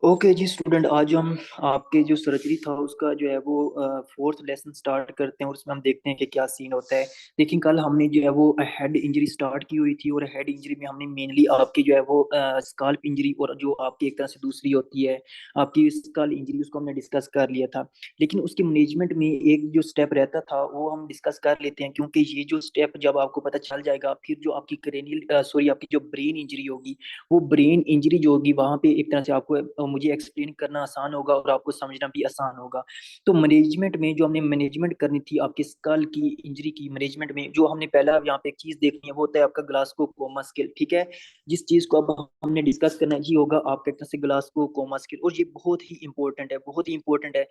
Okay जी student, आज हम आपके जो सर्जरी था उसका जो है वो फोर्थ लेसन स्टार्ट करते हैं और उसमें हम देखते हैं कि क्या सीन होता है। लेकिन कल हमने जो है वो हेड इंजरी स्टार्ट की हुई थी और हेड इंजरी में हमने मेनली आपकी जो है वो स्काल्प इंजरी और जो आपकी एक तरह से दूसरी होती है आपकी स्कल इंजरी, उसको हमने डिस्कस कर लिया था। लेकिन उसके मैनेजमेंट में एक जो स्टेप रहता था वो हम डिस्कस कर लेते हैं, क्योंकि ये जो स्टेप जब आपको पता चल जाएगा फिर जो आपकी क्रेनियल सॉरी आपकी जो ब्रेन इंजरी होगी, वो ब्रेन इंजरी जो होगी वहां पे एक तरह से आपको मुझे एक्सप्लेन करना आसान होगा और आपको समझना भी आसान होगा। तो मैनेजमेंट में जो हमने मैनेजमेंट करनी थी आपके स्कल की इंजरी की मैनेजमेंट में, जो हमने पहला यहाँ पे एक चीज देखनी है वो होता है आपका ग्लासको कोमा स्केल। ठीक है, जिस चीज को अब हमने डिस्कस करना है ये होगा आपका एक तरह से ग्लासको कोमा स्केल, और ये बहुत ही इंपॉर्टेंट है, बहुत ही इंपॉर्टेंट है।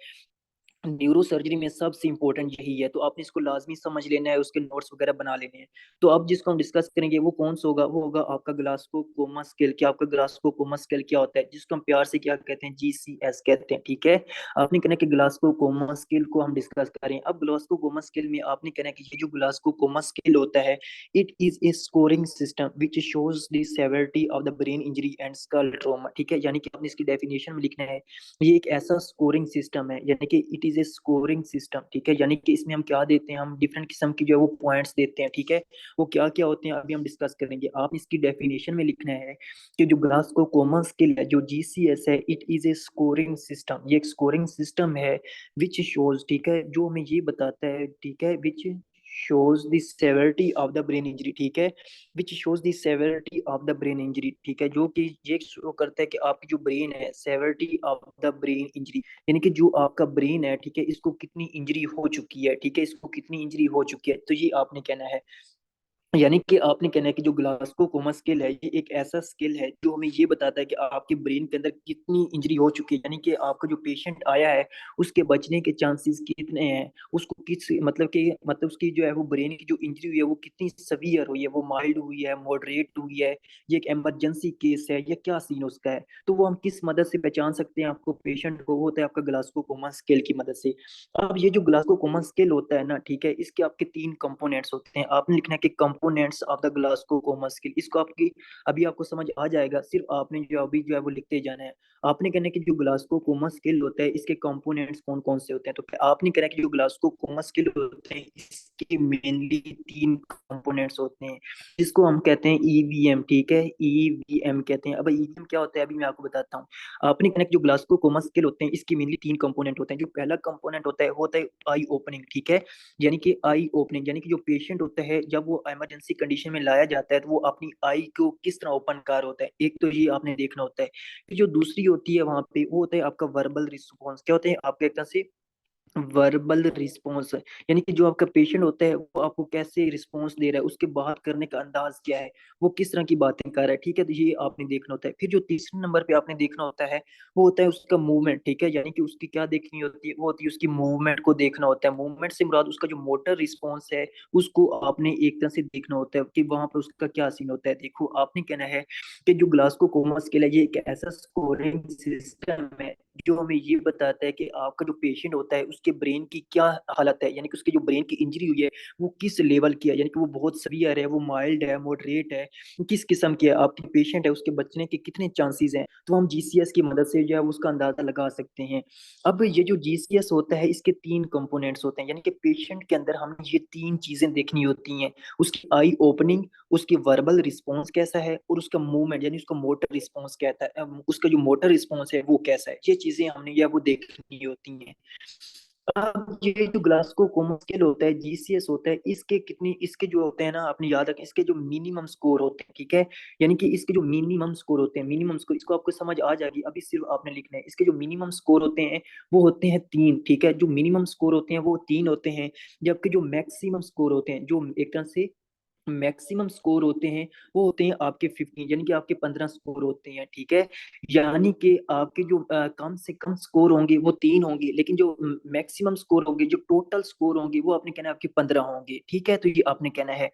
न्यूरो सर्जरी में सबसे इंपॉर्टेंट यही है, तो आपने इसको लाजमी समझ लेना है, उसके नोट्स वगैरह बना लेने हैं। तो अब जिसको हम डिस्कस करेंगे वो कौन सा होगा, वो होगा आपका ग्लासको कोमा स्केल। क्या आपका ग्लासको कोमा स्केल क्या होता है, जिसको हम प्यार से क्या कहते हैं, GCS कहते हैं। ठीक है, आपने कहना है कि ग्लासको कोमा स्केल को हम डिस्कस करें। अब ग्लासको कोमा स्केल में आपने कहना है कि ये जो ग्लासको कोमा स्केल होता है, it is a scoring system which shows the severity of the brain injury and skull trauma. ठीक है, यानी कि आपने इसकी डेफिनेशन में लिखना है ये एक ऐसा स्कोरिंग सिस्टम है, यानी कि it is a scoring system. ठीक है, यानी कि इसमें हम क्या देते हैं, हम डिफरेंट किस्म की जो है वो पॉइंट्स देते हैं। ठीक है, वो क्या क्या होते हैं अभी हम डिस्कस करेंगे। आप इसकी डेफिनेशन में लिखना है कि जो ग्लासको कोमा स्केल है, जो GCS है, it is a scoring system. ये एक स्कोरिंग सिस्टम है विच शोज, ठीक है, जो हमें ये बताता है, ठीक है, विच shows the severity of the brain injury। ठीक है, विच shows the severity of the brain injury. ठीक है, जो कि ये शो करता है कि आपकी जो ब्रेन है, severity of the brain injury, यानी कि जो आपका ब्रेन है, ठीक है, इसको कितनी इंजरी हो चुकी है। ठीक है, इसको कितनी इंजरी हो चुकी है, तो ये आपने कहना है। यानी कि आपने कहना है कि जो ग्लासको कोमा स्केल है ये एक ऐसा स्केल है जो हमें ये बताता है कि आपके ब्रेन के अंदर कितनी इंजरी हो चुकी है, यानी कि आपका जो पेशेंट आया है उसके बचने के चांसेस कितने हैं, उसको किस मतलब उसकी जो है वो ब्रेन की जो इंजरी हुई है वो कितनी सवियर हुई है, वो माइल्ड हुई है, मॉडरेट हुई है, ये एक इमरजेंसी केस है, ये क्या सीन उसका है। तो वो हम किस मदद से पहचान सकते हैं आपको पेशेंट को, वो होता है आपका ग्लासको कोमा स्केल की मदद से। अब ये जो ग्लासको कोमा स्केल होता है ना, ठीक है, इसके आपके तीन कंपोनेंट्स होते हैं। आपने लिखना है कि components of the Glasgow coma scale, इसको आपकी अभी आपको समझ आ जाएगा, सिर्फ आपने जो अभी जो है वो लिखते जाना है। आपने कहना है कि जो ग्लासको कोमा स्केल होता है इसके कंपोनेंट्स कौन कौन से होते हैं, तो आपने कहना है कि जो ग्लासको कोमा स्केल होते हैं इसके मेनली तीन कंपोनेंट्स होते हैं, जिसको हम कहते हैं EVM। ठीक है, EVM कहते हैं। अब EVM क्या होता है अभी मैं आपको बताता हूँ। आपने कहना कि जो ग्लासको कोमा स्केल होते हैं इसकी मेनली तीन कंपोनेंट होते हैं। जो पहला कंपोनेंट होता है वो होता है आई ओपनिंग। ठीक है, यानी कि आई ओपनिंग, यानी कि जो पेशेंट होता है जब वो इमरजेंसी कंडीशन में लाया जाता है तो वो अपनी आई को किस तरह ओपन कर होता है, एक तो ये आपने देखना होता है। फिर जो दूसरी होती है वहां पे वो होता है आपका वर्बल रिस्पॉन्स। क्या होता है आपका एक तरह से वर्बल रिस्पॉन्स, यानी कि जो आपका पेशेंट होता है वो आपको कैसे रिस्पॉन्स दे रहा है, उसके बात करने का अंदाज क्या है, वो किस तरह की बातें कर रहा है। ठीक है, तो ये आपने देखना होता है। फिर जो तीसरे नंबर पे आपने देखना होता है वो होता है उसका मूवमेंट। ठीक है, यानी कि उसकी क्या देखनी होती है, वो होती है उसकी मूवमेंट को देखना होता है। मूवमेंट से मुराद उसका जो मोटर रिस्पॉन्स है उसको आपने एक तरह से देखना होता है कि वहां पर उसका क्या सीन होता है। देखो आपने कहना है कि जो ग्लासको कोमा स्केल है ये एक ऐसा स्कोरिंग सिस्टम है जो हमें ये बताता है कि आपका जो पेशेंट होता है उसके ब्रेन की क्या हालत है, यानी कि उसकी जो ब्रेन की इंजरी हुई है वो किस लेवल की है, यानी कि वो बहुत सीवियर है, वो माइल्ड है, मॉडरेट है, किस किस्म की है आपकी पेशेंट है, उसके बचने के कितने चांसेस हैं। तो हम GCS की मदद से जो है उसका अंदाजा लगा सकते हैं। अब ये जो GCS होता है इसके तीन कंपोनेंट्स होते हैं, यानी कि पेशेंट के अंदर हमें ये तीन चीजें देखनी होती हैं। उसकी आई ओपनिंग, उसकी वर्बल रिस्पॉन्स कैसा है, और उसका मूवमेंट यानी उसका मोटर रिस्पॉन्स कहता है, उसका जो मोटर रिस्पॉन्स है वो कैसा है, ये चीजें हमने या वो देखनी होती हैं। अब ये जो ग्लासको कोमा स्केल होता है, GCS होता है, इसके जो होते हैं ना, आपने याद रखें, इसके जो मिनिमम स्कोर होते हैं। ठीक है, यानी कि इसके जो मिनिमम स्कोर होते हैं, मिनिमम स्कोर इसको आपको समझ आ जाएगी, अभी सिर्फ आपने लिखना है। इसके जो मिनिमम स्कोर होते हैं वो होते हैं तीन। ठीक है, जो मिनिमम स्कोर होते हैं वो तीन होते हैं, जबकि जो मैक्सिमम स्कोर होते हैं, जो एक तरह से मैक्सिमम स्कोर होते हैं वो होते हैं आपके 15, यानी कि आपके 15 स्कोर होते हैं। ठीक है, यानी कि आपके जो कम से कम स्कोर होंगे वो तीन होंगे, लेकिन जो मैक्सिमम स्कोर होंगे, जो टोटल स्कोर होंगे वो आपने कहना है आपके 15 होंगे। ठीक है, तो ये आपने कहना है।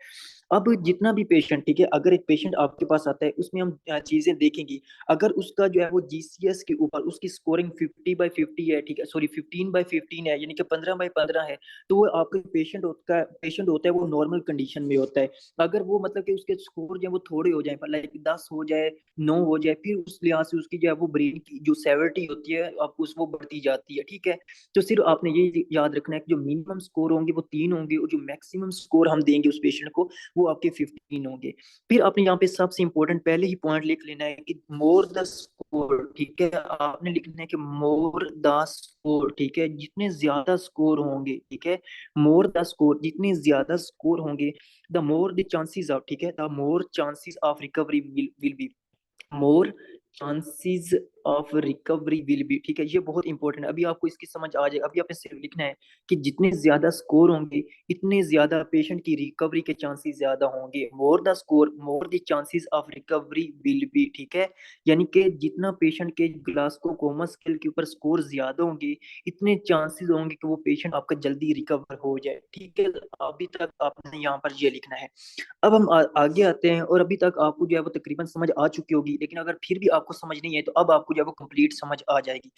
अब जितना भी पेशेंट, ठीक है, अगर एक पेशेंट आपके पास आता है, उसमें हम चीजें देखेंगे। अगर उसका जो है वो जीसीएस के ऊपर उसकी स्कोरिंग 50/50 है, ठीक है, सॉरी 15/15 है, यानी कि 15/15 है, तो वो आपका पेशेंट होता है वो नॉर्मल कंडीशन में होता है। अगर वो मतलब कि उसके स्कोर जो है वो थोड़े हो जाए, लाइक 10 हो जाए, 9 हो जाए, फिर उस लिहाज से उसकी जो है वो ब्रेन की जो सेवरिटी होती है अब उस वो बढ़ती जाती है, ठीक है। तो सिर्फ आपने ये याद रखना है कि जो मिनिमम स्कोर होंगे वो 3 होंगे, और जो मैक्सिमम स्कोर हम देंगे उस पेशेंट को वो आपके 15 होंगे। फिर आपने यहाँ पे सबसे इंपॉर्टेंट पहले ही पॉइंट लिख लेना है कि मोर द स्कोर, ठीक है, आपने लिखना है कि मोर द स्कोर, ठीक है, जितने ज्यादा स्कोर होंगे, ठीक है, मोर द स्कोर, जितने ज्यादा स्कोर होंगे, the more the chances of, ठीक है, the more chances of recovery will be, more chances of recovery will be, ठीक है, ये बहुत इंपॉर्टेंट है। अभी आपको इसकी समझ आ जाएगा। अभी आपने सिर्फ लिखना है कि जितने ज्यादा स्कोर होंगे इतने ज्यादा पेशेंट की रिकवरी के चांसेस ज्यादा होंगे। More the score more the chances of recovery will be, ठीक है, यानी कि जितना पेशेंट के ग्लासको कोमा स्केल के ऊपर स्कोर ज्यादा होंगे इतने चांसेस होंगे कि वो पेशेंट आपका जल्दी रिकवर हो जाए, ठीक है। अभी तक आपने यहाँ पर ये लिखना है। अब हम आगे आते हैं, और अभी तक आपको जो है वो तकरीबन समझ आ चुकी होगी, लेकिन अगर फिर भी आपको समझ नहीं है तो अब आपको जो है वो कंप्लीट समझ आ जाएगी।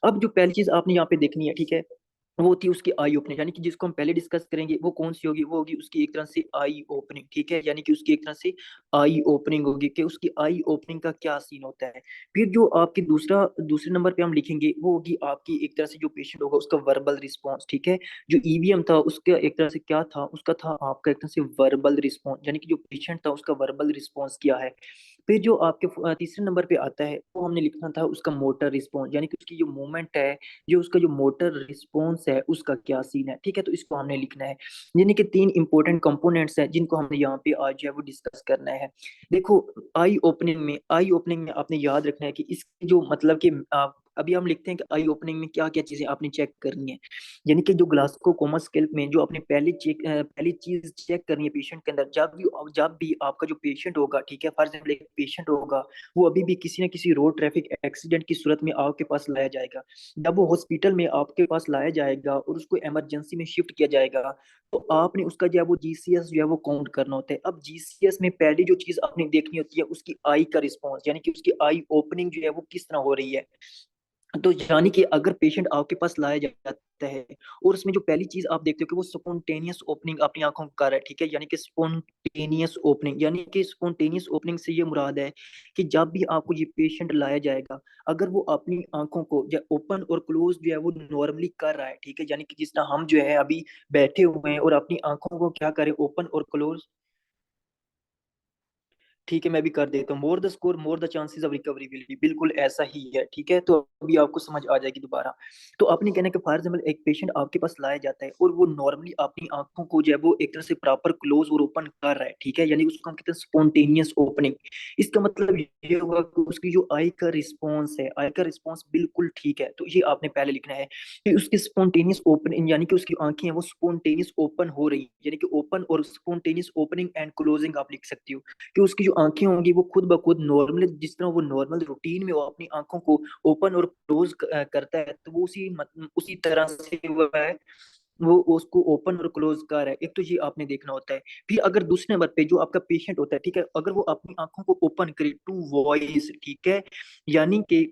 अब जो पहली चीज आपने यहाँ पे देखनी है, ठीक है, वो थी उसकी आई ओपनिंग, यानी कि जिसको हम पहले डिस्कस करेंगे वो कौन सी होगी, वो होगी उसकी एक तरह से आई ओपनिंग, ठीक है, यानी कि उसकी एक तरह से आई ओपनिंग होगी कि उसकी आई ओपनिंग का क्या सीन होता है। फिर जो आपकी दूसरे नंबर पे हम लिखेंगे वो होगी आपकी एक तरह से जो पेशेंट होगा उसका वर्बल रिस्पॉन्स, ठीक है। जो ईवीएम था उसका एक तरह से क्या था, उसका था आपका एक तरह से वर्बल रिस्पॉन्स, यानी कि जो पेशेंट था उसका वर्बल रिस्पॉन्स क्या है। फिर जो आपके तीसरे नंबर पे आता है वो हमने लिखना था उसका मोटर रिस्पॉन्स, यानी कि उसकी जो मूवमेंट है, जो उसका जो मोटर रिस्पॉन्स है उसका क्या सीन है, ठीक है, तो इसको हमने लिखना है। यानी कि तीन इंपॉर्टेंट कंपोनेंट्स हैं जिनको हमने यहाँ पे आज जो है वो डिस्कस करना है। देखो, आई ओपनिंग में आपने याद रखना है कि इसकी जो मतलब कि आप अभी हम लिखते हैं कि आई ओपनिंग में क्या क्या चीजें आपने चेक करनी है। यानी कि जो ग्लासको कोमा स्केल में जो आपने पहली चीज चेक करनी है पेशेंट के अंदर, जब भी आपका जो पेशेंट होगा, ठीक है, फॉर एग्जाम्पल एक पेशेंट होगा, वो अभी भी किसी न किसी रोड ट्रैफिक एक्सीडेंट की सूरत में आपके पास लाया जाएगा। जब वो हॉस्पिटल में आपके पास लाया जाएगा और उसको इमरजेंसी में शिफ्ट किया जाएगा, तो आपने उसका जो है वो जीसीएस जो है वो काउंट करना होता है। अब जीसीएस में पहली जो चीज आपने देखनी होती है उसकी आई का रिस्पॉन्स, यानी कि उसकी आई ओपनिंग जो है वो किस तरह हो रही है। तो यानी कि अगर पेशेंट आपके पास लाया जाता है और उसमें जो पहली चीज आप देखते हो कि वो स्पॉन्टेनियस ओपनिंग अपनी आंखों को कर रहा है, ठीक है, यानी कि स्पॉन्टेनियस ओपनिंग, यानी कि स्पॉन्टेनियस ओपनिंग से ये मुराद है कि जब भी आपको ये पेशेंट लाया जाएगा, अगर वो अपनी आंखों को ओपन और क्लोज जो है वो नॉर्मली कर रहा है, ठीक है, यानी कि जिस तरह हम जो है अभी बैठे हुए हैं और अपनी आंखों को क्या करें, ओपन और क्लोज, ठीक है, मैं भी कर देता हूँ। More the score more the chances of recovery will be, बिल्कुल ऐसा ही है, ठीक है। तो अभी आपको समझ आ जाएगी दोबारा। तो आपने कहना है कि फॉर एग्जाम्पल एक पेशेंट आपके पास लाया जाता है और वो नॉर्मली अपनी आंखों को जो है वो एक तरह से प्रॉपर क्लोज और ओपन कर रहा है, ठीक है, यानी उसको हम कहते हैं स्पॉन्टेनियस ओपनिंग। इसका मतलब ये होगा कि उसकी जो आई का रिस्पॉन्स है, आई का रिस्पॉन्स बिल्कुल ठीक है। तो ये आपने पहले लिखना है कि उसकी स्पॉन्टेनियस ओपनिंग, यानी कि उसकी आंखें हैं वो स्पॉन्टेनियस ओपन हो रही है, यानी कि ओपन और स्पॉन्टेनियस ओपनिंग एंड क्लोजिंग आप लिख सकती हो। कि उसकी जो आंखें होंगी वो खुद ब खुद नॉर्मली जिस तरह वो नॉर्मल रूटीन में वो अपनी आंखों को ओपन और क्लोज करता है, तो वो उसी तरह से वो है, वो उसको ओपन और क्लोज कर है। एक तो ये आपने देखना होता है। फिर अगर दूसरे नंबर पे जो आपका पेशेंट होता है, ठीक है, अगर वो अपनी आंखों को ओपन करे टू वॉइस, ठीक है, यानी कि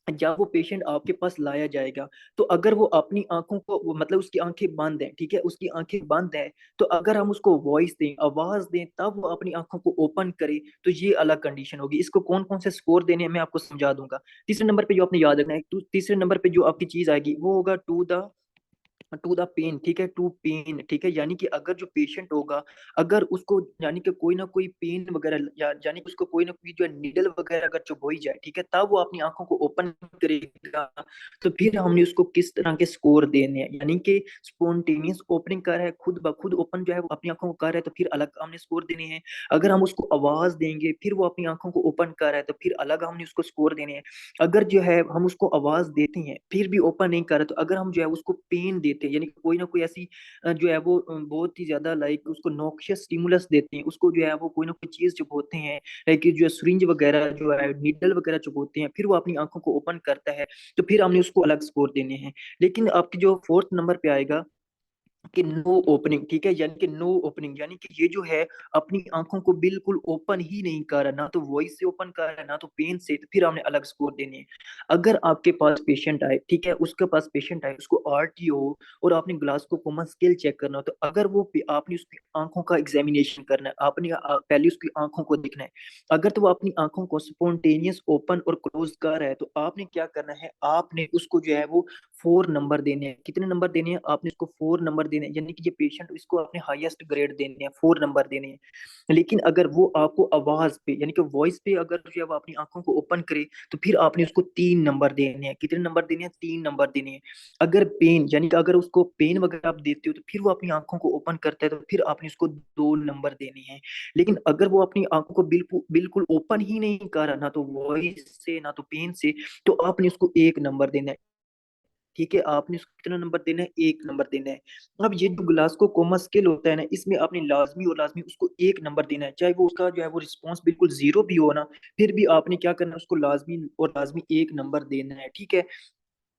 जब वो पेशेंट आपके पास लाया जाएगा, तो अगर वो अपनी आंखों को मतलब उसकी आंखें बंद है, ठीक है, उसकी आंखें बंद है, तो अगर हम उसको वॉइस दें, आवाज दें, तब वो अपनी आंखों को ओपन करे, तो ये अलग कंडीशन होगी। इसको कौन कौन से स्कोर देने हैं मैं आपको समझा दूंगा। तीसरे नंबर पे जो आपने याद रखना है, तीसरे नंबर पे जो आपकी चीज आएगी वो होगा टू द पेन, ठीक है, टू पेन, ठीक है, यानी कि अगर जो पेशेंट होगा, अगर उसको यानी कि कोई ना कोई पेन वगैरह या यानी कि उसको कोई ना कोई जो नीडल वगैरह अगर चुभोई जाए, ठीक है, तब वो अपनी आंखों को ओपन करेगा, तो फिर हमने उसको किस तरह के स्कोर देने हैं। यानी कि स्पॉन्टेनियस ओपनिंग कर रहा है, खुद ब खुद ओपन जो है वो अपनी आंखों को कर रहा है, तो फिर अलग हमने स्कोर देने हैं। अगर हम उसको आवाज देंगे फिर वो अपनी आंखों को ओपन कर रहा है, तो फिर अलग हमने उसको स्कोर देने हैं। अगर जो है हम उसको आवाज देते हैं फिर भी ओपन नहीं कर रहा, तो अगर हम जो है उसको पेन देते हैं, यानी कि कोई ना कोई ऐसी जो है वो बहुत ही ज्यादा लाइक उसको नोक्शियस स्टिमुलस देते हैं, उसको जो है वो कोई ना कोई चीज चुभोते हैं, लाइक जो है सिरिंज वगैरह जो है नीडल वगैरह चुभोते हैं, फिर वो अपनी आंखों को ओपन करता है, तो फिर हमने उसको अलग स्कोर देने हैं। लेकिन आपकी जो फोर्थ नंबर पे आएगा कि नो ओपनिंग, ठीक है, यानी कि नो ओपनिंग, यानी कि ये जो है अपनी आंखों को बिल्कुल ओपन ही नहीं कर रहा, ना तो वॉइस से ओपन कर रहा है ना तो पेन से, तो फिर हमने अलग स्कोर देने हैं। अगर आपके पास पेशेंट आए, ठीक है, उसके पास पेशेंट आए, उसको आरटीओ हो और आपने ग्लास को कोमा स्केल चेक करना हो, तो अगर वो आपने उसकी आंखों का एग्जामिनेशन करना है, आपने पहले उसकी आंखों को देखना है। अगर तो वो अपनी आंखों को स्पॉन्टेनियस ओपन और क्लोज कर रहा है, तो आपने क्या करना है, आपने उसको जो है वो 4 नंबर देने हैं। कितने नंबर देने हैं आपने इसको? 4 नंबर देने हैं, यानी कि ये पेशेंट, इसको आपने हाईएस्ट ग्रेड देने हैं, 4 नंबर देने हैं। लेकिन अगर वो आपको आवाज पे यानी कि वॉइस पे अगर जो है वो अपनी आंखों को ओपन करे, तो फिर आपने उसको 3 नंबर देने हैं। कितने नंबर देने हैं? 3 नंबर देने हैं। अगर पेन यानी कि अगर उसको पेन वगैरह आप देते हो, तो फिर वो अपनी आंखों को ओपन करता है, तो फिर आपने उसको 2 नंबर देने हैं। लेकिन अगर वो अपनी आंखों को बिल्कुल बिल्कुल ओपन ही नहीं कर रहा, ना तो वॉइस से ना तो पेन से, तो आपने उसको 1 नंबर देना है। ठीक है, आपने उसको कितना नंबर देना है? 1 नंबर देना है। अब ये जो ग्लासको कोमा स्केल होता है ना, इसमें आपने लाजमी और लाजमी उसको 1 नंबर देना है, चाहे वो उसका जो है वो रिस्पॉन्स बिल्कुल जीरो भी हो ना, फिर भी आपने क्या करना है, उसको लाजमी और लाजमी 1 नंबर देना है। ठीक है,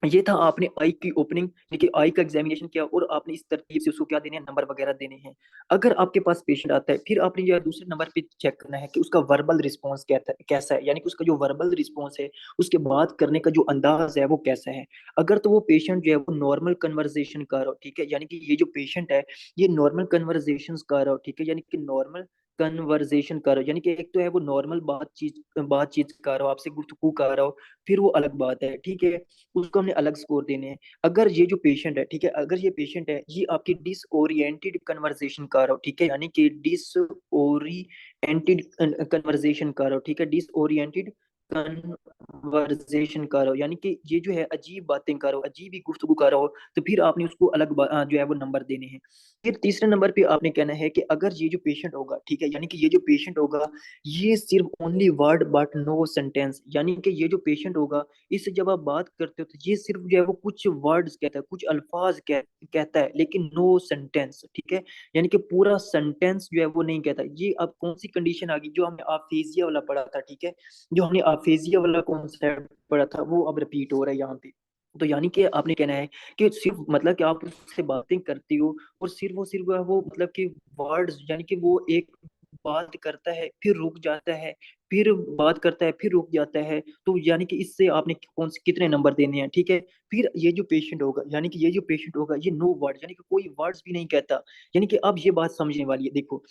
ये था आपने आई की ओपनिंग, देखिए आई का एग्जामिनेशन किया और आपने इस तरतीब से उसको क्या देने हैं, नंबर वगैरह देने हैं। अगर आपके पास पेशेंट आता है, फिर आपने जो है दूसरे नंबर पे चेक करना है कि उसका वर्बल रिस्पॉन्स कैसा है, यानी कि उसका जो वर्बल रिस्पॉन्स है, उसके बात करने का जो अंदाज है वो कैसा है। अगर तो वो पेशेंट जो है वो नॉर्मल कन्वर्जेशन कर रहा हो, ठीक है, यानी कि ये जो पेशेंट है ये नॉर्मल कन्वर्जेशन कर रहा हो, ठीक है, यानी कि नॉर्मल कन्वर्जेशन कर रहा हो, यानी कि एक तो है वो नॉर्मल बातचीत कर रहा हो, आपसे गुफ्तगू कर रहा हो, फिर वो अलग बात है। ठीक है, उसको हमने अलग स्कोर देने हैं। अगर ये जो पेशेंट है, ठीक है, अगर ये पेशेंट है ये आपकी डिसओरिएंटेड कन्वर्सेशन कर रहा हो, ठीक है, यानी कि डिसओरिएंटेड कन्वर्सेशन कर रहा हो, ठीक है, डिसओरिएंटेड कन्वर्सेशन कर रहा हो, यानी कि ये जो है अजीब बातें कर रहा हो, अजीब ही गुफ्तगू कर रहा हो, तो फिर आपने उसको अलग जो है वो नंबर देने हैं। फिर तीसरे नंबर पे आपने कहना है कि अगर ये जो पेशेंट होगा, ठीक है, यानी कि ये जो पेशेंट होगा ये सिर्फ only word but no sentence, यानी कि ये जो पेशेंट होगा इससे जब आप बात करते हो तो ये सिर्फ जो है वो कुछ वर्ड्स कहता है, कुछ अल्फाज कहता है, लेकिन नो सेंटेंस। ठीक है, यानी कि पूरा सेंटेंस जो है वो नहीं कहता। ये अब कौन सी कंडीशन आ गई? जो हमने आफेजिया वाला पढ़ा था, ठीक है, जो हमने आफेजिया वाला कॉन्सेप्ट पढ़ा था वो अब रिपीट हो रहा है यहाँ पे। तो यानी कि आपने कहना है कि सिर्फ मतलब कि आप उससे बातें करती हो और सिर्फ वो मतलब कि वर्ड्स, यानी कि वो एक बात करता है फिर रुक जाता है, फिर बात करता है फिर रुक जाता है, तो यानी कि इससे आपने कौन से कितने नंबर देने हैं। ठीक है, फिर ये जो पेशेंट होगा, यानी कि ये जो पेशेंट होगा ये नो वर्ड, यानी कि कोई वर्ड्स भी नहीं कहता। यानी कि अब ये बात समझने वाली है, देखो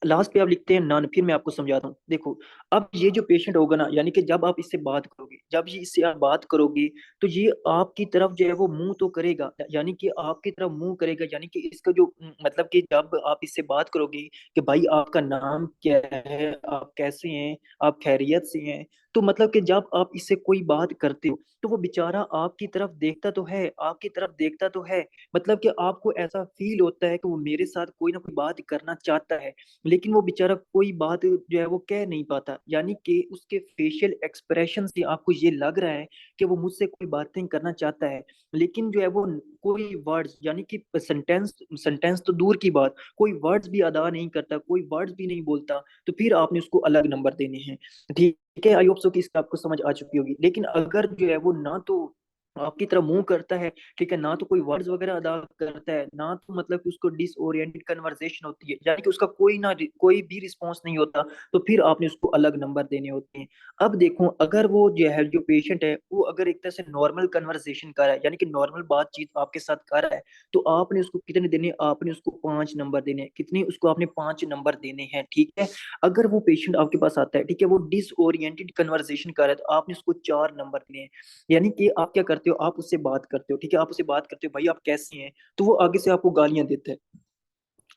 लास्ट पे आप लिखते हैं नन, फिर मैं आपको समझाता हूँ। देखो अब ये जो पेशेंट होगा ना, यानी कि जब आप इससे बात करोगे, जब ये इससे आप बात करोगे, तो ये आपकी तरफ जो है वो मुंह तो करेगा, यानी कि आपकी तरफ मुंह करेगा, यानी कि इसका जो मतलब कि जब आप इससे बात करोगे कि भाई आपका नाम क्या है, आप कैसे हैं, आप खैरियत से हैं, तो मतलब कि जब आप इससे कोई बात करते हो, तो वो बेचारा आपकी तरफ देखता तो है, आपकी तरफ देखता तो है, मतलब कि आपको ऐसा फील होता है कि वो मेरे साथ कोई ना कोई बात करना चाहता है, लेकिन वो बेचारा कोई बात जो है वो कह नहीं पाता, यानी कि उसके फेशियल एक्सप्रेशन से आपको ये लग रहा है कि वो मुझसे कोई बातें करना चाहता है, लेकिन जो है वो कोई वर्ड्स, यानी कि सेंटेंस सेंटेंस तो दूर की बात, कोई वर्ड्स भी अदा नहीं करता, कोई वर्ड्स भी नहीं बोलता, तो फिर आपने उसको अलग नंबर देने हैं। ठीक है, आई होप सो कि इसका आपको समझ आ चुकी होगी। लेकिन अगर जो है वो ना तो आपकी तरह मुंह करता है, ठीक है, ना तो कोई वर्ड्स वगैरह अदा करता है, ना तो मतलब कि उसको डिसओरिएंटेड कन्वर्सेशन होती है, यानी कि उसका कोई भी रिस्पॉन्स नहीं होता, तो फिर आपने उसको अलग नंबर देने होते हैं। अब देखो अगर वो जो है जो पेशेंट है वो अगर एक तरह से नॉर्मल कन्वर्सेशन कर रहा है, यानी कि नॉर्मल बातचीत आपके साथ कर रहा है, तो आपने उसको कितने देने? आपने उसको 5 नंबर देने हैं। कितने? उसको आपने 5 नंबर देने हैं। ठीक है, अगर वो पेशेंट आपके पास आता है, ठीक है, वो डिसओरिएंटेड कन्वर्सेशन कर रहा है, तो आपने उसको 4 नंबर दिए हैं। यानी कि आप क्या करते हो, आप उससे बात करते हो, ठीक है, आप उससे बात करते हो भाई आप कैसे हैं, तो वो आगे से आपको गालियां देता है,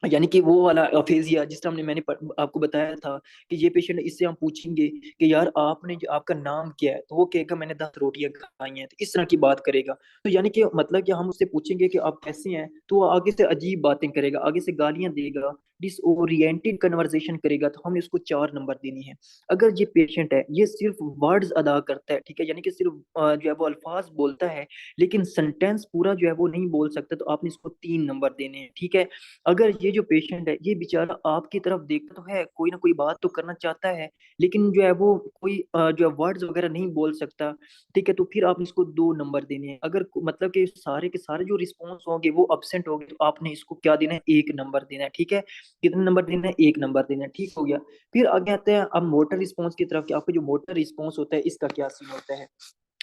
यानी कि वो वाला अफेजिया जिस तरह आपको बताया था कि ये पेशेंट, इससे हम पूछेंगे कि यार आपने जो आपका नाम क्या है, तो वो कहेगा मैंने 10 रोटियां खाई हैं, तो इस तरह की बात करेगा। तो यानी कि मतलब कि हम उससे पूछेंगे कि आप कैसे हैं, तो वो आगे से अजीब बातें करेगा, आगे से गालियां देगा, डिसओरिएंटेड कन्वर्सेशन करेगा तो हमने उसको 4 नंबर देने हैं। अगर ये पेशेंट है ये सिर्फ वर्ड्स अदा करता है, ठीक है, यानी कि सिर्फ जो है वो अल्फाज बोलता है लेकिन सेंटेंस पूरा जो है वो नहीं बोल सकता, तो आपने इसको 3 नंबर देने हैं, ठीक है। अगर ये जो पेशेंट है ये बेचारा आपकी तरफ देखता तो है, कोई ना कोई बात तो करना चाहता है, लेकिन जो है वो कोई जो है वर्ड्स वगैरह नहीं बोल सकता, ठीक है, तो फिर आपने इसको 2 नंबर देने हैं। अगर मतलब कि सारे के सारे जो रिस्पॉन्स होंगे वो अब्सेंट होंगे तो आपने इसको क्या देना है, 1 नंबर देना है, ठीक है। कितने नंबर देना है, 1 नंबर देना है, ठीक हो गया। फिर आगे आते हैं अब मोटर रिस्पॉन्स की तरफ कि आपका जो मोटर रिस्पॉन्स होता है इसका क्या सीन होता है।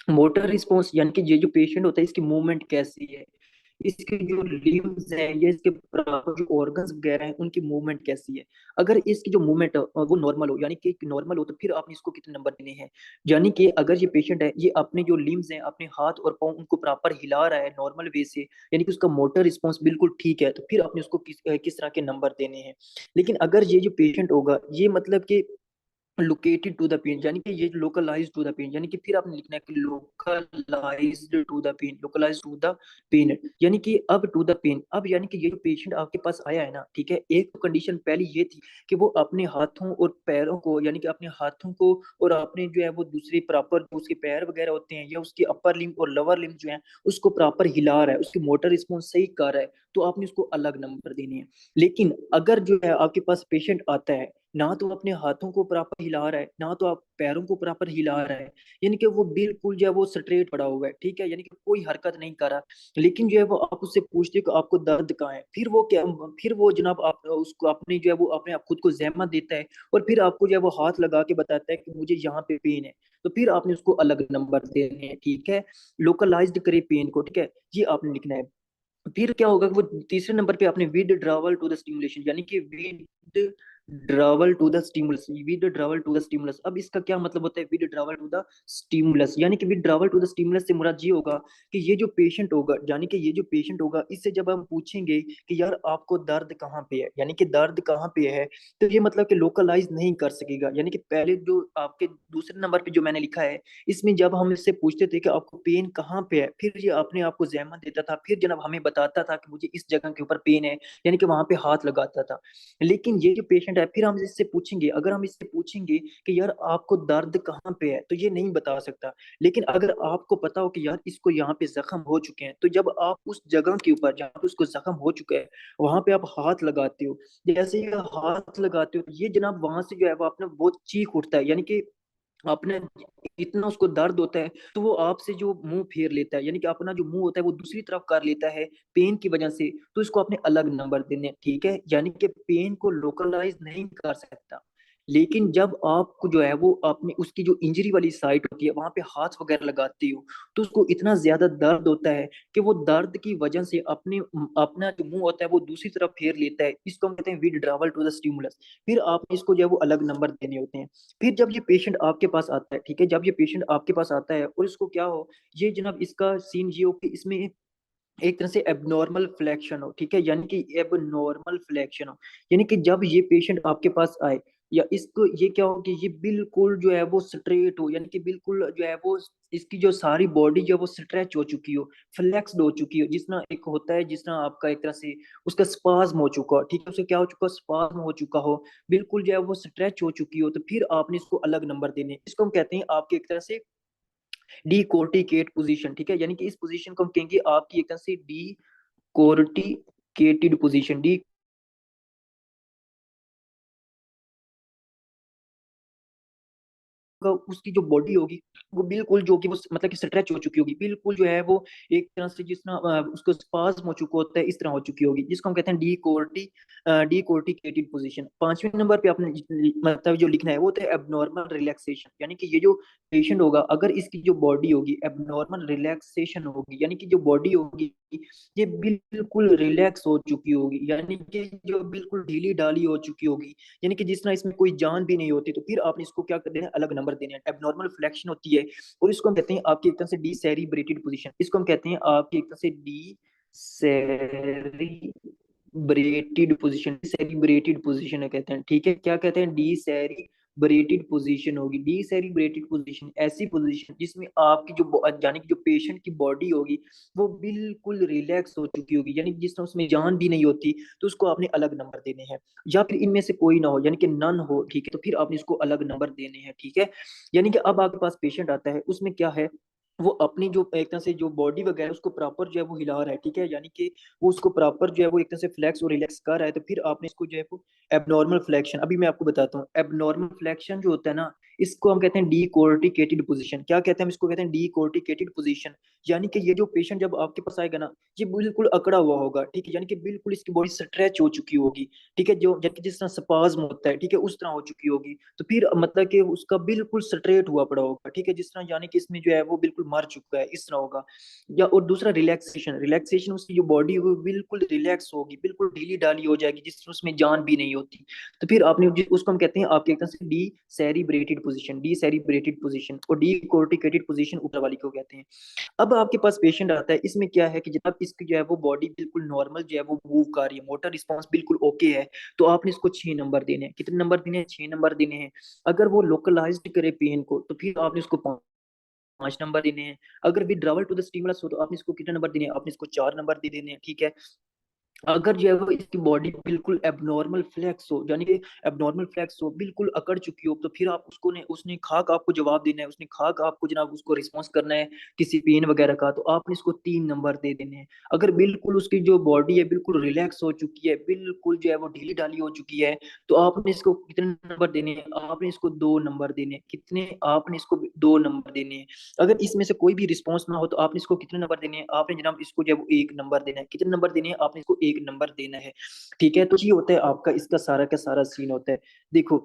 मोटर रिस्पॉन्स यानी कि ये जो पेशेंट होता है इसकी मूवमेंट कैसी है, इसके जो लिम्स हैं या इसके प्रॉपर जो ऑर्गन्स वगैरह हैं उनकी मूवमेंट कैसी है। अगर इसकी जो मूवमेंट वो नॉर्मल हो, यानी कि नॉर्मल हो, तो फिर आपने इसको कितने नंबर देने हैं। यानी कि अगर ये पेशेंट है ये अपने जो लिम्स हैं अपने हाथ और पाँव उनको प्रॉपर हिला रहा है नॉर्मल वे से, यानी कि उसका मोटर रिस्पॉन्स बिल्कुल ठीक है, तो फिर आपने उसको किस तरह के नंबर देने हैं। लेकिन अगर ये जो पेशेंट होगा ये मतलब कि लोकेटेड टू द पेन, यानी कि ये लोकलाइज टू द पेन, यानी कि फिर आपने लिखना है कि localized to the pain, localize to the pain, यानी कि अब टू द पेन। अब यानी कि ये जो पेशेंट आपके पास आया है ना, ठीक है, एक तो कंडीशन पहली ये थी कि वो अपने हाथों और पैरों को, यानी कि अपने हाथों को और अपने जो है वो दूसरे प्रॉपर जो उसके पैर वगैरह होते हैं या उसके अपर लिम्ब और लोअर लिम्ब जो है उसको प्रॉपर हिला रहा है, उसकी मोटर रिस्पॉन्स सही कर रहा है, तो आपने उसको अलग नंबर देने हैं। लेकिन अगर जो है आपके पास पेशेंट आता है ना तो अपने हाथों को प्रॉपर हिला रहा है ना तो आप पैरों को प्रॉपर हिला रहा है, यानी कि वो बिल्कुल जो है वो स्ट्रेट पड़ा हुआ है, ठीक है, यानी कि कोई हरकत नहीं कर रहा, लेकिन जो है वो आप उससे पूछते हो कि आपको दर्द कहाँ है, फिर वो क्या, फिर वो जनाब आप उसको अपनी जो है वो अपने आप खुद को जहमत देता है और फिर आपको जो है वो हाथ लगा के बताता है कि मुझे यहाँ पे पेन है, तो फिर आपने उसको अलग नंबर देने हैं, ठीक है। लोकलाइज्ड करे पेन को, ठीक है, ये आपने लिखना है। फिर क्या होगा कि वो तीसरे नंबर पे आपने withdrawal to the stimulation, यानी कि withdrawal to the stimulus, withdrawal to the stimulus. अब इसका क्या मतलब होता है withdrawal to the stimulus, यानी कि withdrawal to the stimulus से मुराद ये होगा कि ये जो पेशेंट होगा, यानी कि ये जो पेशेंट होगा इससे जब हम पूछेंगे कि यार आपको दर्द कहाँ पे है, यानी कि दर्द कहाँ पे है, तो ये मतलब कि लोकलाइज नहीं कर सकेगा, यानी कि पहले जो आपके दूसरे नंबर पे जो मैंने लिखा है इसमें जब हम इससे पूछते थे कि आपको पेन कहाँ पे है, फिर ये अपने आप को जहमत देता था, फिर जनाब हमें बताता था कि मुझे इस जगह के ऊपर पेन है, यानी कि वहां पे हाथ लगाता था। लेकिन ये जो पेशेंट है फिर हम इससे पूछेंगे, अगर हम इससे पूछेंगे कि यार आपको दर्द कहाँ पे है, तो ये नहीं बता सकता। लेकिन अगर आपको पता हो कि यार इसको यहाँ पे जख्म हो चुके हैं, तो जब आप उस जगह के ऊपर जहाँ पे उसको जख्म हो चुका है वहां पे आप हाथ लगाते हो, जैसे ही हाथ लगाते हो तो ये जनाब वहां से जो है वो अपना बहुत चीख उठता है, यानी कि अपने इतना उसको दर्द होता है तो वो आपसे जो मुंह फेर लेता है, यानी कि अपना जो मुंह होता है वो दूसरी तरफ कर लेता है पेन की वजह से, तो इसको अपने अलग नंबर देने हैं, ठीक है। यानी कि पेन को लोकलाइज नहीं कर सकता, लेकिन जब आपको जो है वो अपने उसकी जो इंजरी वाली साइट होती है वहां पे हाथ वगैरह लगाती हो तो उसको इतना ज्यादा दर्द होता है कि वो दर्द की वजह से अपने अपना जो मुंह होता है वो दूसरी तरफ फेर लेता है, इसको हम कहते हैं विड्रावल टू द स्टिमुलस। फिर आप इसको जो है वो अलग नंबर देने होते हैं। फिर जब ये पेशेंट आपके पास आता है, ठीक है, जब ये पेशेंट आपके पास आता है और इसको क्या हो, ये जनाब इसका सीन ये हो कि इसमें एक तरह से एबनॉर्मल फ्लैक्शन हो, ठीक है, यानी कि एबनॉर्मल फ्लैक्शन हो, यानी कि जब ये पेशेंट आपके पास आए या इसको ये क्या हो कि ये बिल्कुल जो है वो स्ट्रेट हो, यानी कि बिल्कुल जो है वो इसकी जो सारी बॉडी जो है वो स्ट्रेच हो चुकी हो, फ्लेक्स्ड हो चुकी हो, जिस तरह एक होता है जिस तरह आपका एक तरह से उसका स्पाज्म हो चुका हो, ठीक है, उसे क्या हो चुका, स्पाज्म हो चुका हो, बिल्कुल जो है वो स्ट्रेच हो चुकी हो, तो फिर आपने इसको अलग नंबर देने, इसको हम कहते हैं आपके एक तरह से डी कोर्टिकेट पोजीशन, ठीक है, यानी कि इस पोजीशन को हम कहेंगे आपकी एक तरह से डी कोर्टिकेटेड पोजीशन। डी का उसकी जो बॉडी होगी वो बिल्कुल जो कि वो मतलब कि स्ट्रेच हो चुकी होगी, बिल्कुल जो है वो एक तरह से जिस तरह उसको स्पाज्म हो चुका होता है इस तरह हो चुकी होगी, जिसको हम कहते हैं डी कोर्टिकेटेड पोजीशन। पांचवें नंबर पे आपने मतलब जो लिखना है वो होता है एबनॉर्मल रिलैक्सेशन, यानी कि ये जो पेशेंट होगा अगर इसकी जो बॉडी होगी एबनॉर्मल रिलैक्सेशन होगी, यानी कि जो बॉडी होगी ये बिल्कुल रिलैक्स हो चुकी होगी, यानी कि जो बिल्कुल ढीली ढाली हो चुकी होगी, यानी कि जिस तरह इसमें कोई जान भी नहीं होती, तो फिर आपने इसको क्या कर देना है, अलग नंबर देने हैं। एबनॉर्मल फ्लेक्शन होती है और इसको हम कहते हैं आपकी एक तरह से डी सेरिब्रेटेड पोजीशन, इसको हम कहते हैं आपकी एक तरह से डी सेरिब्रेटेड पोजीशन, सेरिब्रेटेड पोजीशन है कहते हैं, ठीक है, क्या कहते हैं, डी ब्रेटेड पोजीशन होगी। डिसेरिब्रेटेड पोजीशन ऐसी पोजीशन जिसमें आपकी यानी कि जो पेशेंट की बॉडी होगी वो बिल्कुल रिलैक्स हो चुकी होगी, यानी कि जिस तरह उसमें जान भी नहीं होती, तो उसको आपने अलग नंबर देने हैं। या फिर इनमें से कोई ना हो, यानी कि नन हो, ठीक है, तो फिर आपने इसको अलग नंबर देने हैं, ठीक है। यानी कि अब आपके पास पेशेंट आता है, उसमें क्या है, वो अपनी जो एक तरह से जो बॉडी वगैरह उसको प्रॉपर जो है वो हिला रहा है, ठीक है, यानी कि वो उसको प्रॉपर जो है वो एक तरह से फ्लेक्स और रिलैक्स कर रहा है, तो फिर आपने इसको जो है वो एबनॉर्मल फ्लेक्शन, अभी मैं आपको बताता हूँ एबनॉर्मल फ्लेक्शन जो होता है ना, इसको हम कहते हैं डीकोर्टिकेटेड पोजीशन। क्या कहते हैं हम इसको, कहते हैं डीकोर्टिकेटेड पोजीशन। यानी कि ये जो पेशेंट जब आपके पास आएगा ना, ये बिल्कुल अकड़ा हुआ होगा, ठीक है, यानी कि बिल्कुल इसकी बॉडी स्ट्रेच हो चुकी होगी, ठीक है, जो यानी कि जिस तरह स्पाज्म होता है, ठीक है, उस तरह हो चुकी होगी। तो फिर मतलब कि उसका बिल्कुल स्ट्रेट हुआ पड़ा होगा, ठीक है, जिस तरह यानी कि इसमें जो है वो बिल्कुल मर चुका है, इस तरह होगा। या और दूसरा रिलैक्सेशन, रिलैक्सेशन उसकी जो बॉडी है वो बिल्कुल रिलैक्स होगी, बिल्कुल ढीली ढाली हो जाएगी, जिस तरह उसमें जान भी नहीं होती। तो फिर आपने उसको हम कहते हैं आपके एक तरह से डी सेरिब्रेटेड पोजीशन, डी सेरिब्रेटेड पोजीशन, और डी कोर्टिकेटेड पोजीशन ऊपर वाली को कहते हैं। अब आपके पास पेशेंट आता है, इसमें क्या है कि जब इसकी जो है वो बॉडी बिल्कुल नॉर्मल जो है वो मूव कर रही है, मोटर रिस्पॉन्स बिल्कुल ओके है, तो आपने इसको 6 नंबर देने हैं। कितने नंबर देने हैं? 6 नंबर देने हैं। अगर वो लोकलाइज्ड करे पेन को, तो फिर आपने उसको 5 नंबर देने हैं। अगर विड्रावल टू द स्टिमुलस हो, तो आपने इसको कितने नंबर देने हैं? आपने इसको 4 नंबर दे देने हैं, ठीक है। अगर जो है वो इसकी बॉडी बिल्कुल एबनॉर्मल फ्लेक्स हो, यानी कि एबनॉर्मल फ्लेक्स हो, बिल्कुल अकड़ चुकी हो, तो फिर आप उसको ने उसने खाक आपको जवाब देना है, उसने खाक आपको जनाब उसको रिस्पॉन्स करना है किसी पेन वगैरह का, तो आपने इसको 3 नंबर दे देने हैं। अगर बिल्कुल उसकी जो बॉडी है बिल्कुल रिलैक्स हो चुकी है, बिल्कुल जो है वो ढीली ढाली हो चुकी है, तो आपने इसको कितने नंबर देने हैं? आपने इसको 2 नंबर देने हैं। कितने? आपने इसको 2 नंबर देने हैं। अगर इसमें से कोई भी रिस्पॉन्स ना हो, तो आपने इसको कितने नंबर देने हैं? आपने जनाब इसको जो है वो 1 नंबर देना है। कितने नंबर देने हैं? आपने इसको 1 नंबर देना है, ठीक है। तो ये होता है आपका इसका सारा का सारा सीन होता है। देखो,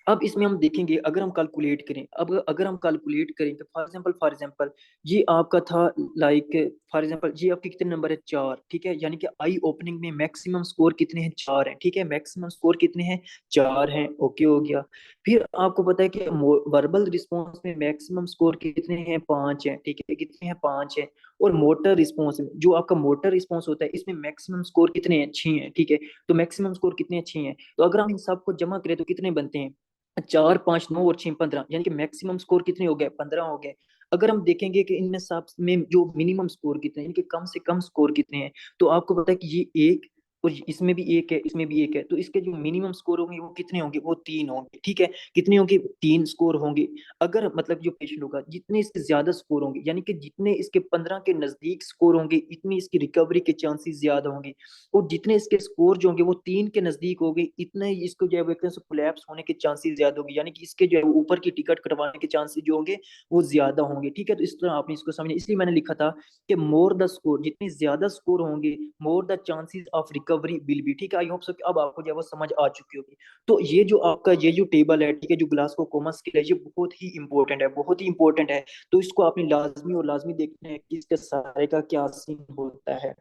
अब इसमें हम देखेंगे, अगर हम कैलकुलेट करें, अब अगर हम कैलकुलेट करें, तो फॉर एग्जांपल ये आपका था, लाइक फॉर एग्जांपल ये आपके कितने नंबर है? 4, ठीक है, यानी कि आई ओपनिंग में मैक्सिमम स्कोर कितने हैं? 4 हैं, ठीक है, मैक्सिमम स्कोर कितने हैं? 4 हैं, ओके हो गया। फिर आपको पता है कि वर्बल रिस्पॉन्स में मैक्सिमम स्कोर कितने हैं? 5 हैं, ठीक है, कितने हैं? 5 हैं। और मोटर रिस्पॉन्स में, जो आपका मोटर रिस्पॉन्स होता है, इसमें मैक्सिमम स्कोर कितने हैं? 6 हैं, ठीक है। तो मैक्सिमम स्कोर कितने हैं? 6 हैं। तो अगर हम इन सबको जमा करें तो कितने बनते हैं? 4, 5, 9 और 6, 15, यानी कि मैक्सिमम स्कोर कितने हो गए? 15 हो गए। अगर हम देखेंगे कि इनमें सब में जो मिनिमम स्कोर कितने हैं, यानी कि कम से कम स्कोर कितने हैं, तो आपको पता है कि ये एक, और इसमें भी एक है, इसमें भी एक है, तो इसके जो मिनिमम स्कोर होंगे वो कितने होंगे? वो 3 होंगे, ठीक है। कितने होंगे? 3 स्कोर होंगे। अगर मतलब जो पेशेंट होगा, जितने इसके ज्यादा स्कोर होंगे, यानी कि जितने इसके 15 के नजदीक स्कोर होंगे, इतनी इसकी रिकवरी के चांसेस ज्यादा होंगे। और जितने इसके स्कोर जो होंगे वो 3 के नजदीक हो गए, इतने ही इसको जो है वो एक तरह से कोलैप्स होने के चांसेस ज्यादा होंगे, यानी कि इसके जो है वो ऊपर की टिकट कटवाने के चांसेस जो होंगे वो ज्यादा होंगे, ठीक है। तो इस तरह आपने इसको समझना, इसलिए मैंने लिखा था कि मोर द स्कोर, जितने ज्यादा स्कोर होंगे, more the chances of recovery will be, ठीक है। आई होप सो कि अब आपको जो है वो समझ आ चुकी होगी। तो ये जो आपका ये जो टेबल है, ठीक है, जो ग्लासगो कोमा स्केल है, ये बहुत ही इंपॉर्टेंट है, बहुत ही इंपॉर्टेंट है। तो इसको आपने लाजमी और लाजमी देखना है कि इसके सारे का क्या सीन होता है।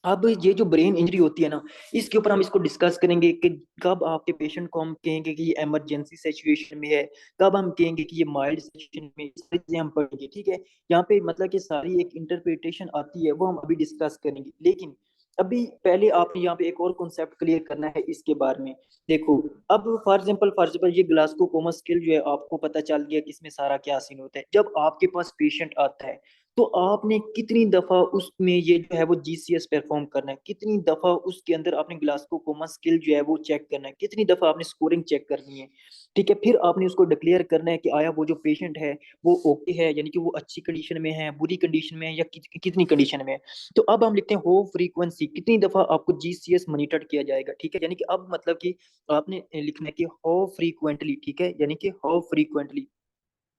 अब ये जो ब्रेन इंजरी होती है ना, इसके ऊपर हम इसको डिस्कस करेंगे कि कब आपके पेशेंट को हम कहेंगे कि ये इमरजेंसी सिचुएशन में है, कब हम कहेंगे कि ये माइल्ड सिचुएशन में, इस सारी चीजें हम पढ़ेंगे, ठीक है। यहाँ पे मतलब कि सारी एक इंटरप्रिटेशन आती है, वो हम अभी डिस्कस करेंगे, लेकिन अभी पहले आपने यहाँ पे एक और कॉन्सेप्ट क्लियर करना है इसके बारे में। देखो, अब फॉर एग्जाम्पल ये ग्लासगो कोमा स्केल जो है, आपको पता चल गया कि इसमें सारा क्या सीन होता है। जब आपके पास पेशेंट आता है, तो आपने कितनी दफा उसमें ये जो है वो जीसीएस परफॉर्म करना है, कितनी दफा उसके अंदर आपने ग्लासगो कोमा स्किल जो है वो चेक करना है, कितनी दफा आपने स्कोरिंग चेक करनी है, ठीक है। फिर आपने उसको डिक्लेयर करना है कि आया वो जो पेशेंट है वो ओके है, यानी कि वो अच्छी कंडीशन में है, बुरी कंडीशन में है, या कितनी कंडीशन में है। तो अब हम लिखते हैं हो फ्रीक्वेंसी, कितनी दफा आपको जीसीएस मॉनिटर किया जाएगा, ठीक है। यानी कि अब मतलब कि आपने लिखना है कि हाउ फ्रीक्वेंटली, ठीक है, यानी कि हाउ फ्रीक्वेंटली,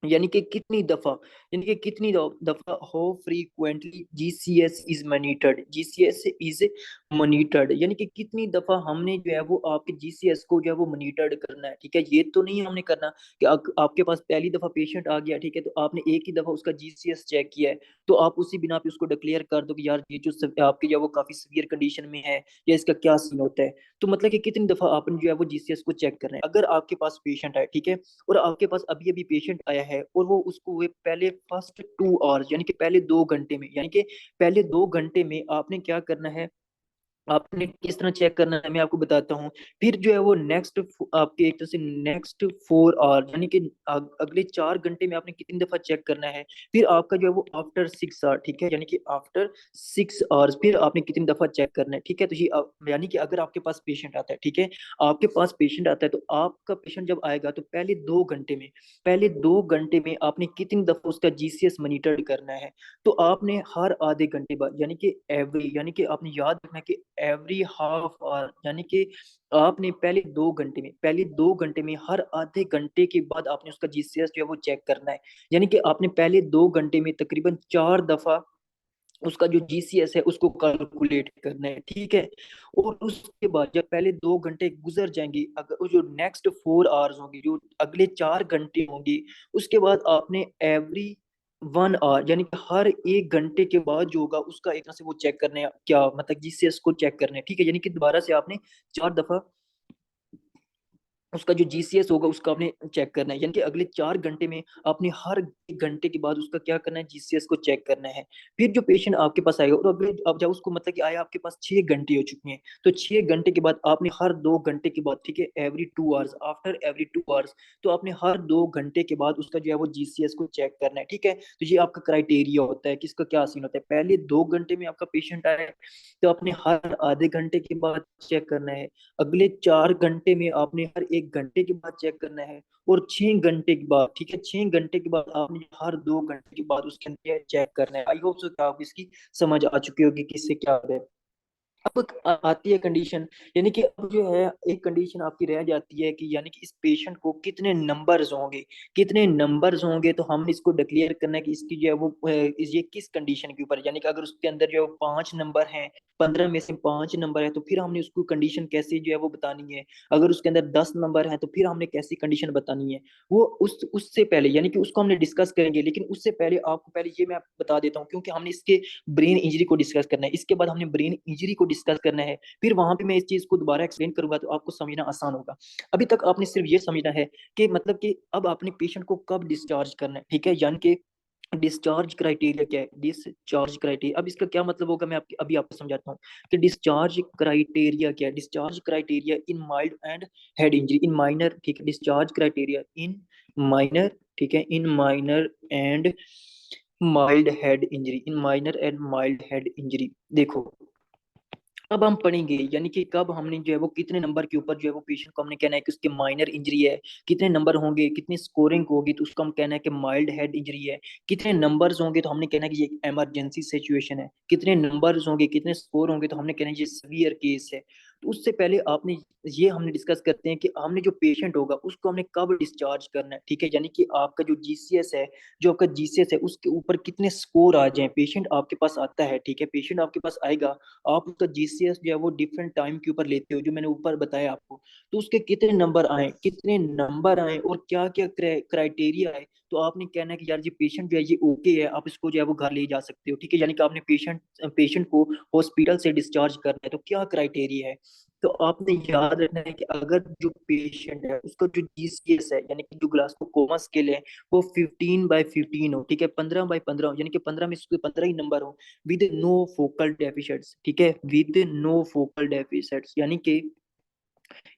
यानी कि कितनी दफा, यानी कि कितनी दफा हो frequently GCS is monitored, GCS is monitored, यानी कि कितनी दफा हमने जो है वो आपके जीसीएस को जो है वो मॉनिटर्ड करना है, ठीक है। ये तो नहीं हमने करना कि आपके पास पहली दफा पेशेंट आ गया, ठीक है, तो आपने एक ही दफा उसका जीसीएस चेक किया है, तो आप उसी बिना पे उसको डिक्लेयर कर दो कि यार ये जो आपकी जो है वो काफी सीवियर कंडीशन में है, या इसका क्या सीन होता है। तो मतलब कि कितनी दफा आपने जो है वो जीसीएस को चेक करना है। अगर आपके पास पेशेंट है, ठीक है, और आपके पास अभी अभी पेशेंट आया है, और वो उसको वे पहले फर्स्ट 2 आवर्स, यानी कि पहले 2 घंटे में, यानी कि पहले 2 घंटे में आपने क्या करना है, आपने किस तरह चेक करना है मैं आपको बताता हूँ। फिर जो है वो नेक्स्ट आपके एक तरह से नेक्स्ट 4 आवर यानी कि अगले 4 घंटे में आपने कितनी दफा चेक करना है। फिर आपका जो है वो आफ्टर 6 आवर, ठीक है, यानी कि आफ्टर 6 आवर्स फिर आपने कितनी दफा चेक करना है, ठीक है। तो ये यानी कि अगर आपके पास पेशेंट आता है, ठीक है, आपके पास पेशेंट आता है तो आपका पेशेंट जब आएगा तो पहले 2 घंटे में आपने कितनी दफा उसका जीसीएस मॉनिटर करना है। तो आपने हर आधे घंटे बाद यानी कि एवरी यानी कि आपने याद रखना कि एवरी हाफ आवर यानी कि आपने पहले 2 घंटे में हर आधे घंटे के बाद आपने उसका जीसीएस जो है वो चेक करना है। यानी कि आपने पहले 2 घंटे में तकरीबन 4 दफा उसका जो जीसीएस है उसको कैलकुलेट करना है, ठीक है। और उसके बाद जब पहले 2 घंटे गुजर जाएंगे, अगर वो जो नेक्स्ट 4 आवर्स होंगे, जो अगले 4 घंटे होंगे, उसके बाद आपने एवरी 1 आवर यानी कि हर एक घंटे के बाद जो होगा उसका एक तरह से वो चेक करने हैं, क्या मतलब जीसीएस को चेक करना है, ठीक है। यानी कि दोबारा से आपने 4 दफा उसका जो जीसीएस होगा उसका आपने चेक करना है। यानी कि अगले 4 घंटे में आपने हर एक घंटे के बाद उसका क्या करना है, जीसीएस को चेक करना है। फिर जो पेशेंट आपके पास आएगा और अगले अब जब उसको मतलब कि आया आपके पास 6 घंटे हो चुके हैं, तो 6 घंटे के बाद आपने हर 2 घंटे के बाद, ठीक है, every 2 hours after every 2 hours, तो आपने हर 2 घंटे के बाद उसका जो है वो जीसीएस को चेक करना है, ठीक है। तो ये आपका क्राइटेरिया होता है कि इसका क्या सीन होता है। पहले 2 घंटे में आपका पेशेंट आए तो आपने हर आधे घंटे के बाद चेक करना है। अगले 4 घंटे में आपने हर एक घंटे के बाद चेक करना है। और 6 घंटे के बाद, ठीक है, 6 घंटे के बाद आपने हर 2 घंटे के बाद उसके अंदर चेक करना है। आई होप सो कि आप इसकी समझ आ चुकी होगी कि इससे क्या है। अब आती है कंडीशन, यानी कि अब जो है एक कंडीशन आपकी रह जाती है कि यानी कि इस पेशेंट को कितने नंबर्स होंगे, तो हमने इसको डिक्लेयर करना है कि इसकी जो है वो ये किस कंडीशन के ऊपर है। यानी कि अगर उसके अंदर जो है वो 5 नंबर हैं, 15 में से 5 नंबर है, तो फिर हमने उसको कंडीशन कैसे जो है वो बतानी है। अगर उसके अंदर 10 नंबर है तो फिर हमने कैसी कंडीशन बतानी है। वो उससे पहले यानी कि उसको हमने डिस्कस करेंगे, लेकिन उससे पहले आपको पहले ये मैं आपको बता देता हूँ, क्योंकि हमने इसके ब्रेन इंजरी को डिस्कस करना है, इसके बाद हमने ब्रेन इंजरी को डिस्कस करना है। फिर वहां पे मैं इस चीज को दोबारा एक्सप्लेन करूंगा तो आपको समझना आसान होगा। अभी तक आपने सिर्फ ये समझना है कि मतलब कि अब आपने पेशेंट को कब डिस्चार्ज करना है, ठीक है, यानी कि डिस्चार्ज क्राइटेरिया क्या है। डिस्चार्ज क्राइटेरिया अब इसका क्या मतलब होगा, मैं आपकी अभी आपको समझाता हूँ कि डिस्चार्ज क्राइटेरिया क्या है। Discharge criteria in mild and head injury in minor, ठीक है, डिस्चार्ज क्राइटेरिया इन माइनर, ठीक है, in minor and mild head injury, in minor and mild head injury. देखो, अब हम पढ़ेंगे यानी कि कब हमने जो है वो कितने नंबर के ऊपर जो है वो पेशेंट को हमने कहना है कि उसके माइनर इंजरी है, कितने नंबर होंगे, कितनी स्कोरिंग होगी तो उसको हम कहना है कि माइल्ड हेड इंजरी है। कितने नंबर्स होंगे तो हमने कहना है कि ये इमरजेंसी सिचुएशन है। कितने नंबर्स होंगे, कितने स्कोर होंगे तो हमने कहना है ये सीवियर केस है। तो उससे पहले आपने ये हमने डिस्कस करते हैं कि हमने जो पेशेंट होगा उसको हमने कब डिस्चार्ज करना है, ठीक है। यानी कि आपका जो जीसीएस है, जो आपका जीसीएस है उसके ऊपर कितने स्कोर आ जाए। पेशेंट आपके पास आता है, ठीक है, पेशेंट आपके पास आएगा, आप उसका जीसीएस जो है वो डिफरेंट टाइम के ऊपर लेते हो जो मैंने ऊपर बताया आपको। तो उसके कितने नंबर आए और क्या क्या क्राइटेरिया है, तो आपने कहना है कि यार ये पेशेंट जो है ये ओके है, आप इसको जो है वो घर ले जा सकते हो, ठीक है। यानी कि आपने पेशेंट को हॉस्पिटल से डिस्चार्ज करना है तो क्या क्राइटेरिया है। तो आपने याद रखना है कि अगर जो पेशेंट है उसका जो जीसीएस है यानी कि जो ग्लासको कोमा स्केल है वो 15/15 हो, ठीक है, 15/15 हो, यानी कि 15 में से 15 ही नंबर हो, विद नो फोकल डेफिशिएंट्स, ठीक है, विद नो फोकल डेफिशिएंट्स। यानी कि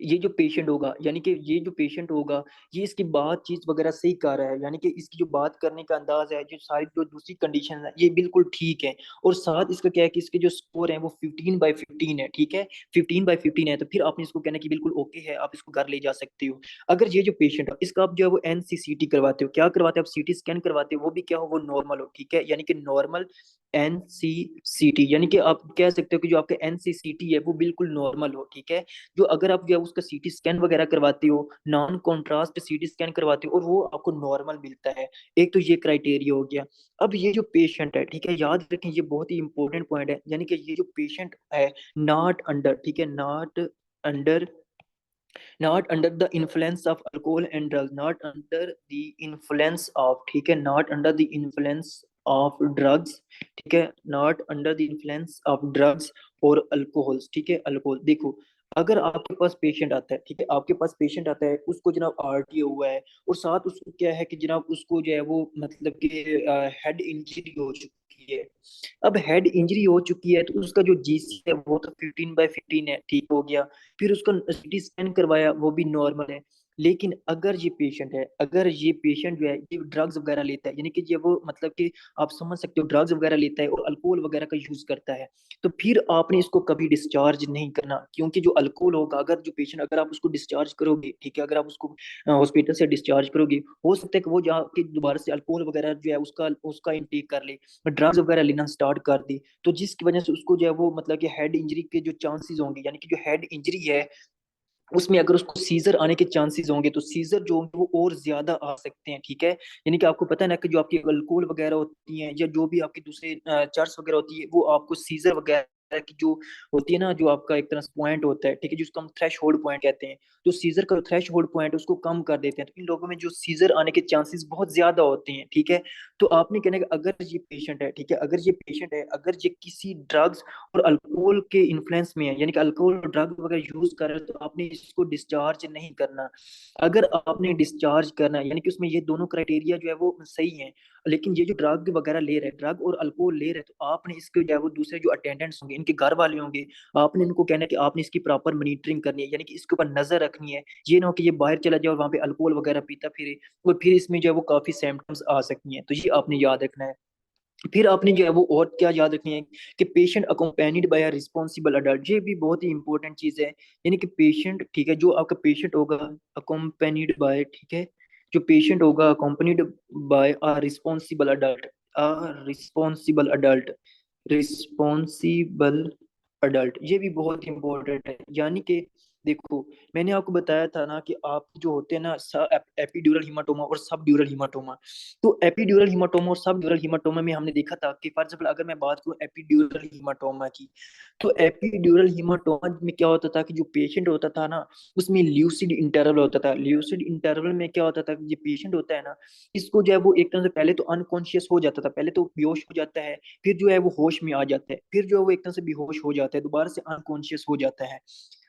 ये जो पेशेंट होगा यानी कि ये जो पेशेंट होगा ये इसकी बातचीत वगैरह सही कर रहा है, यानी कि इसकी जो बात करने का अंदाज है, जो सारी जो दूसरी कंडीशन है ये बिल्कुल ठीक है। और साथ इसका क्या है कि इसके जो स्कोर है वो 15/15 है, ठीक है, 15/15 है, तो फिर आपने इसको कहना कि बिल्कुल ओके है, आप इसको घर ले जा सकते हो। अगर ये जो पेशेंट है इसका आप जो है वो एनसीसीटी करवाते हो, क्या करवाते हो आप, सीटी स्कैन करवाते हो, वो भी क्या हो, वो नॉर्मल हो, ठीक है, यानी कि नॉर्मल एनसीसीटी, यानी कि आप कह सकते हो कि जो आपका एनसीसीटी है वो बिल्कुल नॉर्मल हो, ठीक है। जो अगर आप जो है उसका सीटी स्कैन वगैरह करवाते हो, नॉन कॉन्ट्रास्ट सीटी स्कैन करवाते हो और वो आपको नॉर्मल मिलता है, एक तो ये क्राइटेरिया हो गया। अब ये जो पेशेंट है, ठीक है, याद रखें ये बहुत ही इंपॉर्टेंट पॉइंट है, यानी कि ये जो पेशेंट है नॉट अंडर, ठीक है, under not under the influence of alcohol and drugs, not under the influence of, ठीक है, not under the influence of drugs, ठीक है, not under the influence of drugs और अल्कोहल्स, ठीक है, अल्कोहल। देखो, अगर आपके पास पेशेंट आता है, ठीक है, आपके पास पेशेंट आता है, उसको जनाब आरटीओ हुआ है और साथ उसको क्या है कि जनाब उसको जो है वो मतलब कि हेड इंजरी हो चुकी चुकी है। अब हेड इंजरी हो चुकी है तो उसका जो जीसी है वो तो 15/15 है, ठीक हो गया। फिर उसका सीटी स्कैन करवाया, वो भी नॉर्मल है। लेकिन अगर ये पेशेंट है, अगर ये पेशेंट जो है ये ड्रग्स वगैरह लेता है, यानी कि ये वो मतलब कि आप समझ सकते हो ड्रग्स वगैरह लेता है और अल्कोहल वगैरह का यूज करता है, तो फिर आपने इसको कभी डिस्चार्ज नहीं करना। क्योंकि जो अल्कोहल होगा, अगर जो पेशेंट अगर आप उसको डिस्चार्ज करोगे, ठीक है, अगर आप उसको हॉस्पिटल से डिस्चार्ज करोगे, हो सकता है कि वो जाके दोबारा से अल्कोहल वगैरह जो है उसका उसका इंटेक कर ले, ड्रग्स वगैरह लेना स्टार्ट कर दे, तो जिसकी वजह से उसको जो है वो मतलब कि हेड इंजरी के जो चांसेस होंगे, यानी कि जो हेड इंजरी है उसमें अगर उसको सीजर आने के चांसेस होंगे, तो सीजर जो होंगे वो और ज्यादा आ सकते हैं, ठीक है। यानी कि आपको पता है ना कि जो आपकी अल्कोहल वगैरह होती हैं या जो भी आपकी दूसरे चर्च वगैरह होती है, वो आपको सीजर वगैरह की जो होती है ना, जो आपका एक तरह से पॉइंट होता है, ठीक है, जिसको हम थ्रेश होल्ड पॉइंट कहते हैं, जो सीजर का थ्रेश होल्ड पॉइंट है उसको कम कर देते हैं, तो इन लोगों में जो सीजर आने के चांसेस बहुत ज्यादा होते हैं, ठीक है। तो आपने कहना है कि अगर ये पेशेंट है, ठीक है, अगर ये पेशेंट है, अगर ये किसी ड्रग्स और अल्कोहल के इन्फ्लुएंस में है, यानी कि अल्कोहल ड्रग वगैरह यूज कर रहे हो, तो आपने इसको डिस्चार्ज नहीं करना। अगर आपने डिस्चार्ज करना है, यानी कि उसमें ये दोनों क्राइटेरिया जो है वो सही हैं, लेकिन ये जो ड्रग वगैरह ले रहे हैं, ड्रग और अल्कोहल ले रहे हैं, तो आपने इसके जो है वो दूसरे जो अटेंडेंट्स होंगे, इनके घर वाले होंगे, आपने इनको कहना है कि आपने इसकी प्रॉपर मॉनिटरिंग करनी है, यानी कि इसके ऊपर नजर रखनी है। ये ना हो कि ये बाहर चला जाए और वहां पे अल्कोहल वगैरह पीता फिरे, और फिर इसमें जो है वो काफी सिम्टम्स आ सकती हैं, तो ये आपने याद रखना है। फिर आपने जो है वो और क्या याद रखनी है कि patient accompanied by a responsible adult, ये भी बहुत ही इंपॉर्टेंट चीज है। यानी कि पेशेंट, ठीक है, जो आपका पेशेंट होगा अकोम्पेनिड बाय, ठीक है, जो पेशेंट होगा accompanied by a responsible adult, a responsible adult, responsible adult, ये भी बहुत इंपॉर्टेंट है। यानी कि देखो, मैंने आपको बताया था ना कि आप जो होते हैं ना एपिड्यूरल हीमाटोमा और सब ड्यूरल हीमाटोमा, तो एपिड्यूरल हीमाटोमा और सब ड्यूरल हीमाटोमा में हमने देखा था कि फॉर एग्जाम्पल अगर मैं बात करूं एपिड्यूरल हीमाटोमा की, तो एपिड्यूरल हीमाटोमा में क्या होता था कि जो पेशेंट होता था ना, उसमें ल्यूसिड इंटरवल होता था। ल्यूसिड इंटरवल में क्या होता था कि जो पेशेंट होता है ना, इसको जो है वो एक तरह से पहले तो अनकॉन्शियस हो जाता था, पहले तो बेहोश हो जाता है, फिर जो है वो होश में आ जाता है, फिर जो है वो एक तरह से बेहोश हो जाता है, दोबारा से अनकॉन्शियस हो जाता है।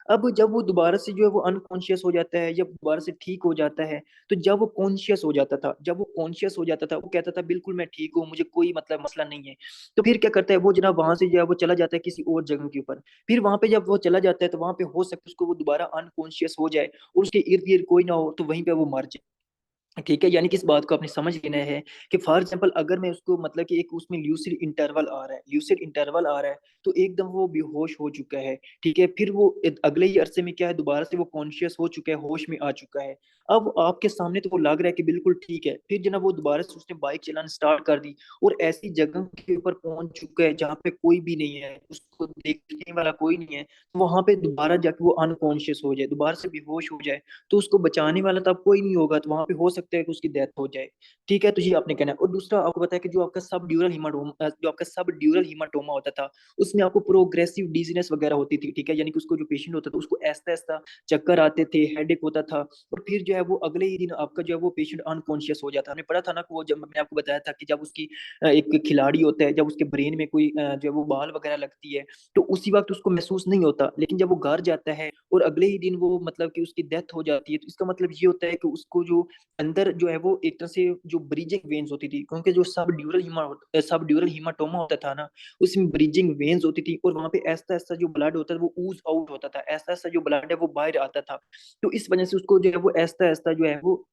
अब जब वो दोबारा से जो है वो अनकॉन्शियस हो जाता है, जब दोबारा से ठीक हो जाता है, तो जब वो कॉन्शियस हो जाता था, जब वो कॉन्शियस हो जाता था, वो कहता था बिल्कुल मैं ठीक हूँ, मुझे कोई मतलब मसला नहीं है। तो फिर क्या करता है वो जनाब, वहां से जो है वो चला जाता है किसी और जगह के ऊपर। फिर वहां पे जब वो चला जाता है, तो वहां पे हो सकता है उसको वो दोबारा अनकॉन्शियस हो जाए और उसके इर्द गिर्द कोई ना हो, तो वहीं पे वो मर जाए, ठीक है। यानी कि इस बात को आपने समझ लेना है कि फॉर एग्जाम्पल अगर मैं उसको मतलब कि एक उसमें ल्यूसिड इंटरवल आ रहा है, ल्यूसिड इंटरवल आ रहा है, तो एकदम वो बेहोश हो चुका है, ठीक है, फिर वो अगले ही अरसे में क्या है, दोबारा से वो कॉन्शियस हो चुका है, होश में आ चुका है। अब आपके सामने तो वो लग रहा है कि बिल्कुल ठीक है, फिर जनाब वो दोबारा से उसने बाइक चलाना स्टार्ट कर दी और ऐसी जगह के ऊपर पहुंच चुका है जहाँ पे कोई भी नहीं है, उसको देखने वाला कोई नहीं है, तो वहां पे दोबारा जाके वो अनकॉन्शियस हो जाए, दोबारा से बेहोश हो जाए, तो उसको बचाने वाला तो अब कोई नहीं होगा, तो वहां पे हो सकता है कि उसकी डेथ हो जाए, ठीक है। तो ये आपने कहना है। और दूसरा आपको पता है कि जो आपका सब ड्यूरल हीमाटोमा, जो आपका सब ड्यूरल हीमाटोमा होता था, उसमें आपको प्रोग्रेसिव डिजीनेस वगैरह होती थी, ठीक है, यानी कि उसको जो पेशेंट होता था उसको ऐसा ऐसा चक्कर आते थे, हेडेक होता था, और फिर जो है वो अगले ही दिन आपका जो है वो पेशेंट अनकॉन्शियस हो जाता है। हमने पढ़ा था ना कि वो, जब मैंने आपको बताया था कि जब उसकी एक खिलाड़ी होता है, जब उसके ब्रेन में कोई जो है वो बाल वगैरह लगती है, तो उसी वक्त उसको महसूस नहीं होता, लेकिन जब वो घर जाता है और अगले ही दिन वो मतलब कि उसकी डेथ हो जाती है, तो इसका मतलब ये होता है कि उसको जो अंदर जो है वो एक तरह से जो ब्रीजिंग वेन्स होती थी, क्योंकि जो सब ड्यूरल हीमाटोमा होता था ना, उसमें ब्रीजिंग वेन्स होती थी, और वहां पे ऐसा ऐसा जो ब्लड होता था वो ऊज आउट होता था, ऐसा ऐसा जो ब्लड है वो बाहर आता था। तो इस वजह से उसको जो है वो ऐसा ऐसा जो है वो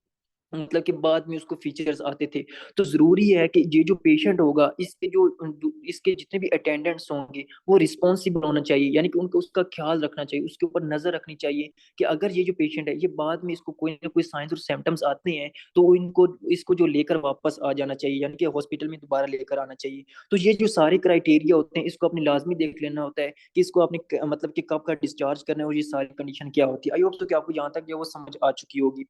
मतलब कि बाद में उसको फीचर्स आते थे। तो जरूरी है कि ये जो पेशेंट होगा, इसके जो इसके जितने भी अटेंडेंट्स होंगे वो रिस्पॉन्सिबल होना चाहिए, यानी कि उनको उसका ख्याल रखना चाहिए, उसके ऊपर नजर रखनी चाहिए कि अगर ये जो पेशेंट है ये बाद में इसको कोई ना कोई साइंस और सिम्टम्स आते हैं, तो इनको इसको जो लेकर वापस आ जाना चाहिए, यानी कि हॉस्पिटल में दोबारा लेकर आना चाहिए। तो ये जो सारे क्राइटेरिया होते हैं, इसको अपनी लाजमी देख लेना होता है कि इसको आपने मतलब कि कब का डिस्चार्ज करना है, और ये सारी कंडीशन क्या होती है। आई होप तो कि आपको यहाँ तक जो है वो समझ आ चुकी होगी।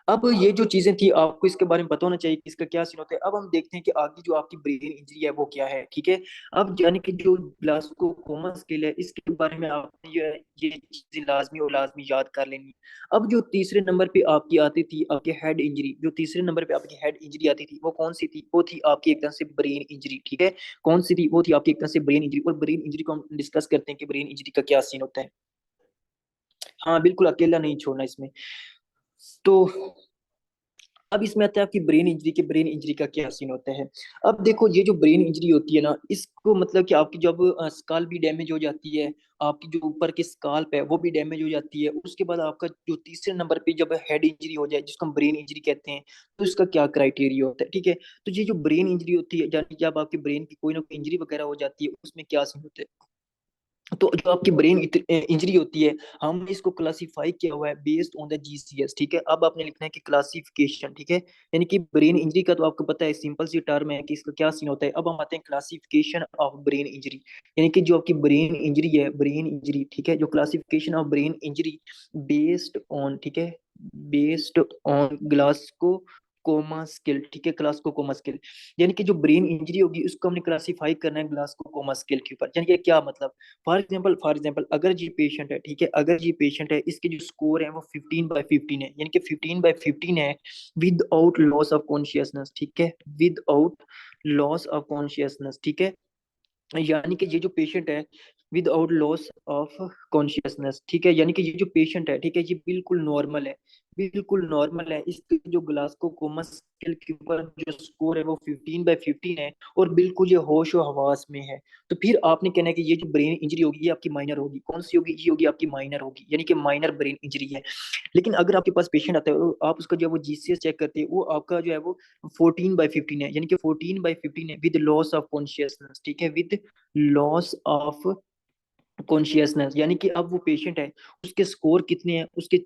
अब ये जो चीजें थी आपको इसके बारे में पता होना चाहिए कि इसका क्या सीन होता है। अब हम देखते हैं कि आगे जो आपकी ब्रेन इंजरी है वो क्या है, ठीक है। अब यानी कि जो ग्लासको कोमा स्केल है, इसके बारे में आपने ये चीजें लाजमी और लाजमी याद कर लेनी। अब जो तीसरे नंबर पे आपकी आती थी आपके हेड इंजरी, जो तीसरे नंबर पे आपकी हेड इंजरी आती थी वो कौन सी थी, वो थी आपकी एक तरह से ब्रेन इंजरी, ठीक है। कौन सी थी, वो थी आपकी एक तरह से ब्रेन इंजरी। और ब्रेन इंजरी को हम डिस्कस करते हैं कि ब्रेन इंजरी का क्या सीन होता है। हाँ बिल्कुल, अकेला नहीं छोड़ना इसमें। तो अब इसमें आता है आपकी ब्रेन इंजरी के ब्रेन इंजरी का क्या सीन होता है। अब देखो ये जो ब्रेन इंजरी होती है ना, इसको मतलब कि आपकी जब स्काल भी डैमेज हो जाती है, आपकी जो ऊपर की स्काल्प है वो भी डैमेज हो जाती है, उसके बाद आपका जो तीसरे नंबर पे जब हेड इंजरी हो जाए जिसको हम ब्रेन इंजरी कहते हैं, तो इसका क्या क्राइटेरिया होता है, ठीक है। तो ये जो ब्रेन इंजरी होती है, यानी जब आपकी ब्रेन की कोई ना कोई इंजरी वगैरह हो जाती है, उसमें क्या सीन होते हैं। तो जो आपकी ब्रेन इंजरी होती है, हमने इसको क्लासिफाई किया हुआ है बेस्ड ऑन द जीसीएस, ठीक है। अब आपने लिखना है कि क्लासिफिकेशन, ठीक है। यानी कि ब्रेन इंजरी का तो आपको पता है, सिंपल सी टर्म है कि इसका क्या सीन होता है। अब हम आते हैं क्लासिफिकेशन ऑफ ब्रेन इंजरी, यानी कि जो आपकी ब्रेन इंजरी है, ब्रेन इंजरी, ठीक है, जो classification of brain injury based on, ठीक है, based on Glasgow coma scale, ठीक है, ग्लासको कोमा स्किल। यानी कि जो ब्रेन इंजरी होगी उसको हमने क्लासिफाई करना है ग्लासको कोमा स्केल के ऊपर। यानी कि क्या मतलब, फॉर एग्जाम्पल अगर जी पेशेंट है, ठीक है, अगर जी पेशेंट है, इसके जो स्कोर है वो 15/15 है, यानी कि 15/15 है, with out loss of consciousness, ठीक है, with out loss of consciousness, ठीक है। यानी कि ये जो पेशेंट है विदाउट लॉस ऑफ कॉन्शियसनेस, ठीक है, यानी कि ये जो पेशेंट है, ठीक है, ये बिल्कुल नॉर्मल है, बिल्कुल नॉर्मल है। इसके जो ग्लासको कोमा स्केल के ऊपर जो स्कोर है वो 15/15 है, और बिल्कुल ये होश और हवास में है। तो फिर आपने कहना है कि ये जो ब्रेन इंजरी होगी ये आपकी माइनर होगी। कौन सी होगी? ये होगी आपकी माइनर होगी, यानी कि माइनर ब्रेन इंजरी है। लेकिन अगर आपके पास पेशेंट आता है और आप उसका जो है वो जीसीएस चेक करते हैं, वो आपका जो है वो 14/15 है, यानी कि 14/15 है विद लॉस ऑफ कॉन्शियसनेस, ठीक है, विद लॉस ऑफ कॉन्शियसनेस। यानी कि अब वो पेशेंट है, उसके स्कोर कितने हैं, उसके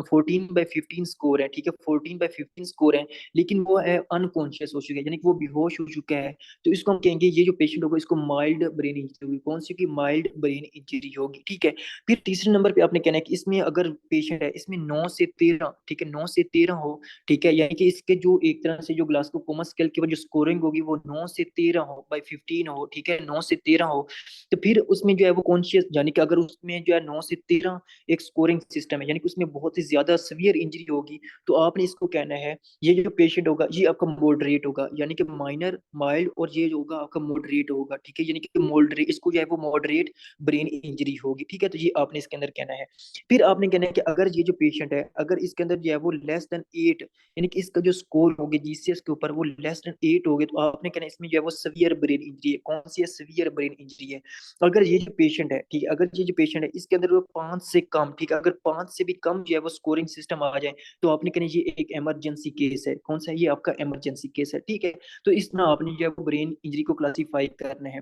14/15 स्कोर है, ठीक है, 14/15 स्कोर है, लेकिन वो है अनकॉन्शियस हो चुका है, यानी कि वो बेहोश हो चुका है। तो इसको हम कहेंगे, ये जो पेशेंट होगा इसको माइल्ड ब्रेन इंजरी होगी। कौन सी की? माइल्ड ब्रेन इंजरी होगी, ठीक है। फिर तीसरे नंबर पे आपने कहना है कि इसमें अगर पेशेंट है, इसमें 9 से 13, ठीक है, 9 से 13 हो, ठीक है, यानी कि इसके जो एक तरह से जो ग्लासको कोमा स्केल की जो स्कोरिंग होगी वो 9 से 13 हो, बाई 15 हो, ठीक है, 9 से 13 हो, तो फिर उसमें जो है वो कॉन्शियस, यानी कि अगर उसमें जो है 9 से 13 एक स्कोरिंग सिस्टम है, यानी कि उसमें बहुत ही ज्यादा सीवियर इंजरी होगी, तो आपने इसको कहना है ये जो पेशेंट होगा ये आपका मॉडरेट होगा, यानी कि माइनर, माइल्ड, और ये जो होगा आपका मॉडरेट होगा, ठीक है, यानी कि मॉडरेट, इसको जो है वो मॉडरेट ब्रेन इंजरी होगी, ठीक है। तो ये आपने इसके अंदर कहना है। फिर आपने कहना है कि अगर ये जो पेशेंट है, अगर इसके अंदर जो है वो लेस देन 8, यानी कि इसका जो स्कोर होगी जीसीएस के ऊपर वो लेस देन 8 हो गए, तो आपने कहना है इसमें जो है वो सीवियर ब्रेन इंजरी है। कौन सी है? सीवियर ब्रेन इंजरी है। अगर ये जो पेशेंट है, ठीक है, अगर ये जो पेशेंट है इसके अंदर वो 5 से कम, ठीक है, अगर 5 से भी कम जो है वो स्कोरिंग सिस्टम आ जाए, तो आपने कहना ये एक इमरजेंसी केस है। कौन सा? ये आपका इमरजेंसी केस है, ठीक है। तो इस तरह आपने जो है वो ब्रेन इंजरी को क्लासीफाई करना है।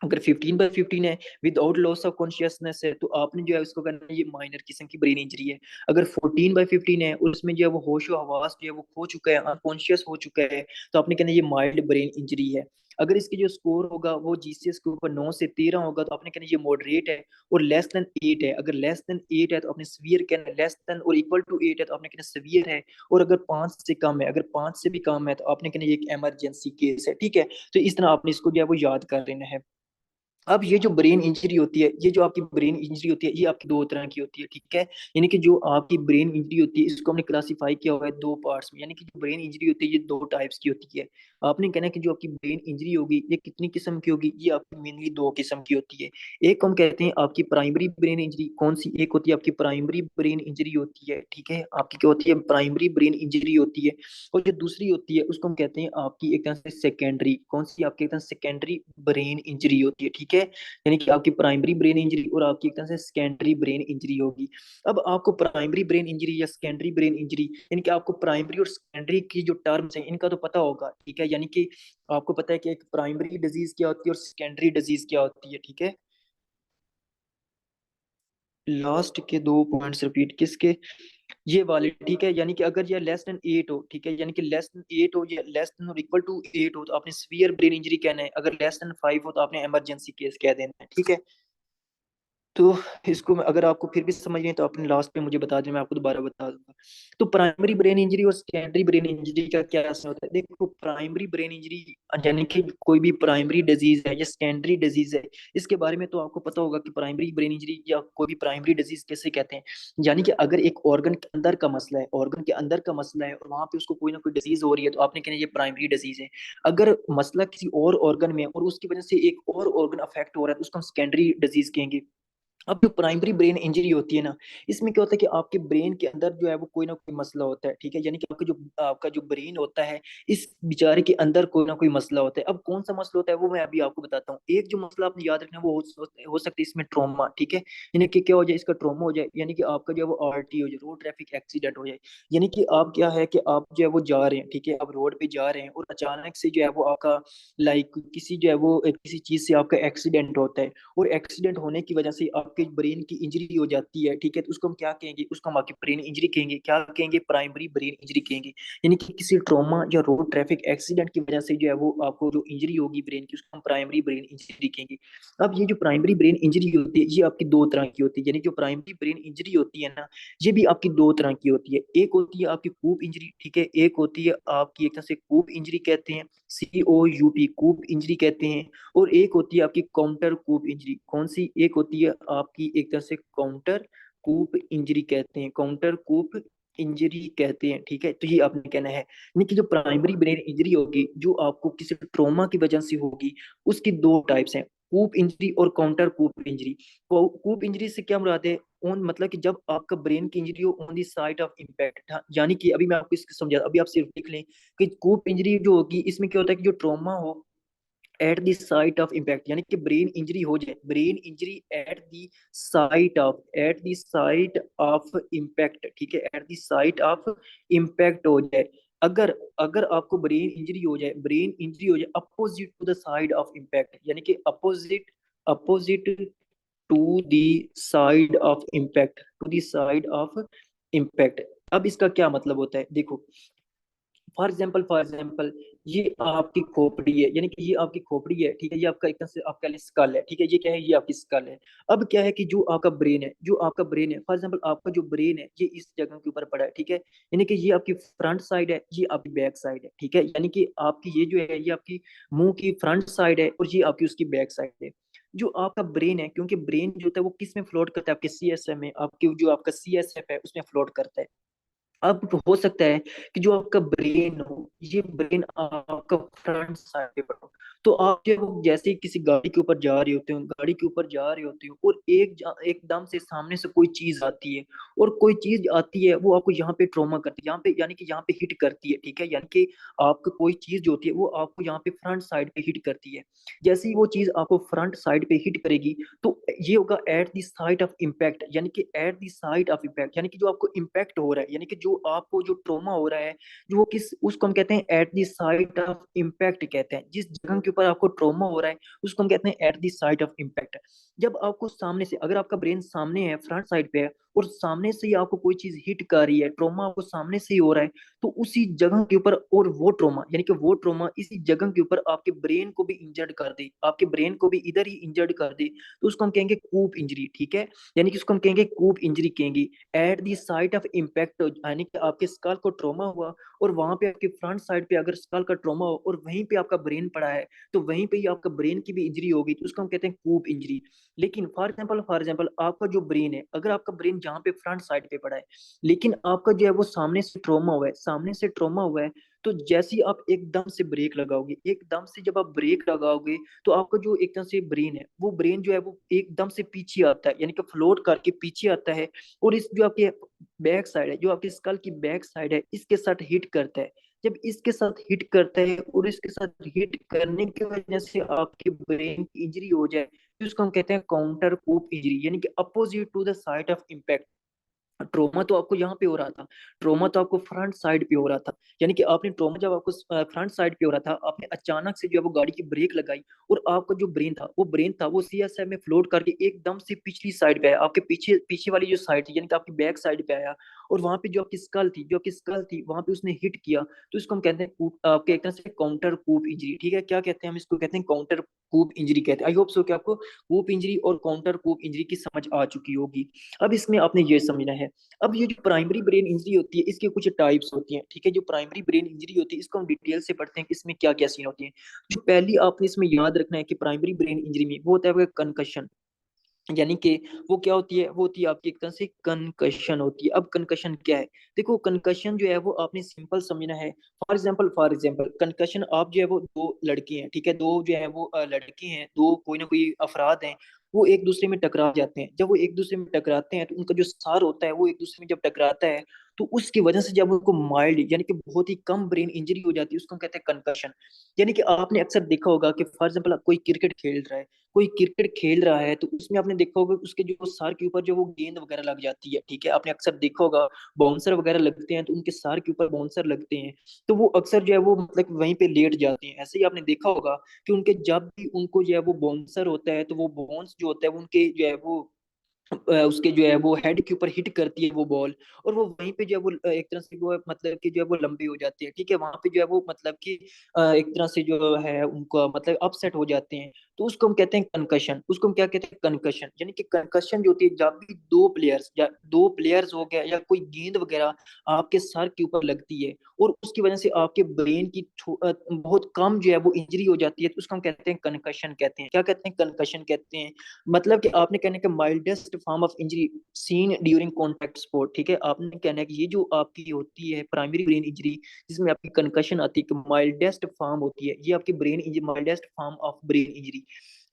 अगर 15/15 है, विदाउट लॉस ऑफ कॉन्शियसनेस है, तो आपने जो है उसको करना है ये माइनर किस्म की ब्रेन इंजरी है। अगर 14/15 है, उसमें जो है वो होश और हवास जो है वो खो चुका है, अनकॉन्शियस हो चुका है, तो आपने कहना है ये माइल्ड ब्रेन इंजरी है। अगर इसकी जो स्कोर होगा वो जीसीएस के ऊपर 9 से 13 होगा, तो आपने कहना है ये मॉडरेट है। और लेस देन 8 है, अगर लेस देन 8 है तो आपने सीवियर कहना है, लेस देन और इक्वल टू 8 है तो आपने कहना सीवियर है। और अगर 5 से कम है, अगर 5 से भी कम है, तो आपने कहना ये एक इमरजेंसी केस है, ठीक है। तो इस तरह आपने इसको जो है वो याद कर लेना है। अब ये जो ब्रेन इंजरी होती है, ये जो आपकी ब्रेन इंजरी होती है, ये आपकी दो तरह की होती है, ठीक है। यानी कि जो आपकी ब्रेन इंजरी होती है इसको हमने क्लासिफाई किया हुआ है दो पार्ट्स में, यानी कि जो ब्रेन इंजरी होती है ये दो टाइप्स की होती है। आपने कहना है कि जो आपकी ब्रेन इंजरी होगी ये कितनी किस्म की होगी, ये आपकी मेनली दो किस्म की होती है। एक हम कहते हैं आपकी प्राइमरी ब्रेन इंजरी। कौन सी? एक होती है आपकी प्राइमरी ब्रेन इंजरी होती है, ठीक है, आपकी क्या होती है? प्राइमरी ब्रेन इंजरी होती है। और जो दूसरी होती है उसको हम कहते हैं आपकी एक तरह से सेकेंडरी। कौन सी? आपकी एक तरह सेकेंडरी ब्रेन इंजरी होती है, ठीक है। यानी कि आपकी प्राइमरी ब्रेन इंजरी और आपकी एक तरह से सेकेंडरी ब्रेन इंजरी होगी। अब आपको प्राइमरी ब्रेन इंजरी या सेकेंडरी ब्रेन इंजरी, यानी कि आपको प्राइमरी और सेकेंडरी की जो टर्म्स हैं इनका तो पता होगा, ठीक है, यानी कि आपको पता है कि एक प्राइमरी डिजीज क्या होती है और सेकेंडरी डिजीज क्या होती है, ठीक है। लास्ट के दो पॉइंट्स रिपीट किसके? ये वाले, ठीक है, यानी कि अगर ये लेस देन 8 हो, ठीक है, यानी कि लेस देन 8 हो या लेस देन और इक्वल टू 8 हो तो आपने सीवियर ब्रेन इंजरी कहना है। अगर लेस देन 5 हो तो आपने इमरजेंसी केस कह देना है, ठीक है। तो इसको अगर आपको फिर भी समझ नहीं है तो अपने लास्ट पे मुझे बता दें, मैं आपको दोबारा बता दूंगा। तो प्राइमरी ब्रेन इंजरी और सेकेंडरी ब्रेन इंजरी का क्या असर होता है? देखो, प्राइमरी ब्रेन इंजरी यानी कि कोई भी प्राइमरी डिजीज है या सेकेंडरी डिजीज है, इसके बारे में तो आपको पता होगा कि प्राइमरी ब्रेन इंजरी या कोई भी प्राइमरी डिजीज कैसे कहते हैं। यानी कि अगर एक ऑर्गन के अंदर का मसला है, ऑर्गन के अंदर का मसला है, और वहां पे उसको कोई ना कोई डिजीज हो रही है, तो आपने कहना ये प्राइमरी डिजीज है। अगर मसला किसी और ऑर्गन में है और उसकी वजह से एक और ऑर्गन अफेक्ट हो रहा है तो उसको हम सेकेंडरी डिजीज कहेंगे। अब जो प्राइमरी ब्रेन इंजरी होती है ना, इसमें क्या होता है कि आपके ब्रेन के अंदर जो है वो कोई ना कोई मसला होता है, ठीक है, यानी कि आपका जो ब्रेन होता है, इस बेचारे के अंदर कोई ना कोई मसला होता है। अब कौन सा मसला होता है वो मैं अभी आपको बताता हूँ। एक जो मसला आपने याद रखना है वो हो सकता है इसमें ट्रॉमा, ठीक है, यानी कि क्या हो जाए, इसका ट्रॉमा हो जाए, यानी कि आपका जो है वो आरटी हो जाए, रोड ट्रैफिक एक्सीडेंट हो जाए। यानी कि आप क्या है कि आप जो है वो जा रहे हैं, ठीक है, आप रोड पे जा रहे हैं और अचानक से जो है वो आपका लाइक किसी जो है वो किसी चीज से आपका एक्सीडेंट होता है, और एक्सीडेंट होने की वजह से आपके ब्रेन की इंजरी हो जाती है, ठीक है, तो उसको हम क्या कहेंगे, उसको हम आपकी ब्रेन इंजरी कहेंगे। क्या कहेंगे? प्राइमरी ब्रेन इंजरी कहेंगे। यानी कि किसी ट्रॉमा या रोड ट्रैफिक एक्सीडेंट की वजह से जो है वो आपको जो इंजरी होगी ब्रेन की, उसको हम प्राइमरी ब्रेन इंजरी कहेंगे। अब ये जो प्राइमरी ब्रेन इंजरी होती है ये आपकी दो तरह की होती है, यानी जो प्राइमरी ब्रेन इंजरी होती है ना, ये भी आपकी दो तरह की होती है। एक होती है आपकी कूप इंजरी, ठीक है, एक होती है आपकी एक तरह से कूप इंजरी कहते हैं, COUP, कूप इंजरी कहते हैं। और एक होती है आपकी काउंटर कूप इंजरी। कौन सी? एक होती है आपकी एक तरह से काउंटर कूप इंजरी कहते हैं, काउंटर कूप इंजरी कहते हैं, ठीक है। तो ये आपने कहना है, यानी कि जो प्राइमरी ब्रेन इंजरी होगी जो आपको किसी ट्रॉमा की वजह से होगी, उसकी दो टाइप्स हैं, कूप इंजरी और काउंटर कूप इंजरी। कूप इंजरी से क्या मुराद है? ऑन मतलब कि जब आपका ब्रेन की इंजरी हो on the side of impact, यानी कि अभी मैं आपको इसको समझा, अभी आप सिर्फ लिख लें कि कूप इंजरी जो होगी इसमें क्या होता है कि जो ट्रॉमा हो at the site of impact, यानी कि ब्रेन इंजरी हो जाए, brain injury at the site of impact, ठीक है, at the site of impact हो जाए। अगर अगर आपको ब्रेन इंजरी हो जाए opposite to the side of impact, यानी कि opposite opposite to the side of impact, to the side of impact. अब इसका क्या मतलब होता है, देखो, फॉर एग्जाम्पल ये आपकी खोपड़ी है, यानी कि ये आपकी खोपड़ी है, ठीक है, ये आपका एक तरह से आपका स्कल है, ठीक है, ये क्या है, ये आपकी स्कल है। अब क्या है कि जो आपका ब्रेन है फॉर एग्जाम्पल आपका जो ब्रेन है ये इस जगह के ऊपर पड़ा है, ठीक है, यानी कि ये आपकी फ्रंट साइड है, ये आपकी बैक साइड है, ठीक है, यानी कि आपकी ये जो है ये आपकी मुंह की फ्रंट साइड है और ये आपकी उसकी बैक साइड है। जो आपका ब्रेन है, क्योंकि ब्रेन जो होता है वो किस में फ्लोट करता है, आपके CSF में, आपके जो आपका CSF है उसमें फ्लोट करता है। अब हो सकता है कि जो आपका ब्रेन हो ये ब्रेन आपका फ्रंट साइड पे पड़ा हो, तो आप जो है वो जैसे ही किसी गाड़ी के ऊपर जा रहे होते हो, और एकदम से सामने से कोई चीज आती है, और कोई चीज आती है वो आपको यहाँ पे ट्रॉमा करती है, यहाँ पे यानी कि यहाँ पे हिट करती है, ठीक है, यानी कि आपको कोई चीज जो होती है वो आपको यहाँ पे फ्रंट साइड पे हिट करती है। जैसे ही वो चीज आपको फ्रंट साइड पे हिट करेगी तो ये होगा eight the site of impact, यानी कि eight the site of impact, यानी कि जो आपको इम्पैक्ट हो रहा है, यानी कि जो आपको जो ट्रोमा हो रहा है, जो वो किस उसको हम कहते हैं eight the site of impact कहते हैं। जिस जगह के ऊपर आपको ट्रोमा हो रहा है उसको हम कहते हैं eight the site of impact. जब आपको सामने से, अगर आपका ब्रेन सामने है, फ्रंट साइड पे है, और सामने से ही आपको कोई चीज हिट कर रही है, ट्रोमा आपको सामने से ही हो रहा है, तो उसी जगह के ऊपर, और वो ट्रोमा यानी कि वो ट्रोमा इसी जगह के ऊपर आपके ब्रेन को भी इंजर्ड कर दे, आपके ब्रेन को भी इधर ही इंजर्ड कर दे, तो उसको हम कहेंगे कूप इंजरी, ठीक है, यानी कि उसको हम कहेंगे कूप इंजरी कहेंगे। At the site of impact, यानी कि आपके स्कल को ट्रॉमा हुआ और वहां पे आपके फ्रंट साइड पे अगर स्कल का ट्रॉमा हो और वहीं पे आपका ब्रेन पड़ा है, तो वहीं पे ही आपका ब्रेन की भी इंजरी होगी, तो उसको हम कहते हैं कूप इंजरी। लेकिन फॉर एग्जाम्पल आपका जो ब्रेन है, अगर आपका ब्रेन जहाँ पे फ्रंट साइड पे पड़ा है, लेकिन आपका जो है वो सामने से ट्रॉमा हुआ है, तो जैसे ही आप एकदम से जब आप ब्रेक लगाओगे, तो आपका जो एक तरह से ब्रेन है, वो ब्रेन जो है वो एकदम से पीछे आता है, यानी कि फ्लोट करके पीछे आता है, और इस जो आपके बैक साइड है, जो आपके स्कल की बैक साइड है, इसके साथ हिट करता है। जब इसके साथ हिट करता है और इसके साथ हिट करने की वजह से आपके ब्रेन की इंजरी हो जाए, तो उसको हम कहते हैं काउंटर कूप इंजरी, यानी कि opposite to the site of impact. Trauma तो आपको यहाँ पे हो रहा था, ट्रोमा तो आपको फ्रंट साइड पे हो रहा था, यानी कि आपने ट्रोमा जब आपको फ्रंट साइड पे हो रहा था, आपने अचानक से जो है वो गाड़ी की ब्रेक लगाई, और आपका जो ब्रेन था वो CSF में फ्लोट करके एकदम से पिछली साइड पे आया, आपके पीछे पीछे वाली जो साइड थी, यानी कि आपकी बैक साइड पे आया, और वहां पे जो आपकी स्कल थी वहां पे उसने हिट किया, तो इसको हम कहते हैं आपके एक तरह से काउंटर कूप इंजरी, ठीक है, क्या कहते हैं हम इसको, कहते हैं काउंटर कूप इंजरी कहते हैं। आई होप सो कि आपको कूप इंजरी और काउंटर कूप इंजरी की समझ आ चुकी होगी। अब इसमें आपने ये समझना है, अब ये जो प्राइमरी ब्रेन इंजरी होती है इसके कुछ टाइप्स होती हैं, ठीक है, जो प्राइमरी ब्रेन इंजरी होती है इसको हम डिटेल से पढ़ते हैं कि इसमें क्या क्या सीन होती है। जो पहली आपने इसमें याद रखना है कि प्राइमरी ब्रेन इंजरी में वो होता है कंकशन, यानी कि वो क्या होती है, वो होती है आपकी एक तरह से कंकशन होती है। अब कंकशन क्या है? देखो कंकशन जो है वो आपने सिंपल समझना है। फॉर एग्जांपल कंकशन, आप जो है वो दो लड़के हैं, ठीक है, दो जो है वो लड़के हैं, दो कोई ना कोई अफराद हैं, वो एक दूसरे में टकरा जाते हैं। जब वो एक दूसरे में टकराते हैं तो उनका जो सार होता है वो एक दूसरे में जब टकराता है तो उसकी वजह से जब उनको माइल्ड यानी कि बहुत ही कम ब्रेन इंजरी हो जाती है, उसको हम कहते हैं कंकशन। यानी कि आपने अक्सर देखा होगा कि फॉर एग्जाम्पल कोई क्रिकेट खेल रहा है, कोई क्रिकेट खेल रहा है तो उसमें आपने देखा होगा कि उसके जो सर के ऊपर जो वो गेंद वगैरह लग जाती है, ठीक है, आपने अक्सर देखा होगा बाउंसर वगैरह लगते हैं तो उनके सर के ऊपर बाउंसर लगते हैं, तो वो अक्सर जो है वो मतलब वहीं पे लेट जाते हैं। ऐसे ही आपने देखा होगा कि उनके जब भी उनको जो है वो बाउंसर होता है तो वो बाउंस जो होता है वो उनके जो है वो उसके जो है वो हेड के ऊपर हिट करती है वो बॉल, और वो वहीं पे जो है वो एक तरह से वो मतलब कि जो है वो लंबी हो जाती है, ठीक है, वहां पे जो है वो मतलब कि एक तरह से जो है उनको मतलब अपसेट हो जाते हैं। तो उसको हम कहते हैं कंकशन। उसको हम क्या कहते हैं? कंकशन। यानी कि कंकशन जो होती है जब भी दो प्लेयर्स या दो प्लेयर्स हो गया या कोई गेंद वगैरह आपके सर के ऊपर लगती है और उसकी वजह से आपके ब्रेन की बहुत कम जो है वो इंजरी हो जाती है, तो उसको हम कहते हैं कंकशन कहते हैं। क्या कहते हैं? कंकशन कहते हैं। मतलब कि आपने कहने का mildest form of injury seen during contact sport, ठीक है, आपने कहना है कि ये जो आपकी होती है प्राइमरी ब्रेन इंजरी जिसमें आपकी कंकशन आती है, कि माइल्डेस्ट फॉर्म होती है, ये आपकी brain injury, mildest form of brain injury,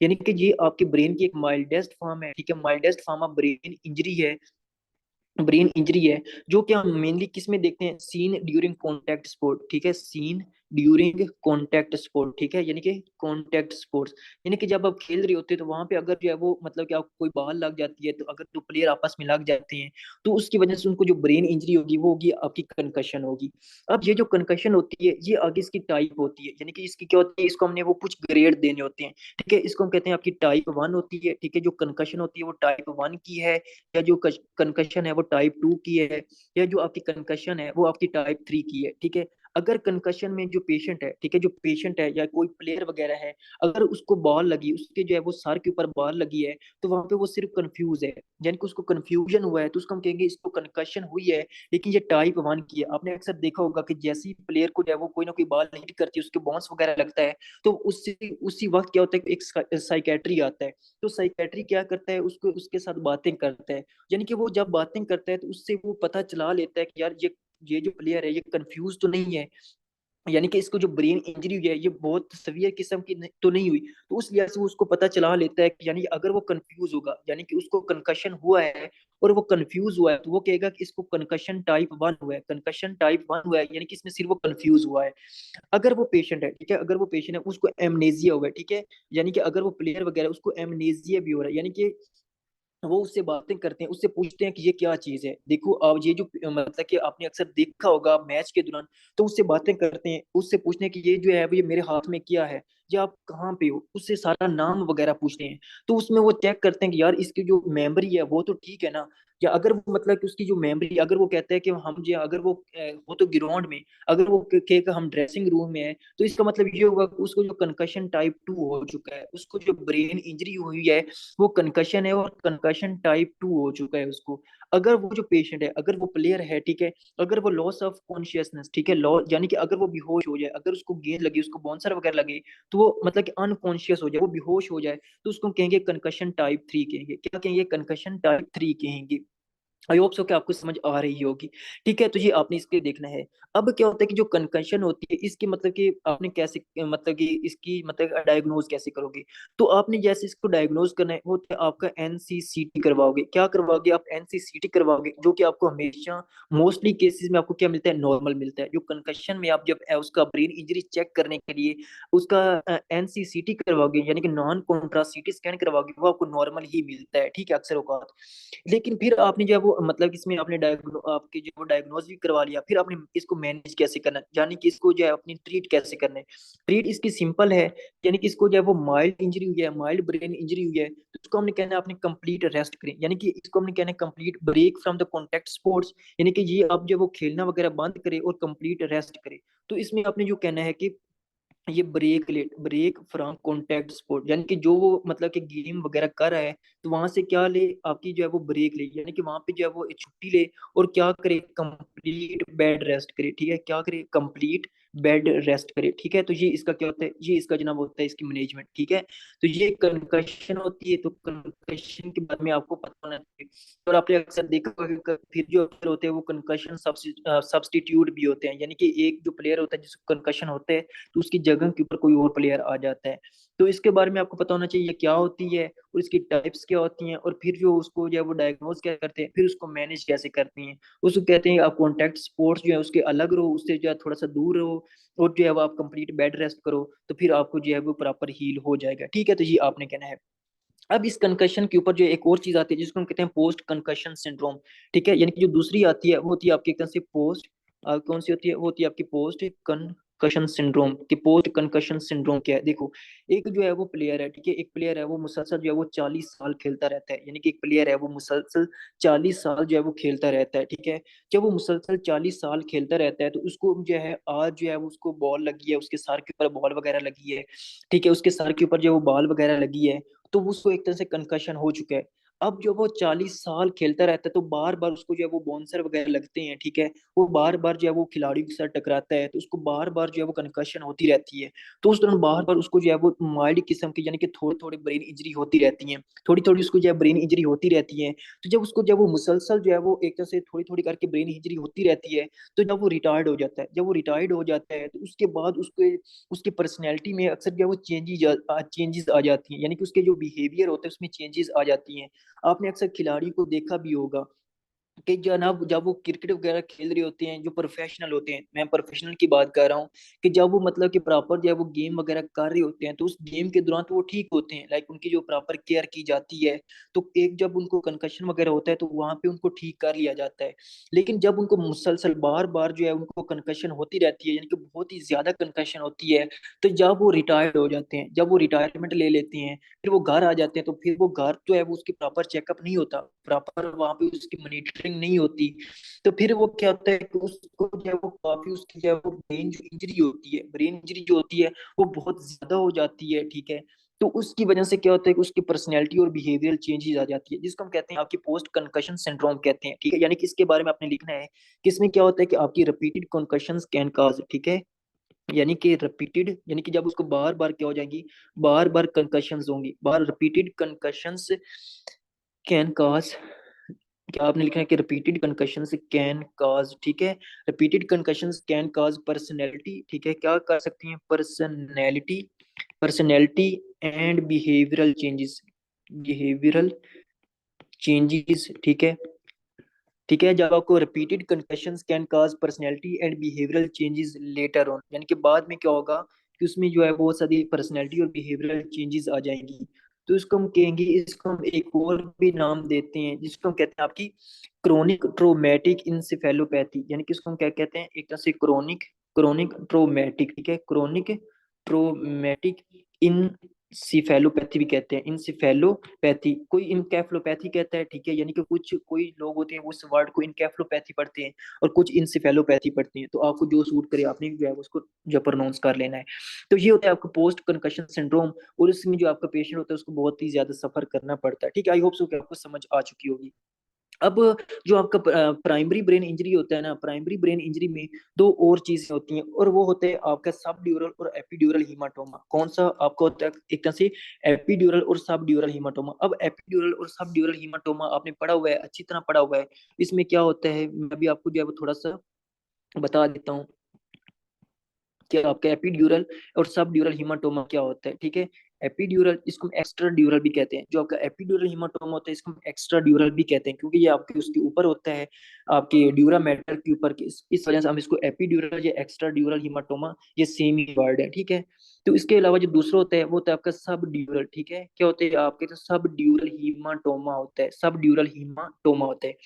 यानी कि ये आपकी ब्रेन की एक माइल्डेस्ट फॉर्म है, ठीक है, mildest form of brain injury है, ब्रेन इंजरी है, जो कि हम मेनली किस में देखते हैं? सीन ड्यूरिंग कॉन्टैक्ट स्पोर्ट, ठीक है, सीन ड्यूरिंग कॉन्टैक्ट स्पोर्ट, ठीक है, यानी कि कॉन्टैक्ट स्पोर्ट्स, यानी कि जब आप खेल रहे होते हैं तो वहां पे अगर जो है वो मतलब कि आपको कोई बॉल लग जाती है, तो अगर दो प्लेयर आपस में लग जाते हैं तो उसकी वजह से उनको जो ब्रेन इंजरी होगी वो होगी आपकी कंकशन होगी। अब ये जो कंकशन होती है ये आगे इसकी टाइप होती है, यानी कि इसकी क्या होती है, इसको हमने वो कुछ ग्रेड देने होते हैं, ठीक है, इसको हम कहते हैं आपकी टाइप वन होती है, ठीक है, जो कंकशन होती है वो टाइप वन की है, या जो कंकशन है वो टाइप टू की है, या जो आपकी कंकशन है वो आपकी टाइप थ्री की है, ठीक है। अगर कंकशन में जो पेशेंट है, ठीक है, जो पेशेंट है या कोई प्लेयर वगैरह है, अगर उसको बॉल लगी, उसके जो है वो सर के ऊपर बॉल लगी है, तो वहां पे वो सिर्फ कंफ्यूज है, यानी कि उसको कंफ्यूजन हुआ है, तो उसको हम कहेंगे इसको कंकशन हुई है, लेकिन ये टाइप वन की है। आपने अक्सर देखा होगा कि जैसे ही प्लेयर को जो है वो कोई ना कोई बॉल हिट करती है, उसके बाउंस वगैरह लगता है, तो उसी वक्त क्या होता है कि एक साइकेट्री आता है, तो साइकेट्री क्या करता है, उसको उसके साथ बातें करता है, यानी कि वो जब बातें करता है तो उससे वो पता चला लेता है कि यार ये जो प्लेयर है ये कंफ्यूज तो नहीं है, यानी कि इसको जो ब्रेन इंजरी हुई है ये बहुत सीवियर किस्म की तो नहीं हुई, तो उस लिहाज से वो उसको पता चला लेता है कि यानी कि अगर वो कंफ्यूज होगा, यानी कि उसको कंकशन हुआ है और वो कंफ्यूज हुआ है, तो वो कहेगा कि इसको कंकशन टाइप वन हुआ है, कंकशन टाइप वन हुआ है, यानी कि इसमें सिर्फ वो कंफ्यूज हुआ है। अगर वो पेशेंट है, ठीक है, अगर वो पेशेंट है उसको एमनेजिया हुआ है, ठीक है, यानी कि अगर वो प्लेयर वगैरह उसको एमनेजिया भी हो रहा है, यानी कि वो उससे बातें करते हैं, उससे पूछते हैं कि ये क्या चीज है, देखो अब ये जो मतलब कि आपने अक्सर देखा होगा मैच के दौरान, तो उससे बातें करते हैं, उससे पूछते हैं कि ये जो है वो ये मेरे हाथ में क्या है, या आप कहाँ पे हो, उससे सारा नाम वगैरह पूछते हैं, तो उसमें वो चेक करते हैं कि यार इसकी जो मेमोरी है वो तो ठीक है ना, या अगर वो मतलब कि उसकी जो मेमोरी, अगर वो कहता है कि हम जो अगर वो तो ग्राउंड में, अगर वो कहेगा हम ड्रेसिंग रूम में है, तो इसका मतलब ये होगा कि उसको जो कंकशन टाइप टू हो चुका है, उसको जो ब्रेन इंजरी हुई है वो कंकशन है और कंकशन टाइप टू हो चुका है उसको। अगर वो जो पेशेंट है, अगर वो प्लेयर है, ठीक है, अगर वो लॉस ऑफ कॉन्शियसनेस, ठीक है, लॉ यानी कि अगर वो बेहोश हो जाए, अगर उसको गेंद लगी, उसको बाउंसर वगैरह लगे, तो वो मतलब कि अनकॉन्शियस हो जाए, वो बेहोश हो जाए, तो उसको कहेंगे कंकशन टाइप थ्री कहेंगे। क्या कहेंगे? कंकशन टाइप थ्री कहेंगे। आई होप सो कि आपको समझ आ रही होगी, ठीक है, तो ये आपने इसके देखना है। अब क्या होता है कि जो कंकशन होती है इसकी मतलब कि आपने कैसे मतलब कि इसकी मतलब डायग्नोज कैसे करोगे, तो आपने जैसे इसको डायग्नोज करना है वो तो आपका एनसीसीटी करवाओगे। क्या करवाओगे आप? एनसीसीटी करवाओगे, जो कि आपको हमेशा मोस्टली केसेस में आपको क्या मिलता है? नॉर्मल मिलता है। जो कंकशन में आप जब उसका ब्रेन इंजरी चेक करने के लिए उसका एनसीसीटी करवाओगे, यानी कि नॉन कॉन्ट्रास्ट स्कैन करवाओगे, वो आपको नॉर्मल ही मिलता है, ठीक है, अक्सर औकात। लेकिन फिर आपने जो है वो मतलब इसमें आपने आपके जो डायग्नोज भी करवा लिया, फिर आपने इसको मैनेज कैसे करना है, यानी कि इसको जो है अपनी ट्रीट कैसे करना है। ट्रीट इसकी सिंपल है, यानी कि इसको जो है वो माइल्ड इंजरी हुई है, माइल्ड ब्रेन इंजरी हुई है, तो इसको हमने कहना है आपने कंप्लीट रेस्ट करें, यानी कि इसको हमने कहना है complete break from the contact sports, यानी कि ये आप जो वो खेलना वगैरह बंद करें और कंप्लीट रेस्ट करें। तो इसमें आपने जो कहना है कि ये ब्रेक फ्रॉम कॉन्टैक्ट स्पोर्ट, यानी कि जो वो मतलब कि गेम वगैरह कर रहा है, तो वहां से क्या ले, आपकी जो है वो ब्रेक ले, यानी कि वहां पे जो है वो एक छुट्टी ले, और क्या करे? कंप्लीट बेड रेस्ट करे, ठीक है, क्या करे? कंप्लीट बेड रेस्ट करे, ठीक है। तो ये इसका क्या होता है, ये इसका जनाब होता है इसकी मैनेजमेंट, ठीक है। तो ये कंकशन होती है, तो कंकशन के बारे में आपको पता होना चाहिए। और आपने अक्सर देखा होगा कि फिर जो प्लेयर होते हैं वो कंकशन सब्स्टिट्यूट भी होते हैं, यानी कि एक जो प्लेयर होता है जिसको कंकशन होते हैं तो उसकी जगह के ऊपर कोई और प्लेयर आ जाता है। तो इसके बारे में आपको पता होना चाहिए क्या होती है और इसकी टाइप्स क्या होती हैं, और फिर जो उसको जो है वो डायग्नोज क्या करते हैं, फिर उसको मैनेज कैसे करते हैं। उसको कहते हैं आप कॉन्टैक्ट स्पोर्ट्स जो है उसके अलग रहो, उससे जो है थोड़ा सा दूर रहो, और जो है वो आप कंप्लीट बेड रेस्ट करो, तो फिर आपको जो है वो प्रॉपर हील हो जाएगा, ठीक है। तो ये आपने कहना है। अब इस कंकशन के ऊपर जो एक और चीज आती है जिसको हम कहते हैं पोस्ट कंकशन सिंड्रोम, ठीक है। यानी कि जो दूसरी आती है वो होती है आपकी एक तरह से पोस्ट, कौन सी होती है, वो होती है आपकी पोस्ट कंकशन सिंड्रोम। कि पोस्ट कंकशन सिंड्रोम क्या है, देखो एक जो है वो प्लेयर है, ठीक है, एक प्लेयर है वो मुसलसल जो है वो 40 साल खेलता रहता है, यानी कि एक प्लेयर है वो मुसलसल 40 साल जो है वो खेलता रहता है, ठीक है। जब वो मुसलसल 40 साल खेलता रहता है तो उसको जो है आज जो है वो उसको बॉल लगी है, उसके सर के ऊपर बॉल वगैरह लगी है, ठीक है, उसके सर के ऊपर जो वो बॉल वगैरह लगी है, तो उसको एक तरह से कंकशन हो चुका है। अब जो वो 40 साल खेलता रहता है तो बार बार उसको जो है वो बाउंसर वगैरह लगते हैं, ठीक है, वो बार बार जो है वो खिलाड़ियों के साथ टकराता है, तो उसको बार बार जो है वो कंकशन होती रहती है। तो उस दौरान बार बार उसको जो है वो माइल्ड किस्म की यानी कि थोड़ी थोड़ी ब्रेन इंजरी होती रहती है, थोड़ी थोड़ी उसको जो है ब्रेन इंजरी होती रहती है। तो जब उसको जब वो मुसलसल जो है वो एक तरह से थोड़ी थोड़ी करके ब्रेन इंजरी होती रहती है, तो जब वो रिटायर्ड हो जाता है, जब वो रिटायर्ड हो जाता है तो उसके बाद उसके उसकी पर्सनैलिटी में अक्सर जो है वो चेंजेस आ जाती हैं, यानी कि उसके जो बिहेवियर होते हैं उसमें चेंजेस आ जाती हैं। आपने अक्सर खिलाड़ी को देखा भी होगा कि जनाब जब वो क्रिकेट वगैरह खेल रहे होते हैं, जो प्रोफेशनल होते हैं, मैं प्रोफेशनल की बात कर रहा हूँ, कि जब वो मतलब कि प्रॉपर जो है वो गेम वगैरह कर रहे होते हैं तो उस गेम के दौरान तो वो ठीक होते हैं, लाइक उनकी जो प्रॉपर केयर की जाती है। तो एक जब उनको कंकशन वगैरह होता है तो वहां पे उनको ठीक कर लिया जाता है। लेकिन जब उनको मुसलसल बार बार जो है उनको कंकशन होती रहती है, यानी कि बहुत ही ज्यादा कंकशन होती है, तो जब वो रिटायर्ड हो जाते हैं, जब वो रिटायरमेंट ले लेते हैं, फिर वो घर आ जाते हैं, तो फिर वो घर जो है वो उसकी प्रॉपर चेकअप नहीं होता, प्रॉपर वहां पे उसकी मॉनिटरिंग नहीं होती। तो फिर वो क्या होता है कि उसको जो है वो काफी उसकी जो है वो ब्रेन जो इंजरी होती है, ब्रेन इंजरी जो होती है वो बहुत ज्यादा हो जाती है, ठीक है। तो उसकी वजह से क्या होता है कि उसकी पर्सनैलिटी और बिहेवियरल चेंजेस आ जाती है, जिसको हम कहते हैं आपकी पोस्ट कंकशन सिंड्रोम कहते हैं, ठीक है। यानी कि इसके बारे में आपने लिखना है कि इसमें क्या होता है कि आपकी रिपीटेड कंकशंस कैन काज, ठीक है, यानी कि रिपीटेड यानी कि जब उसको बार बार क्या हो जाएंगी, बार बार कंकशंस होंगी, बार रिपीटेड कंकशंस कैन कॉज, क्या आपने लिखा है कि रिपीटेड कंकशंस कैन कॉज, ठीक है, repeated concussions can cause personality, ठीक है, क्या कर सकती हैं, personality, personality and behavioural changes, behavioural changes, ठीक है, ठीक है। जब आपको repeated concussions can cause personality and behavioural changes later on, यानी कि बाद में क्या होगा कि उसमें जो है बहुत सारी पर्सनैलिटी और बिहेवियरल चेंजेस आ जाएंगी। तो इसको हम कहेंगे, इसको हम एक और भी नाम देते हैं जिसको हम कहते हैं आपकी क्रोनिक ट्रोमेटिक इंसेफेलोपैथी, यानी कि इसको हम क्या कहते हैं, एक तरह से क्रोनिक, क्रोनिक ट्रोमेटिक, ठीक है, क्रोनिक ट्रोमेटिक इंसिफेलोपैथी भी कहते हैं, इंसिफेलोपैथी, कोई इनकेफ्लोपैथी कहता है, ठीक है, यानी कि कुछ कोई लोग होते हैं वो इस वर्ड को इनकेफ्लोपैथी पढ़ते हैं और कुछ इंसिफेलोपैथी पढ़ते हैं, तो आपको जो सूट करे आपने जो है उसको जो प्रोनाउंस कर लेना है। तो ये होता है आपका पोस्ट कंकशन सिंड्रोम, और इसमें जो आपका पेशेंट होता है उसको बहुत ही ज्यादा सफर करना पड़ता है, ठीक है। आई होप सो कि आपको समझ आ चुकी होगी। अब जो आपका प्राइमरी ब्रेन इंजरी होता है ना, प्राइमरी ब्रेन इंजरी में दो और चीजें होती हैं, और वो होते हैं आपका सब ड्यूरल और एपिड्यूरल हीमाटोमा। कौन सा आपका होता है, एक तरह से एपिड्यूरल और सब ड्यूरल हीमाटोमा। अब एपिड्यूरल और सब ड्यूरल हीमाटोमा आपने पढ़ा हुआ है, अच्छी तरह पढ़ा हुआ है। इसमें क्या होता है मैं भी आपको जो है वो थोड़ा सा बता देता हूँ कि आपका एपिड्यूरल और सब ड्यूरल हीमाटोमा क्या होता है, ठीक है। एपिड्यूरल, इसको हम एक्स्ट्रा ड्यूरल भी कहते हैं, जो आपका एपिड्यूरल हीमाटोमा होता है इसको हम एक्स्ट्रा ड्यूरल भी कहते हैं, क्योंकि ये आपके उसके ऊपर होता है, आपके ड्यूरा मैटर के ऊपर, इस वजह से हम इसको एपिड्यूरल या एक्स्ट्रा ड्यूरल हीमाटोमा ये सेम ही वर्ड है, ठीक है। तो इसके अलावा जो दूसरा होता है वो होता है आपका सब ड्यूरल, ठीक है, क्या होता है आपके, तो सब ड्यूरल हीमाटोमा होता है, सब ड्यूरल हीमाटोमा होता है।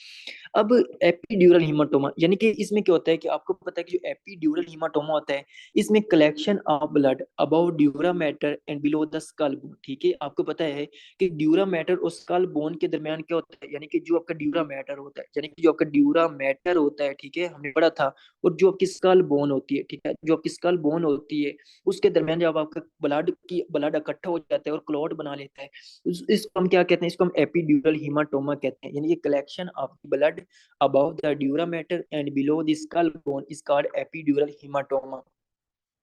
अब एपिड्यूरल हीमाटोमा, यानी कि इसमें क्या होता है कि आपको पता है कि जो एपिड्यूरल हीमाटोमा होता है इसमें collection of blood about dura mater and below the skull bone, ठीक है। आपको पता है कि ड्यूरा मैटर और स्कल बोन के दरमियान क्या होता है, यानी कि जो आपका ड्यूरा मैटर होता है, यानी कि जो आपका ड्यूरा मैटर होता है, ठीक है, हमने पढ़ा था, और जो आपकी स्कल बोन होती है, ठीक है, जो आपकी स्कल बोन होती है उसके दरमियान जब आपका ब्लड इकट्ठा हो जाता है और क्लॉट बना लेता है, इसको हम क्या कहते हैं, इसको हम एपिड्यूरल हीमाटोमा कहते हैं, यानी कि collection of blood above the dura mater and below the skull bone is called epidural hematoma,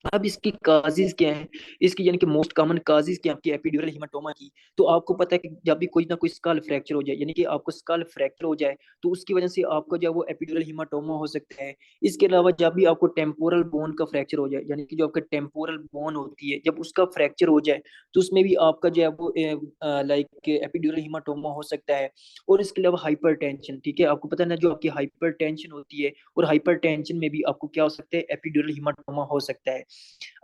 अब इसकी काजेज क्या है, इसकी यानी कि मोस्ट कॉमन काजेज क्या है आपकी एपिड्यूरल हिमाटोमा की। तो आपको पता है कि जब भी कोई ना कोई स्कल फ्रैक्चर हो जाए, यानी कि आपको स्कल फ्रैक्चर हो जाए, तो उसकी वजह से आपको जो है वो एपिड्यूरल हिमाटोमा हो सकता है। इसके अलावा जब भी आपको टेम्पोरल बोन का फ्रैक्चर हो जाए, यानी कि जो आपका टेम्पोरल बोन होती है जब उसका फ्रैक्चर हो जाए, तो उसमें भी आपका जो है वो लाइक एपिड्यूरल हिमाटोमा हो सकता है। और इसके अलावा हाइपर टेंशन, ठीक है, आपको पता है ना जो आपकी हाइपर टेंशन होती है, और हाइपर टेंशन में भी आपको क्या हो सकता है, एपिड्यूरल हिमाटोमा हो सकता है।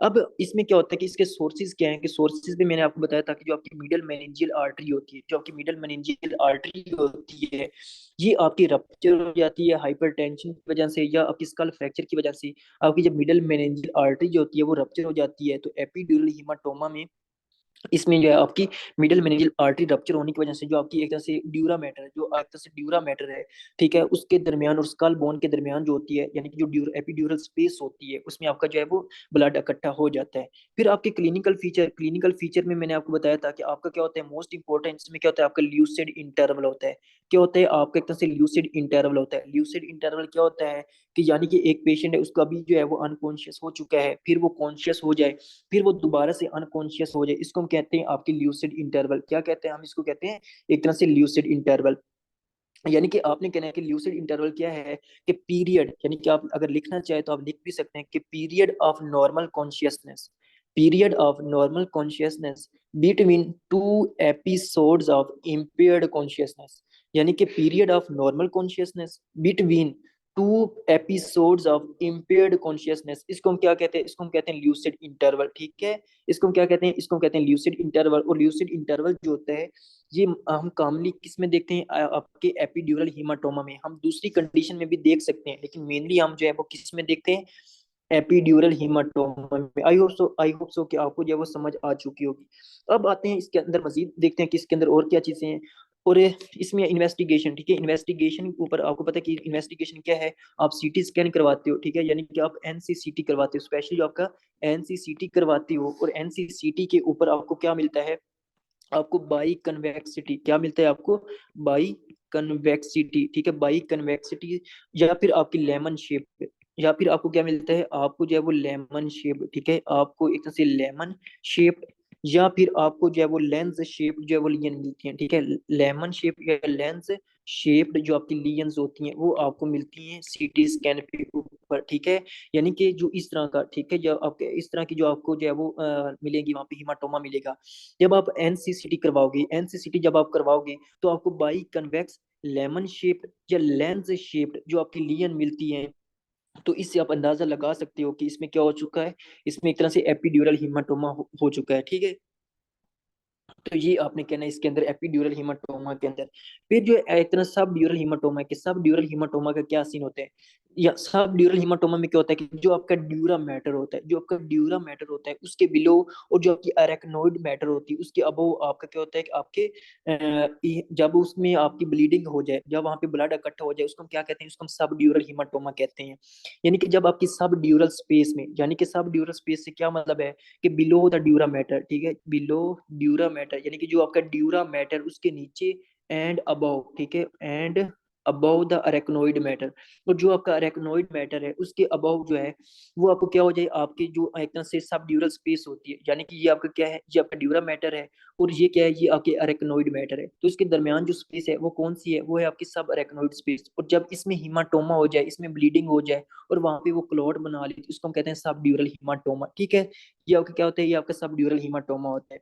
अब इसमें क्या होता है कि इसके सोर्सेज क्या हैं, कि सोर्सेज भी मैंने आपको बताया था कि जो आपकी मिडल मेनिंजियल आर्टरी होती है, जो आपकी मिडल मेनिंजियल आर्टरी होती है, ये आपकी रप्चर हो जाती है हाइपरटेंशन की वजह से या आपकी स्कल फ्रैक्चर की वजह से। आपकी जब मिडल मेनिंजियल आर्टरी जो होती है वो रप्चर हो जाती है, तो एपिड्यूरल हीमाटोमा में इसमें जो है आपकी मिडल मेनिंजियल आर्टरी रप्चर होने की वजह से जो आपकी एक तरह से ड्यूरा मैटर, जो एक तरह से ड्यूरा मैटर है, ठीक है, उसके दरमियान और स्कल बोन के दरमियान जो होती है, यानी कि जो एपिड्यूरल स्पेस होती है, उसमें आपका जो है वो ब्लड इकट्ठा हो जाता है। फिर आपके क्लिनिकल फीचर में मैंने आपको बताया था कि आपका क्या होता है, मोस्ट इंपॉर्टेंट इसमें क्या होता है, आपका ल्यूसिड इंटरवल होता है। क्या होता है आपका एक तरह से ल्यूसिड इंटरवल होता है। ल्यूसिड इंटरवल क्या होता है कि यानी कि एक पेशेंट है, उसका भी जो है वो अनकॉन्शियस हो चुका है, फिर वो कॉन्शियस हो जाए, फिर वो दोबारा से अनकॉन्शियस हो जाए, इसको हम कहते हैं आपकी ल्यूसिड इंटरवल। क्या कहते हैं हम इसको, कहते हैं एक तरह से ल्यूसिड इंटरवल। यानी कि आपने कहना है कि ल्यूसिड इंटरवल क्या है, कि पीरियड, यानी कि आप अगर लिखना चाहे तो आप लिख भी सकते हैं कि period of normal consciousness, period of normal consciousness between two episodes of impaired consciousness. यानी कि period of normal consciousness between two episodes of impaired consciousness, इसको हम क्या कहते हैं, इसको हम कहते हैं ल्यूसिड इंटरवल, ठीक है। इसको हम क्या कहते हैं, इसको हम कहते हैं ल्यूसिड इंटरवल। और ल्यूसिड इंटरवल जो होता है, ये हम कॉमनली किस में देखते हैं, आपके एपिड्यूरल हीमाटोमा में। हम दूसरी कंडीशन में भी देख सकते हैं, लेकिन मेनली हम जो है वो किस में देखते हैं, एपिड्यूरल हीमाटोमा में। आई होप सो कि आपको जो है वो समझ आ चुकी होगी। अब आते हैं इसके अंदर, मजीद देखते हैं कि इसके अंदर और क्या चीजें हैं। और इसमें इन्वेस्टिगेशन, ठीक है, इन्वेस्टिगेशन के ऊपर आपको पता है कि इन्वेस्टिगेशन क्या है, आप सीटी स्कैन करवाते हो, ठीक है, यानी कि आप एनसीसीटी करवाते हो, स्पेशली आपका एनसीसीटी करवाते हो। और एनसीसीटी के ऊपर आपको क्या मिलता है, आपको बाई कन्वेक्सिटी, क्या मिलता है आपको, बाई कन्वेक्सिटी, ठीक है, बाई कन्वेक्सिटी, या फिर आपकी लेमन शेप, या फिर आपको क्या मिलता है, आपको जो है वो लेमन शेप, ठीक है, आपको एक तरह से लेमन शेप, या फिर आपको जो है वो लेंस शेप जो है वो लियन मिलती हैं, ठीक है, लेमन शेप या लेंस शेप्ड जो आपकी लियंस होती हैं वो आपको मिलती हैं सीटी स्कैन के ऊपर, ठीक है। यानी कि जो इस तरह का, ठीक है, जो आपके इस तरह की जो आपको जो है वो मिलेगी, वहां पे हिमाटोमा मिलेगा। जब आप एनसीसीटी करवाओगे, एनसीसीटी जब आप करवाओगे, तो आपको बाई कन्वेक्स लेमन शेप या लेंस शेप्ड जो आपकी लियन मिलती है। तो इससे आप अंदाजा लगा सकते हो कि इसमें क्या हो चुका है, इसमें एक तरह से एपिड्यूरल हिमाटोमा हो चुका है, ठीक है। तो ये आपने कहना है इसके अंदर एपिड्यूरल हीमाटोमा के अंदर। फिर जो एक तरह सब ड्यूरल हीमाटोमा है, कि सब ड्यूरल हीमाटोमा का क्या सीन होता है, या सब ड्यूरल हीमाटोमा में क्या होता है कि जो आपका ड्यूरा मैटर होता है, जो आपका ड्यूरा मैटर होता है उसके बिलो, और जो आपकी अरेक्नोइड मैटर होती है उसके अबो आपका क्या होता है कि आपके जब उसमें आपकी ब्लीडिंग हो जाए, जब वहां पे ब्लड इकट्ठा हो जाए, उसको हम क्या कहते हैं, उसको हम सब ड्यूरल हीमाटोमा कहते हैं। यानी कि जब आपकी सब ड्यूरल स्पेस में, यानी कि सब ड्यूरल स्पेस से क्या मतलब है, कि बिलो द ड्यूरा मैटर, ठीक है, बिलो ड्यूरा मैटर, यानी कि जो आपका ड्यूरा मैटर उसके नीचे, एंड अबव, ठीक है, and above the arachnoid matter. और जो आपका अरेक्नोइड मैटर है उसके अबव जो है वो आपको क्या हो जाए, आपकी जो एक तरह से सब ड्यूरल स्पेस होती है, यानी कि ये आपका क्या है, ये आपका ड्यूरा मैटर है, और ये क्या है, ये आपके अरेक्नोइड मैटर है। तो इसके दरमियान जो स्पेस है वो कौन सी है, वो है आपकी सब अरेक्नोइड स्पेस। और जब इसमें हीमाटोमा हो जाए, इसमें ब्लीडिंग हो जाए, और वहां पे वो क्लॉट बना ली, तो इसको हम कहते हैं सब ड्यूरल हीमाटोमा, ठीक है। ये आपका क्या होता है, ये आपका सब ड्यूरल हीमाटोमा होता है।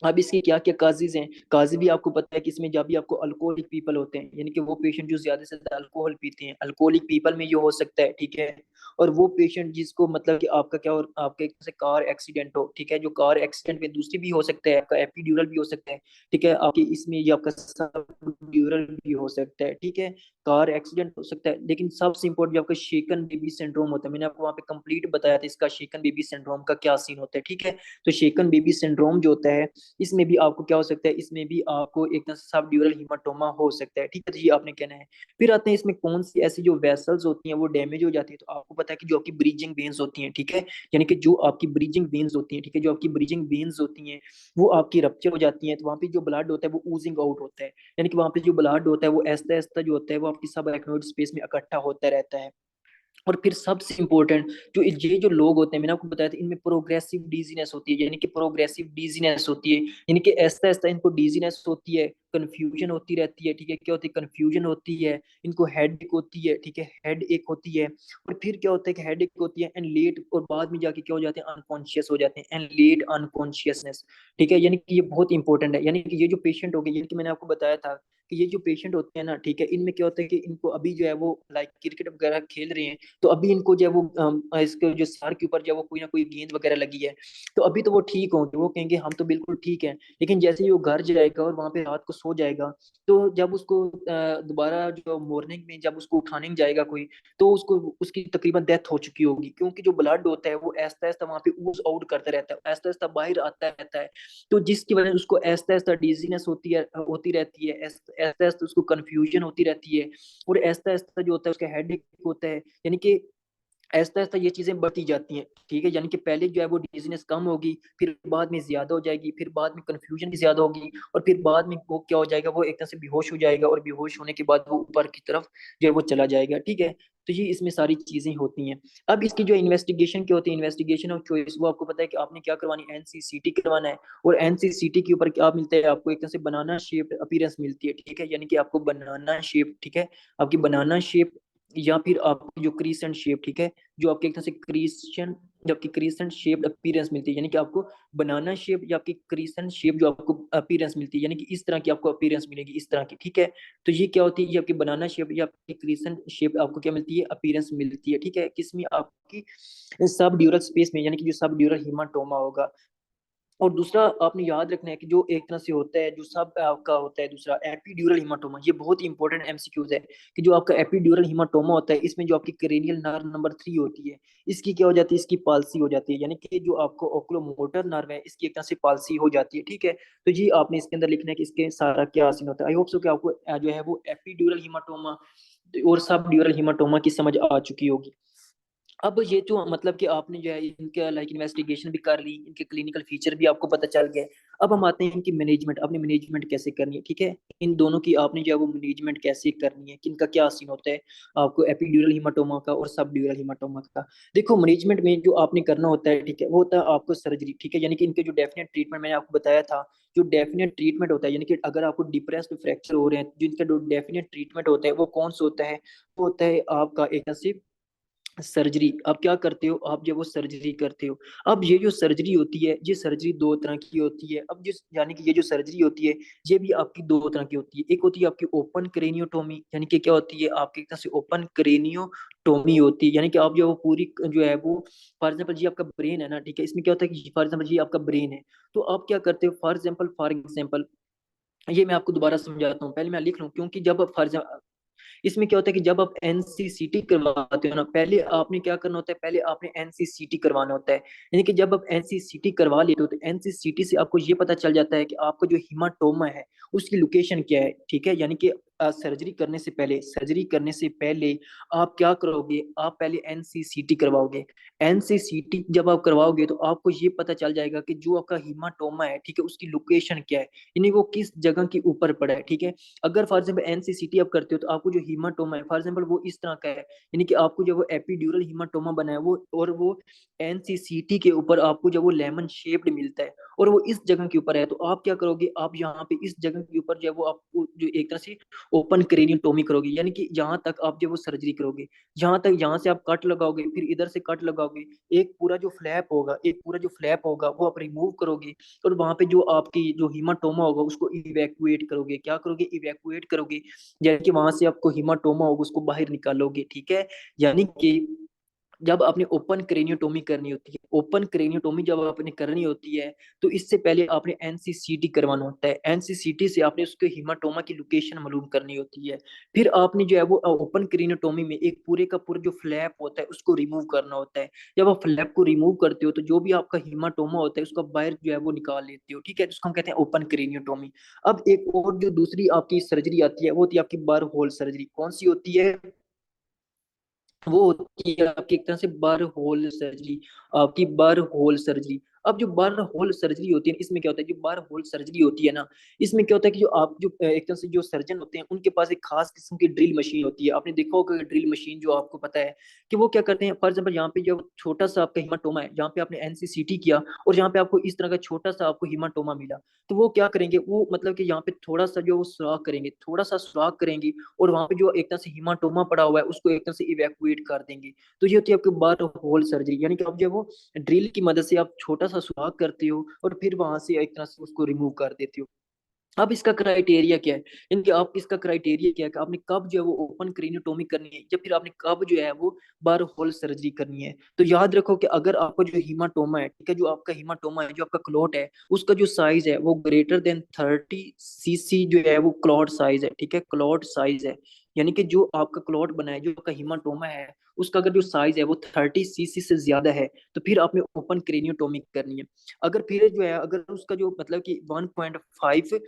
अब इसके क्या क्या काजेज हैं, काजी भी आपको पता है कि इसमें जब भी आपको अल्कोहलिक पीपल होते हैं, यानी कि वो पेशेंट जो ज्यादा से ज्यादा अल्कोहल पीते हैं, अल्कोहलिक पीपल में ये हो सकता है, ठीक है। और वो पेशेंट जिसको मतलब कि आपका क्या, और आपके एक से कार एक्सीडेंट हो, ठीक है, जो कार एक्सीडेंट में दूसरी भी हो सकता है, आपका एपिड्यूरल भी हो सकता है, ठीक है, आपकी इसमें ये आपका सबड्यूरल भी हो सकता है, ठीक है, कार एक्सीडेंट हो सकता है। लेकिन सबसे इंपॉर्टेंट जो आपका शेकन बेबी सिंड्रोम होता है, मैंने आपको वहाँ पे कंप्लीट बताया था इसका शेकन बेबी सिंड्रोम का क्या सीन होता है, ठीक है। तो शेकन बेबी सिंड्रोम जो होता है, इसमें भी आपको क्या हो सकता है, इसमें भी आपको एक तरह से सब ड्यूरल हीमाटोमा हो सकता है, ठीक है। तो ये आपने कहना है। फिर आते हैं इसमें कौन सी ऐसी जो वेसल्स होती हैं वो डैमेज हो जाती है, तो आपको पता है कि जो आपकी ब्रीजिंग वेन्स होती हैं, ठीक है, यानी कि जो आपकी ब्रीजिंग वेन्स होती हैं, ठीक है, जो आपकी ब्रीजिंग वेन्स होती हैं वो आपकी रप्चर हो जाती हैं, तो वहाँ पे जो ब्लड होता है वो ऊजिंग आउट होता है। यानी कि वहाँ पे जो ब्लड होता है वो ऐसा ऐसा जो होता है वो आपकी सब एराक्नोइड स्पेस में इकट्ठा होता रहता है। और फिर सबसे इम्पोर्टेंट, जो ये जो लोग होते हैं, मैंने आपको बताया था, इनमें प्रोग्रेसिव डिजीनेस होती है, यानी कि प्रोग्रेसिव डिजीनेस होती है, यानी कि ऐसा ऐसा इनको डिजीनेस होती है, कंफ्यूजन होती रहती है, ठीक है, क्या होती है, कंफ्यूजन होती है, इनको हेड एक होती है, ठीक है, हेड एक होती है, और फिर क्या होता है कि हेड एक होती है एंड लेट, और बाद में जाके क्या हो जाते हैं, अनकॉन्शियस हो जाते हैं, एंड लेट अनकॉन्शियसनेस, ठीक है, यानी कि ये बहुत इंपॉर्टेंट है, यानी कि ये जो पेशेंट हो गए, यानी कि मैंने आपको बताया था कि ये जो पेशेंट होते हैं ना, ठीक है, इनमें क्या होता है कि इनको अभी जो है वो लाइक क्रिकेट वगैरह खेल रहे हैं, तो अभी इनको जो है वो इसके जो सर के ऊपर जो है वो कोई ना कोई गेंद वगैरह लगी है, तो अभी तो वो ठीक होंगे, वो कहेंगे हम तो बिल्कुल ठीक है, लेकिन जैसे ही वो घर जाएगा और वहां पे रात को सो जाएगा, तो जब उसको दोबारा जो मॉर्निंग में जब उसको उठाने जाएगा कोई, तो उसको उसकी तकरीबन डेथ हो चुकी होगी, क्योंकि जो ब्लड होता है वो ऐसा ऐसा वहां पे ऊज आउट करता रहता है, ऐसा ऐसा बाहर आता रहता है, तो जिसकी वजह से उसको ऐसा ऐसा डिजीनेस होती रहती है, ऐसा ऐसा उसको कंफ्यूजन होती रहती है, और ऐसा ऐसा जो होता है उसका हेडेक होता है, यानी कि ऐसा ऐसा ये चीजें बढ़ती जाती हैं, ठीक है, यानी कि पहले जो है वो डिजीनेस कम होगी, फिर बाद में ज्यादा हो जाएगी, फिर बाद में कंफ्यूजन भी ज्यादा होगी, और फिर बाद में वो क्या हो जाएगा, वो एक तरह से बेहोश हो जाएगा, और बेहोश होने के बाद वो ऊपर की तरफ जो है वो चला जाएगा, ठीक है। तो ये इसमें सारी चीजें होती हैं। अब इसकी जो इन्वेस्टिगेशन क्या होती है, इन्वेस्टिगेशन ऑफ चॉइस, वो आपको पता है कि आपने क्या करवानी है, एनसीसीटी करवाना है, और एनसीसीटी के ऊपर क्या मिलता है आपको, एक तरह से बनाना शेप अपीयरेंस मिलती है, ठीक है, यानी कि आपको बनाना शेप, ठीक है, आपकी बनाना शेप, या फिर आपकी जो क्रीसेंट शेप, ठीक है, जो आपके एक तरह से क्रिश्चियन, जो आपकी क्रिसेंट शेप अपीयरेंस मिलती है, यानी कि आपको बनाना शेप या आपकी क्रिसेंट शेप जो आपको अपीयरेंस मिलती है, यानी कि इस तरह की आपको अपीयरेंस मिलेगी, इस तरह की, ठीक है। तो ये क्या होती है, ये आपकी बनाना शेप या आपकी क्रिसेंट शेप आपको क्या मिलती है, अपीयरेंस मिलती है, ठीक है, किसमें, आपकी सब ड्यूरल स्पेस में, यानी कि जो सब ड्यूरल हिमाटोमा होगा। और दूसरा आपने याद रखना है कि जो एक तरह से होता है, जो सब आपका होता है, दूसरा एपिड्यूरल हिमाटोमा, ये बहुत इंपॉर्टेंट एमसीक्यूज है, कि जो आपका एपिड्यूरल हिमाटोमा होता है, इसमें जो आपकी क्रेनियल नर्व नंबर 3 होती है, इसकी क्या हो जाती है, इसकी पालसी हो जाती है, यानी कि जो आपको ओकुलोमोटर नर्व है, इसकी एक तरह से पालसी हो जाती है, ठीक है। तो ये आपने इसके अंदर लिखना है कि इसके सारा क्या सीन होता है। आई होप सो कि आपको जो है वो एपिड्यूरल हिमाटोमा और सब ड्यूरल हिमाटोमा की समझ आ चुकी होगी। अब ये जो मतलब कि आपने जो है इनका लाइक इन्वेस्टिगेशन भी कर ली, इनके क्लिनिकल फीचर भी आपको पता चल गए। अब हम आते हैं इनकी मैनेजमेंट, आपने मैनेजमेंट कैसे करनी है, ठीक है, इन दोनों की आपने जो है वो मैनेजमेंट कैसे करनी है, किनका क्या सीन होता है, आपको एपिड्यूरल हिमाटोमा का और सब ड्यूरल हिमाटोमा का। देखो मैनेजमेंट में जो आपने करना होता है, ठीक है, वो होता है आपको सर्जरी, ठीक है, यानी कि इनके जो डेफिनेट ट्रीटमेंट मैंने आपको बताया था, जो डेफिनेट ट्रीटमेंट होता है, यानी कि अगर आपको डिप्रेस्ड फ्रैक्चर हो रहे हैं, जिनका जो डेफिनेट ट्रीटमेंट होता है वो कौन सा होता है, वो होता है आपका एक तरह से सर्जरी। आप क्या करते हो, आप जब वो सर्जरी करते हो, अब ये जो सर्जरी होती है, ये सर्जरी दो तरह की होती है, अब जिस यानी कि ये जो सर्जरी होती है, ये भी आपकी दो तरह की होती है। एक होती है आपकी ओपन क्रेनियोटोमी, यानी कि क्या होती है, आपकी एक तरह से ओपन क्रेनियोटोमी होती है, यानी कि आप जो वो पूरी जो है वो, फॉर एग्जाम्पल जी आपका ब्रेन है ना, ठीक है, इसमें क्या होता है कि फॉर एग्जाम्पल जी आपका ब्रेन है, तो आप क्या करते हो, फॉर एग्जाम्पल ये मैं आपको दोबारा समझाता हूँ, पहले मैं लिख लूँ, क्योंकि जब फॉर इसमें क्या होता है कि जब आप एनसीसीटी करवाते हो ना, पहले आपने क्या करना होता है, पहले आपने एनसीसीटी करवाना होता है, यानी कि जब आप एनसीसीटी करवा लेते हो, तो एनसीसीटी से आपको ये पता चल जाता है कि आपका जो हिमाटोमा है उसकी लोकेशन क्या है, ठीक है, यानी कि सर्जरी करने से पहले आप क्या करोगे, आप पहले एनसीसीटी करवाओगे। एनसीसीटी जब आप करवाओगे तो आपको ये पता चल जाएगा कि जो आपका हिमाटोमा है, ठीक है, उसकी लोकेशन क्या है, यानी वो किस जगह के ऊपर पड़ा है, ठीक है। अगर फॉर एग्जाम्पल एनसीसीटी आप करते हो, तो आपको जो हीमाटोमा है फॉर एग्जाम्पल वो इस तरह का है, यानी कि आपको जो वो एपिड्यूरल हीमाटोमा बना है वो, और वो एनसीसीटी के ऊपर आपको जो वो लेमन शेप्ड मिलता है, और वो इस जगह के ऊपर है, तो आप क्या करोगे, आप यहाँ पे इस जगह के ऊपर जो है वो आपको जो एक तरह से ओपन क्रेनियोटोमी करोगे, यानी कि जहां तक आप जो वो सर्जरी करोगे, जहां तक यहाँ से आप कट लगाओगे, फिर इधर से कट लगाओगे, एक पूरा जो फ्लैप होगा, एक पूरा जो फ्लैप होगा वो आप रिमूव करोगे, और वहां पे जो आपकी जो हीमाटोमा होगा उसको इवैक्यूएट करोगे, क्या करोगे, इवैक्यूएट करोगे, यानी कि वहां से आपको हीमाटोमा होगा उसको बाहर निकालोगे, ठीक है। यानी कि जब आपने ओपन क्रेनियोटोमी करनी होती है, ओपन क्रेनियोटोमी जब आपने करनी होती है, तो इससे पहले आपने एनसीसीटी करवाना होता है, एनसीसीटी से आपने उसके हीमाटोमा की लोकेशन मालूम करनी होती है, फिर आपने जो है वो ओपन क्रेनियोटोमी में एक पूरे का पूरा जो फ्लैप होता है उसको रिमूव करना होता है। जब आप फ्लैप को रिमूव करते हो, तो जो भी आपका हीमाटोमा होता है उसका बाहर जो है वो निकाल लेते हो, ठीक है, जिसको हम कहते हैं ओपन क्रेनियोटोमी। अब एक और जो दूसरी आपकी सर्जरी आती है, वो होती है आपकी बार होल सर्जरी, कौन सी होती है, वो होती है आपकी एक तरह से बर होल सर्जरी, आपकी बर होल सर्जरी। अब जो बार होल सर्जरी होती है, इसमें क्या होता है, जो बार होल सर्जरी होती है ना, इसमें क्या होता है कि जो आप जो एक तरह से जो सर्जन होते हैं उनके पास एक खास किस्म की ड्रिल मशीन होती है। आपने देखा होगा ड्रिल मशीन, जो आपको पता है कि वो क्या करते हैं, फॉर एग्जाम्पल यहाँ पे जो छोटा सा आपका हिमाटोमा है, जहाँ पे आपने एनसीसीटी किया और जहाँ पे आपको इस तरह का छोटा सा आपको हिमाटोमा मिला, तो वो क्या करेंगे, वो मतलब कि यहाँ पे थोड़ा सा जो वो सुराख करेंगे, थोड़ा सा सुराख करेंगे, और वहां पे जो एक तरह से हिमाटोमा पड़ा हुआ है उसको एक तरह से इवैक्यूएट कर देंगे। तो ये होती है आपकी बार होल सर्जरी, यानी कि आप जो वो ड्रिल की मदद से आप छोटा सा सुराख करते हो और फिर वहां से एक तरह से उसको रिमूव कर देते हो। अब इसका क्राइटेरिया क्या है, इनके आप इसका क्राइटेरिया क्या है कि आपने कब जो है वो ओपन क्रेनियोटोमी करनी है, या फिर आपने कब जो है वो बार होल सर्जरी करनी है। तो याद रखो कि अगर आपको जो हीमाटोमा है, ठीक है, जो आपका हीमाटोमा है, जो आपका क्लॉट है, उसका जो साइज है वो ग्रेटर देन 30 cc जो है वो क्लॉट साइज है, ठीक है, क्लॉट साइज है। यानी कि जो आपका क्लॉट बना है, जो आपका हीमाटोमा है, उसका अगर जो साइज है वो 30 cc से ज्यादा है, तो फिर आपने ओपन क्रेनियोटोमी करनी है। अगर फिर जो है, अगर उसका जो मतलब कि 1.5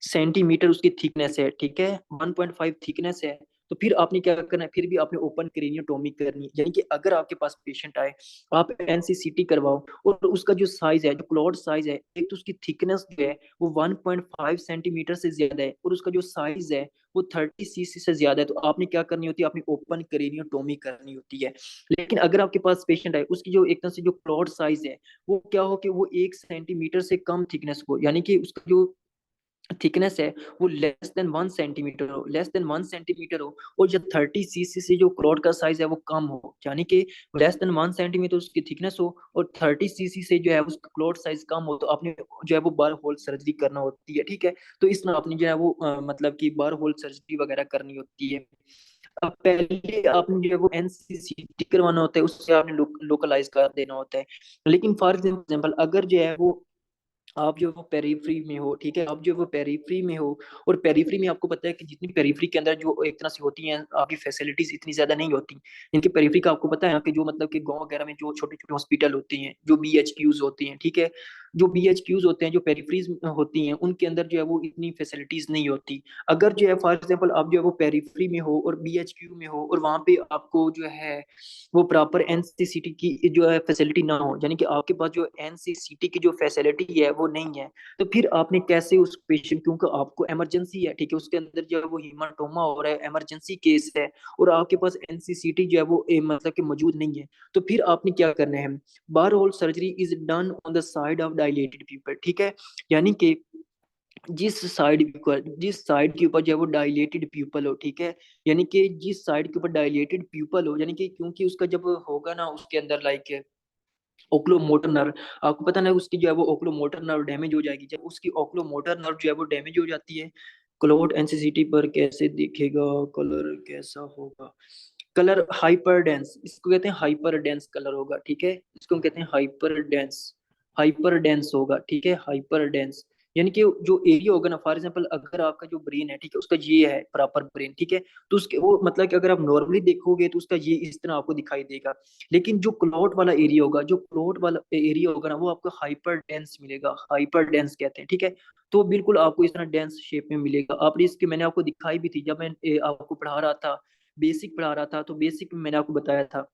सेंटीमीटर उसकी थिकनेस है, ठीक है, 1.5 थिकनेस है, तो फिर आपने क्या करना है, फिर भी आपने ओपन क्रेनियोटोमी करनी है। यानी कि अगर आपके पास पेशेंट आए, आप एनसीसीटी करवाओ, और उसका जो साइज है, जो क्लॉट साइज है, एक तो उसकी थिकनेस जो है वो 1.5 सेंटीमीटर से ज्यादा है, और उसका जो साइज है वो 30 cc से ज्यादा है, तो आपने क्या करनी होती है, आपने ओपन क्रेनियोटोमी करनी होती है। लेकिन अगर आपके पास पेशेंट है, उसकी जो एक तरह से जो क्लॉट साइज है वो क्या हो कि वो 1 सेंटीमीटर से कम थिकनेस हो, यानी कि उसका जो थिकनेस है वो लेस देन 1 सेंटीमीटर हो, लेस देन 1 सेंटीमीटर हो, और जब 30 cc से जो क्लॉट का साइज है वो कम हो, यानी कि लेस देन 1 सेंटीमीटर उसकी थिकनेस हो और 30 cc से जो है उसका क्लॉट साइज कम हो, तो आपने जो है वो बार होल सर्जरी करना होती है, ठीक है। तो इस तरह आपने जो है वो मतलब कि बार होल सर्जरी वगैरह करनी होती है। अब पहले आपने जो है वो एनसीसीटी करवाना होता है, उससे आपने लोकलाइज कर देना होता है। लेकिन फॉर एग्जाम्पल अगर जो है वो आप जो वो पेरीफ्री में हो, ठीक है, आप जो वो पेरीफ्री में हो, और पेरीफ्री में आपको पता है कि जितनी पेरीफ्री के अंदर जो एक तरह से होती हैं आपकी फैसिलिटीज इतनी ज्यादा नहीं होती। इनकी पेरीफ्री का आपको पता है कि जो मतलब कि गांव वगैरह में जो छोटे छोटे हॉस्पिटल होती हैं, जो बीएचक्यूज होती हैं, ठीक है, जो बीएचक्यूज होते हैं, जो पेरीफ्रीज होती हैं, उनके अंदर जो है वो इतनी फैसिलिटीज नहीं होती। अगर जो है फॉर एग्जाम्पल आप जो है वो पेरीफ्री में हो और बीएचक्यू में हो, और वहां पे आपको जो है वो प्रॉपर एनसीसीटी की जो है फैसिलिटी ना हो, यानी कि आपके पास जो एनसीसीटी की जो फैसिलिटी है वो नहीं है, तो फिर आपने कैसे उस पेशेंट, क्योंकि आपको इमरजेंसी है, ठीक है, उसके अंदर जो है वो हीमाटोमा हो रहा है, इमरजेंसी केस है, और आपके पास एनसीसीटी जो है वो मतलब कि मौजूद नहीं है, तो फिर आपने क्या करना है, burr hole surgery is done on the side of dilated pupil, ठीक है। यानी कि जिस साइड के ऊपर जो है वो डायलेटेड प्यूपल हो, ठीक है, यानी कि जिस साइड के ऊपर डायलेटेड प्यूपल हो, यानी कि क्योंकि उसका जब होगा ना उसके अंदर लाइक ओक्लोमोटर नर्व, आपको पता ना उसकी जो है वो ओक्लोमोटर नर्व डैमेज हो जाएगी, जब उसकी ओक्लोमोटर नर्व जो है वो डैमेज हो जाती है, क्लोट एनसीसीटी पर कैसे दिखेगा, कलर कैसा होगा, कलर हाइपर डेंस, इसको कहते हैं हाइपर डेंस कलर होगा, ठीक है, इसको हम कहते हैं हाइपर डेंस, हाइपर डेंस होगा, ठीक है, हाइपर डेंस। यानी कि जो एरिया होगा ना, फॉर एग्जांपल अगर आपका जो ब्रेन है, ठीक है, उसका ये है प्रॉपर ब्रेन, ठीक है, तो उसके वो मतलब कि अगर आप नॉर्मली देखोगे तो उसका ये इस तरह आपको दिखाई देगा। लेकिन जो क्लोट वाला एरिया होगा, जो क्लोट वाला एरिया होगा ना, वो आपको हाइपर डेंस मिलेगा, हाइपर डेंस कहते हैं, ठीक है। तो बिल्कुल आपको इस तरह डेंस शेप में मिलेगा। आपने इसके मैंने आपको दिखाई भी थी जब मैं आपको पढ़ा रहा था, बेसिक पढ़ा रहा था, तो बेसिक में मैंने आपको बताया था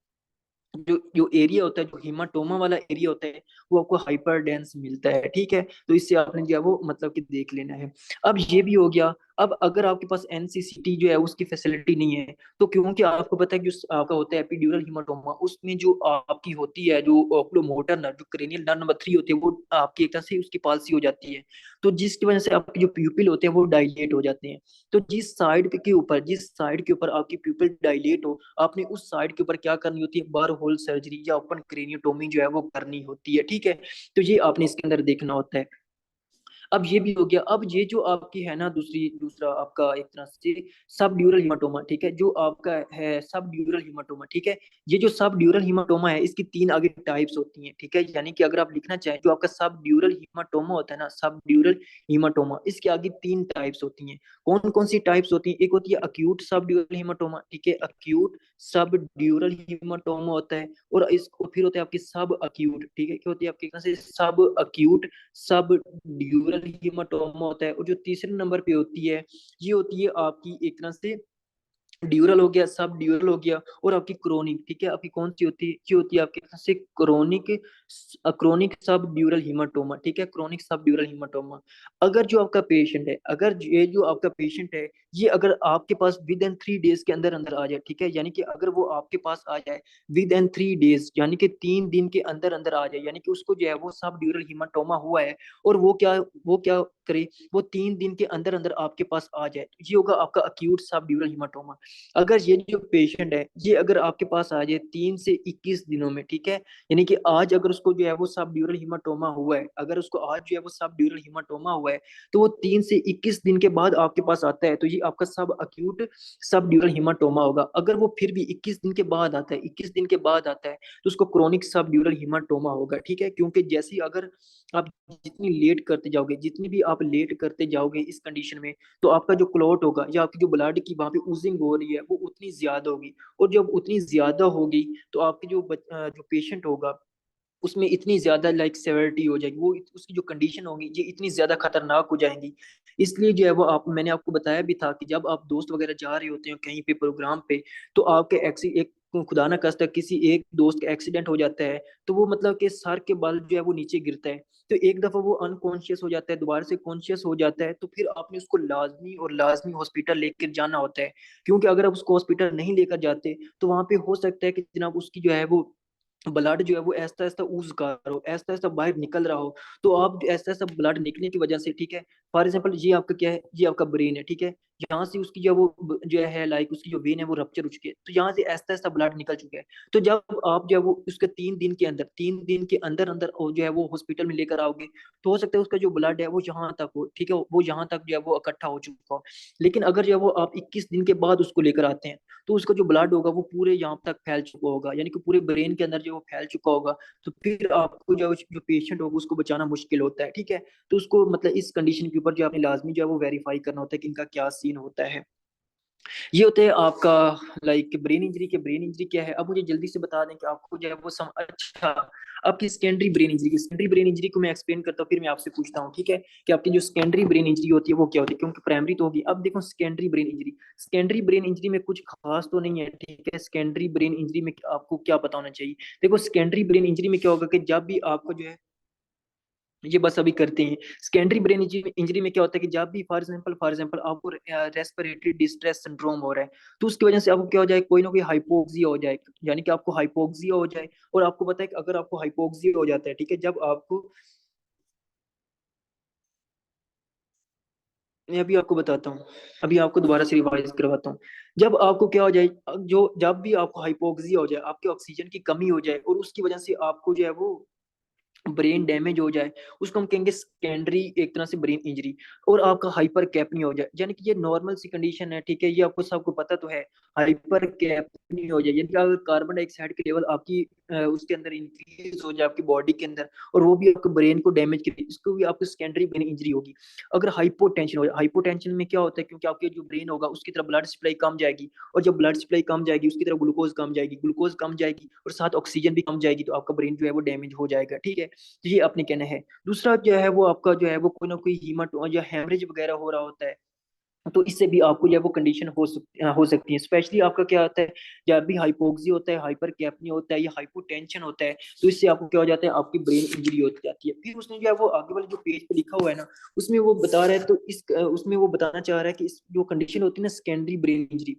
जो जो एरिया होता है, जो हिमाटोमा वाला एरिया होता है, वो आपको हाइपर डेंस मिलता है, ठीक है। तो इससे आपने जो है वो मतलब कि देख लेना है। अब ये भी हो गया। अब अगर आपके पास एनसीसीटी जो है उसकी फैसिलिटी नहीं है, तो क्योंकि आपको पता है कि आपका होता है एपिड्यूरल हिमाटोमा, उसमें जो आपकी होती है जो ओक्लोमोटर नर्व, जो क्रेनियल नर्व नंबर 3 होती है, वो आपकी एक तरह से उसकी पालसी हो जाती है, तो जिसकी वजह से आपके जो प्यूपिल होते हैं वो डायलेट हो जाते हैं। तो जिस साइड के ऊपर आपकी प्यूपिल डायलेट हो, आपने उस साइड के ऊपर क्या करनी होती है, बार होल सर्जरी या ओपन क्रेनियोटोमी जो है वो करनी होती है, ठीक है। तो ये आपने इसके अंदर देखना होता है। अब ये भी हो गया। अब ये जो आपकी है ना दूसरा आपका एक तरह से सब ड्यूरल हिमाटोमा, ठीक है, जो आपका है सब ड्यूरल हिमाटोमा, ठीक है। ये जो सब ड्यूरल हिमाटोमा है इसकी 3 आगे टाइप्स होती हैं, ठीक है, यानी कि अगर आप लिखना चाहें जो आपका सब ड्यूरल हिमाटोमा होता है ना, सब ड्यूरल हिमाटोमा, इसके आगे 3 टाइप्स होती हैं। कौन कौन सी टाइप्स होती हैं, एक होती है अक्यूट सब ड्यूरल हिमाटोमा, ठीक है, अक्यूट सब ड्यूरल हिमाटोमा होता है, और इसको फिर होता है आपकी सब अक्यूट, ठीक है, क्या होती है आपकी एक तरह से सब अक्यूट सब ड्यूरल हीमाटोमा होता है। और जो तीसरे नंबर पे होती है, ये होती है आपकी एक तरह से ड्यूरल हो गया, सब ड्यूरल हो गया, और आपकी क्रोनिक, ठीक है, आपकी कौन सी होती है, क्या होती है आपके पास से क्रोनिक, क्रोनिक सब ड्यूरल हीमाटोमा, ठीक है, क्रोनिक सब ड्यूरल हीमाटोमा। अगर जो आपका पेशेंट है, अगर ये जो आपका पेशेंट है, ये अगर आपके पास विद इन 3 डेज के अंदर अंदर आ जाए, ठीक है, यानी कि अगर वो आपके पास आ जाए विद इन 3 डेज, यानी कि 3 दिन के अंदर अंदर आ जाए, यानी कि उसको जो है वो सब ड्यूरल हीमाटोमा हुआ है, और वो क्या करे, वो 3 दिन के अंदर अंदर आपके पास आ जाए, तो ये होगा आपका अक्यूट सब ड्यूरल हीमाटोमा। अगर ये जो पेशेंट है, ये अगर आपके पास आ जाए 3 से 21 दिनों में, ठीक है, यानी कि आज अगर उसको जो है वो सब ड्यूरल हीमाटोमा हुआ है, अगर उसको आज जो है वो सब ड्यूरल हीमाटोमा हुआ है, तो वो 3 से 21 दिन के बाद आपके पास आता है, तो ये आपका सब अक्यूट सब ड्यूरल हीमाटोमा होगा। अगर वो फिर भी 21 दिन के बाद आता है, 21 दिन के बाद आता है, तो उसको क्रोनिक सब ड्यूरल हीमाटोमा होगा, ठीक है, क्योंकि जैसे ही अगर आप जितनी लेट करते जाओगे, जितनी भी आप लेट करते जाओगे इस कंडीशन में, तो आपका जो क्लॉट होगा या आपकी जो ब्लड की वहां पे ऊजिंग हो रही है वो उतनी ज्यादा होगी, और जब उतनी ज्यादा होगी तो आपकी जो पेशेंट होगा उसमें इतनी ज्यादा लाइक सेवेरिटी हो जाएगी, वो उसकी जो कंडीशन होगी ये इतनी ज्यादा खतरनाक हो जाएंगी। इसलिए जो है वो आप, मैंने आपको बताया भी था कि जब आप दोस्त वगैरह जा रहे होते हैं कहीं पे प्रोग्राम पे, तो आपके एक खुदा ना खास्ता किसी एक दोस्त का एक्सीडेंट हो जाता है, तो वो मतलब कि सर के बल जो है वो नीचे गिरता है, तो एक दफा वो अनकॉन्शियस हो जाता है, दोबारा से कॉन्शियस हो जाता है, तो फिर आपने उसको लाजमी और लाजमी हॉस्पिटल लेकर जाना होता है, क्योंकि अगर आप उसको हॉस्पिटल नहीं लेकर जाते तो वहां पे हो सकता है कि जनाब उसकी जो है वो ब्लड जो है वो ऐसा ऐसा ऊज का हो, ऐसा ऐसा बाहर निकल रहा हो, तो आप ऐसा ऐसा ब्लड निकलने की वजह से, ठीक है, फॉर एग्जाम्पल ये आपका क्या है, ये आपका ब्रेन है, ठीक है, यहाँ से उसकी जो वो जो है लाइक उसकी जो वेन है वो रप्चर हो चुकी है, तो यहाँ से ऐसा ऐसा ब्लड निकल चुका है, तो जब आप जो है वो उसके 3 दिन के अंदर अंदर जो है वो हॉस्पिटल में लेकर आओगे, तो हो सकता है उसका जो ब्लड है वो यहाँ तक हो, ठीक है, वो यहाँ तक जो है वो इकट्ठा हो चुका हो। लेकिन अगर जो है वो आप 21 दिन के बाद उसको लेकर आते हैं, तो उसका जो ब्लड होगा वो पूरे यहाँ तक फैल चुका होगा, यानी कि पूरे ब्रेन के अंदर जो वो फैल चुका होगा, तो फिर आपको जो पेशेंट होगा उसको बचाना मुश्किल होता है, ठीक है। तो उसको मतलब इस कंडीशन के ऊपर जो आपने लाजमी जो है वो वेरीफाई करना होता है कि इनका क्या सीन होता है। ये होते हैं आपका लाइक ब्रेन इंजरी के। ब्रेन इंजरी क्या है, अब मुझे जल्दी से बता दें कि आपको जो है वो अच्छा, आपकी सेकेंडरी ब्रेन इंजरी की, सेकेंडरी ब्रेन इंजरी को मैं एक्सप्लेन करता हूँ, फिर मैं आपसे पूछता हूँ, ठीक है, कि आपकी जो सेकेंडरी ब्रेन इंजरी होती है वो क्या होती है, क्योंकि प्राइमरी तो होगी। अब देखो secondary brain injury, secondary brain injury में कुछ खास तो नहीं है, ठीक है, सेकेंडरी ब्रेन इंजरी में आपको क्या पता होना चाहिए। देखो सेकेंडरी ब्रेन इंजरी में क्या होगा कि जब भी आपको जो है, ये बस अभी करते हैं, सेकेंडरी ब्रेन इंजरी में क्या होता है कि जब भी फॉर एग्जांपल आपको रेस्पिरेटरी डिस्ट्रेस सिंड्रोम हो रहा है, तो उसकी वजह से आपको क्या हो जाए, कोई ना कोई हाइपोक्सिया हो जाए, यानी कि आपको हाइपोक्सिया हो जाए। और आपको पता है कि अगर आपको हाइपोक्सिया हो जाता है, ठीक है, जब आपको, मैं अभी आपको बताता हूँ, अभी आपको दोबारा से रिवाइज करवाता हूँ। जब आपको क्या हो जाए, जो जब भी आपको हाइपोक्सिया हो जाए, आपके ऑक्सीजन की कमी हो जाए, और उसकी वजह से आपको जो है वो ब्रेन डैमेज हो जाए, उसको हम कहेंगे सेकेंडरी एक तरह से ब्रेन इंजरी। और आपका हाइपर कैपनी हो जाए, यानी कि ये नॉर्मल सी कंडीशन है, ठीक है, ये आपको सबको पता तो है। हाइपर कैपनी हो जाए यानी कि अगर कार्बन डाइऑक्साइड के लेवल आपकी उसके अंदर इंक्रीज हो जाए आपकी बॉडी के अंदर, और वो भी आपके ब्रेन को डैमेज करे, इसको भी आपको सेकेंडरी ब्रेन इंजरी होगी। अगर हाइपोटेंशन हो जाए, हाइपोटेंशन में क्या होता है, क्योंकि आपके जो ब्रेन होगा उसकी तरफ ब्लड सप्लाई कम जाएगी, और जब ब्लड सप्लाई कम जाएगी उसकी तरफ ग्लूकोज कम जाएगी, ग्लूकोज कम जाएगी और साथ ऑक्सीजन भी कम जाएगी, तो आपका ब्रेन जो है वो डैमेज हो जाएगा, ठीक है। तो ये अपने कहना है। दूसरा जो है वो आपका जो है वो कोई ना कोई हीमट या हेमरेज वगैरह हो रहा होता है, तो इससे भी आपको जो है वो कंडीशन हो सकती है। स्पेशली आपका क्या होता है, जब भी हाइपोक्सी होता है, हाइपर कैपनी होता है या हाइपोटेंशन होता है, तो इससे आपको क्या हो जाता है, आपकी ब्रेन इंजरी हो जाती है। फिर उसने जो है वो आगे वाले जो पेज पे लिखा हुआ है ना, उसमें वो बता रहा है, तो इस उसमें वो बताना चाह रहा है कि इस जो कंडीशन होती है ना secondary brain injury,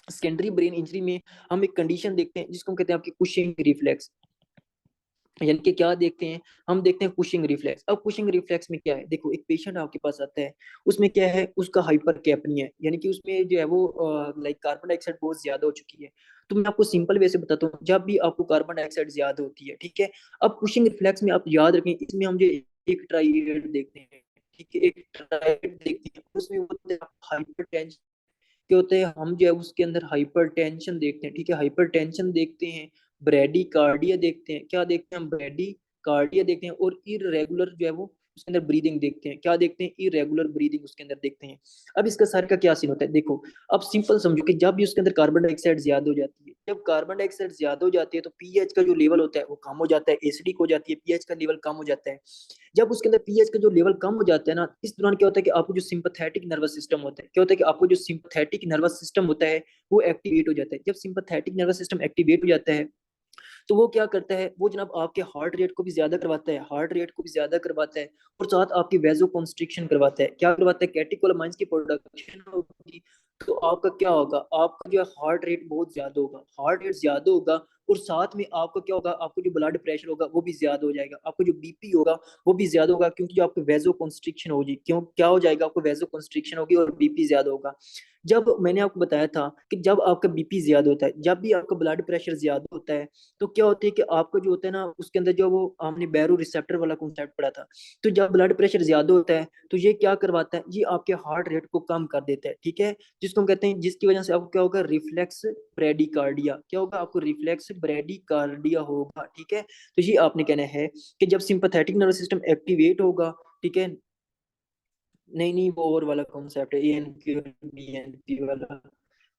secondary brain injury में हम एक कंडीशन देखते हैं जिसको हम कहते हैं आपकी कुशिंग रिफ्लेक्स। यानी कि क्या देखते हैं, हम देखते हैं कुशिंग रिफ्लेक्स। अब कुशिंग रिफ्लेक्स में क्या है, देखो एक पेशेंट आपके पास आता है, उसमें क्या है, उसका हाइपर कैपनी है, यानी कि उसमें जो है वो लाइक कार्बन डाइऑक्साइड बहुत ज्यादा हो चुकी है। तो मैं आपको सिंपल वे से बताता हूँ, जब भी आपको कार्बन डाइऑक्साइड ज्यादा होती है, ठीक है, अब कुशिंग रिफ्लेक्स में आप याद रखें, इसमें हम जो एक ट्राइएड देखते हैं, ठीक है, एक ट्राइएड देखते हैं, उसमें हाइपर टेंशन क्या होते हैं, हम जो है उसके अंदर हाइपर टेंशन देखते हैं, ठीक है, हाइपर टेंशन देखते हैं, ब्रेडी कार्डिया देखते हैं, क्या देखते हैं हम, ब्रेडी कार्डिया देखते हैं, और इरेगुलर जो है वो उसके अंदर ब्रीदिंग देखते हैं, क्या देखते हैं, इरेगुलर ब्रीदिंग उसके अंदर देखते हैं। अब इसका सर का क्या सीन होता है, देखो अब सिंपल समझो कि जब भी उसके अंदर कार्बन डाइऑक्साइड ज्यादा हो जाती है, जब कार्बन डाइऑक्साइड ज्यादा हो जाती है तो पीएच का जो लेवल होता है वो कम हो जाता है, एसिडिक हो जाती है, पीएच का लेवल कम हो जाता है। जब उसके अंदर पीएच का जो लेवल कम हो जाता है ना, इस दौरान क्या होता है कि आपको जो सिंपैथेटिक नर्वस सिस्टम होता है, क्या होता है कि आपको जो सिंपैथेटिक नर्वस सिस्टम होता है वो एक्टिवेट हो जाता है। जब सिंपैथेटिक नर्वस सिस्टम एक्टिवेट हो जाता है तो वो क्या करता है, वो जनाब आपके हार्ट रेट को भी ज्यादा करवाता है, हार्ट रेट को भी ज्यादा करवाता है, और साथ आपकी वेजो कॉन्स्ट्रिक्शन करवाता है। क्या करवाता है, कैटेकोलामाइंस की प्रोडक्शन होगी, तो आपका क्या होगा, आपका जो है हार्ट रेट बहुत ज्यादा होगा, हार्ट रेट ज्यादा होगा, और साथ में आपका क्या होगा, आपको जो ब्लड प्रेशर होगा वो भी ज्यादा हो जाएगा, आपको जो बीपी होगा वो भी ज्यादा होगा, क्योंकि जो आपको वेजो कॉन्स्ट्रिक्शन होगी, क्यों क्या हो जाएगा, आपको वेजो कॉन्स्ट्रिक्शन होगी और बीपी ज्यादा होगा। जब मैंने आपको बताया था कि जब आपका बीपी ज्यादा होता है, जब भी आपका ब्लड प्रेशर ज्यादा होता है, तो क्या होता है कि आपका जो होता है ना उसके अंदर जो वो हमने बैरो रिसेप्टर वाला कॉन्सेप्ट पढ़ा था, तो जब ब्लड प्रेशर ज्यादा होता है तो ये क्या करवाता है, ये आपके हार्ट रेट को कम कर देता है, ठीक है, जिसको हम कहते हैं, जिसकी वजह से आपको क्या होगा, रिफ्लेक्स ब्रेडिकार्डिया, क्या होगा, आपको रिफ्लेक्स ब्रेडिकार्डिया होगा, ठीक है। तो ये आपने कहना है कि जब सिंपैथेटिक नर्वस सिस्टम एक्टिवेट होगा, ठीक है, नहीं नहीं वो और वाला कॉन्सेप्ट है, एएनपी और बीएनपी वाला।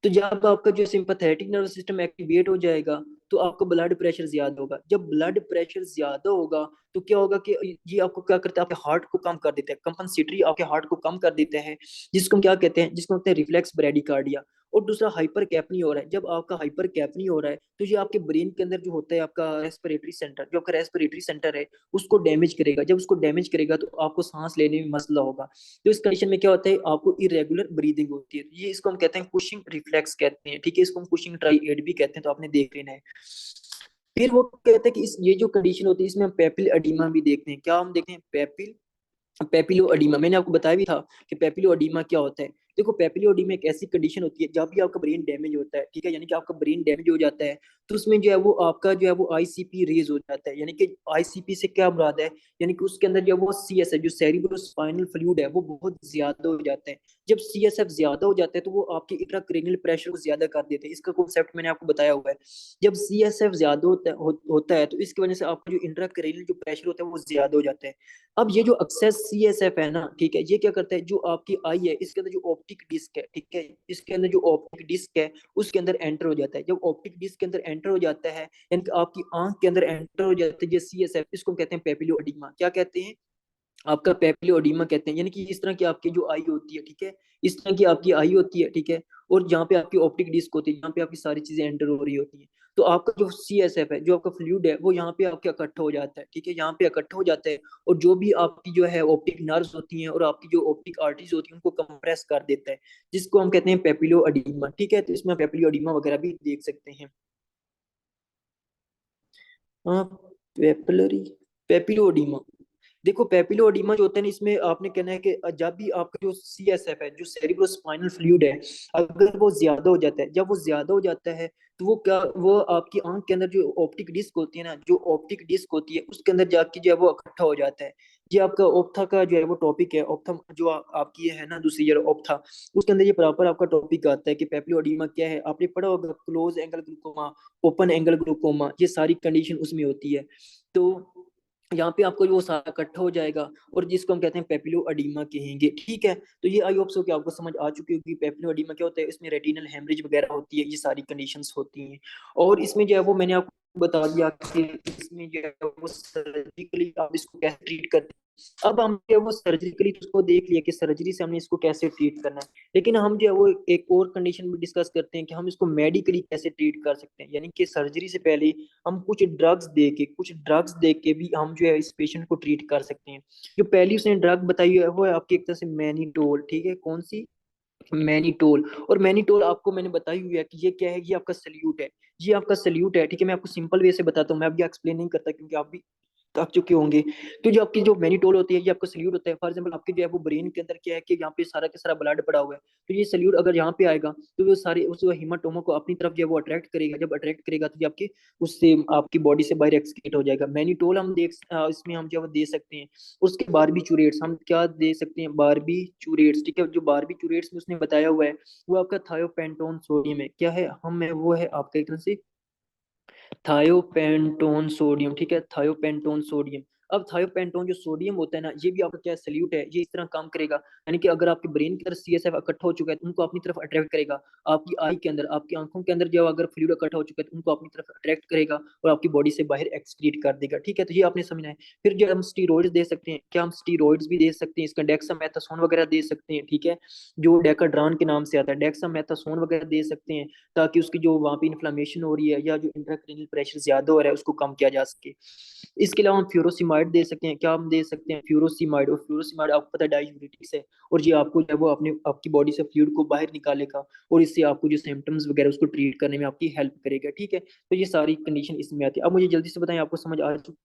तो जब आपका जो सिंपैथेटिक नर्वस सिस्टम एक्टिवेट हो जाएगा तो आपका ब्लड प्रेशर ज्यादा होगा, जब ब्लड प्रेशर ज्यादा होगा तो क्या होगा कि ये आपको क्या करता है, आपके हार्ट को कम कर देता है, कंपनसेटरी आपके हार्ट को कम कर देता है, जिसको हम क्या कहते हैं, जिसको कहते हैं रिफ्लेक्स ब्रेडिकार्डिया। और दूसरा हाइपर कैपनी हो रहा है, जब आपका हाइपर कैपनी हो रहा है तो ये आपके ब्रेन के अंदर जो होता है आपका रेस्पिरेटरी सेंटर, जो आपका रेस्पिरेटरी सेंटर है उसको डैमेज करेगा, जब उसको डैमेज करेगा तो आपको सांस लेने में मसला होगा। तो इस कंडीशन में क्या होता है, आपको इरेगुलर ब्रीदिंग होती है, ये इसको हम कहते हैं कुशिंग रिफ्लेक्स कहते हैं, ठीक है, इसको हम कुशिंग ट्राइएड भी कहते हैं, तो आपने देख लेना है। फिर वो कहते हैं कि इस ये जो कंडीशन होती है इसमें हम पेपिल एडिमा भी देखते हैं, क्या हम देखते हैं, पेपिल पेपिलो अडीमा। मैंने आपको बताया भी था कि पेपिलो अडीमा क्या होता है। देखो पेपिलो अडीमा एक ऐसी कंडीशन होती है जब भी आपका ब्रेन डैमेज होता है, ठीक है, यानी कि आपका ब्रेन डैमेज हो जाता है, तो उसमें जो है वो आपका जो है वो आईसीपी रेज हो जाता है, यानी कि आईसीपी से क्या मुराद है, यानी कि उसके अंदर जो वो सीएस है, जो सेरिब्रो स्पाइनल फ्लूइड है, वो बहुत ज्यादा हो जाता है। जब सीएसएफ ज्यादा हो जाता है तो वो आपके इंट्राक्रैनियल प्रेशर को ज्यादा कर देते हैं, इसका कॉन्सेप्ट मैंने आपको बताया हुआ है। जब सीएसएफ ज्यादा होता है तो इसकी वजह से आपका जो इंट्राक्रैनियल जो प्रेशर होता है वो ज्यादा हो जाता है। अब ये जो एक्सेस सीएसएफ है ना, ठीक है, ये क्या करता है, जो आपकी आई है इसके अंदर जो ऑप्टिक डिस्क है, ठीक है, इसके अंदर जो ऑप्टिक डिस्क है उसके अंदर एंटर हो जाता है। जब ऑप्टिक डिस्क के अंदर एंटर हो जाता है, यानी कि आपकी आंख के अंदर एंटर हो जाता है ये सीएसएफ, इसको कहते हैं पेपिलो एडिमा। क्या कहते हैं, आपका पेप्लियोडीमा कहते हैं, यानी कि इस तरह की आपकी जो आई होती है, ठीक है, इस तरह की आपकी आई होती है, ठीक है, और जहाँ पे आपकी ऑप्टिक डिस्क होती है, जहाँ पे आपकी सारी चीजें एंटर हो रही होती है, तो आपका जो सीएसएफ है, जो आपका फ्लूइड है, वो यहाँ पे आपके इकट्ठा हो जाता है, ठीक है, यहाँ पे इकट्ठा हो जाता है, और जो भी आपकी जो है ऑप्टिक नर्व्स होती हैं और आपकी जो ऑप्टिक आर्टरीज होती हैं उनको कंप्रेस कर देता है, जिसको हम कहते हैं पेपिलो अडीमा, ठीक है। तो इसमें पेपिलो अडीमा वगैरह भी देख सकते हैं। हाँ, पेपिलरी पेपिलोडीमा, देखो पेपिलोडीमा जो होता है ना, इसमें आपने कहना है कि जब भी आपका जो सीएसएफ है, जो सेरिब्रोस्पाइनल फ्लूइड है, अगर वो ज्यादा हो जाता है, जब वो ज्यादा हो जाता है तो वो क्या, वो आपकी आंख के अंदर जो ऑप्टिक डिस्क होती है ना, जो ऑप्टिक डिस्क होती है उसके अंदर जाके जो है वो इकट्ठा हो जाता है। ये आपका ओप्था का जो है वो टॉपिक है, ओप्था जो आपकी है ना दूसरी ईयर ओप्था, उसके अंदर ये प्रॉपर आपका टॉपिक आता है कि पेपिलोडीमा क्या है, आपने पढ़ा होगा, close angle glaucoma, open angle glaucoma, ये सारी कंडीशन उसमें होती है। तो यहाँ पे आपको वो सारा इकट्ठा हो जाएगा, और जिसको हम कहते हैं पेपिलो अडीमा कहेंगे, ठीक है। तो ये आई होप सो कि आपको समझ आ चुकी होगी पेपिलो अडीमा क्या होता है, इसमें रेटिनल हेमरेज वगैरह होती है, ये सारी कंडीशंस होती हैं। और इसमें जो है वो मैंने आपको बता दिया कि इसमें जो है वो सर्जिकली आप इसको कैसे ट्रीट करते हैं। अब हम जो है वो सर्जिकली तो उसको देख लिया कि सर्जरी से हमने इसको कैसे ट्रीट करना है, लेकिन हम जो है वो एक और कंडीशन भी डिस्कस करते हैं कि हम इसको मेडिकली कैसे ट्रीट कर सकते हैं, यानी कि सर्जरी से पहले हम कुछ ड्रग्स दे के भी हम जो है इस पेशेंट को ट्रीट कर सकते हैं। जो पहली उसने ड्रग बताई है वो है आपकी एक तरह से मैनीटोल, ठीक है, कौन सी, मैनीटोल। और मैनीटोल आपको मैंने बताई हुई है कि ये क्या है, ये आपका सल्यूट है, ये आपका सल्यूट है, ठीक है। मैं आपको सिंपल वे से बताता हूँ, मैं अभी एक्सप्लेन नहीं करता क्योंकि आप भी थक चुके होंगे। तो जो आपकी जो मैनीटोल होती है, ये आपका सल्यूट होता है। फॉर एग्जाम्पल आपके जो है वो ब्रेन के अंदर क्या है कि यहाँ पे सारा का सारा ब्लड पड़ा हुआ है, तो ये सल्यूट अगर यहाँ पे आएगा तो वो सारे उस हीमाटोमा को अपनी तरफ जो है वो अट्रैक्ट करेगा, जब अट्रैक्ट करेगा तो ये आपके उससे आपकी बॉडी से बाहर एक्सक्रीट हो जाएगा। मैनीटोल हम इसमें हम जो है वो दे सकते हैं। उसके बारबीचूरेट्स हम क्या दे सकते हैं, बारबीचूरेट्स, ठीक है, जो बारबीचूरेट्स में उसने बताया हुआ है वो आपका थायोपेंटोन सोडियम है, क्या है, हम है वो है आपका एक तरह से थायोपेंटोन सोडियम, ठीक है, थायोपेंटोन सोडियम। अब थायोपेंटोन जो सोडियम होता है ना, ये भी आपका क्या सल्यूट है, ये इस तरह काम करेगा, यानी कि अगर आपके ब्रेन के अंदर सीएसएफ इकट्ठा हो चुका है तो उनको अपनी तरफ अट्रैक्ट करेगा। आपकी आई के अंदर, आपकी आंखों के अंदर जो अगर फ्लूइड इकट्ठा हो चुका है तो उनको अपनी तरफ अट्रैक्ट करेगा और आपकी बॉडी से बाहर एक्सक्रीट कर देगा। ठीक है, तो ये आपने समझना है। फिर जो हम स्टीरॉइड्स दे सकते हैं, क्या हम स्टीरॉइड्स भी दे सकते हैं, इसका डेक्सामेथासोन वगैरह दे सकते हैं। ठीक है, जो डेकाड्रान के नाम से आता है, डेक्सामेथासोन वगैरह दे सकते हैं, ताकि उसकी जो वहाँ पे इन्फ्लामेशन हो रही है या जो इंट्राक्रेनियल प्रेशर ज्यादा हो रहा है उसको कम किया जा सके। इसके अलावा हम फ्यूरोसिमाइड दे सकते हैं। क्या हम दे सकते हैं? फ्यूरोसिमाइड। और फ्यूरोसिमाइड आपको पता है डायूरेटिक्स है, और ये आपको जो है वो अपने आपकी बॉडी से फ्लूइड को बाहर निकालेगा और इससे आपको जो सिम्टम्स वगैरह उसको ट्रीट करने में आपकी हेल्प करेगा। ठीक है, तो ये सारी कंडीशन इसमें आती है। अब मुझे जल्दी से बताएं, आपको समझ आ चुकी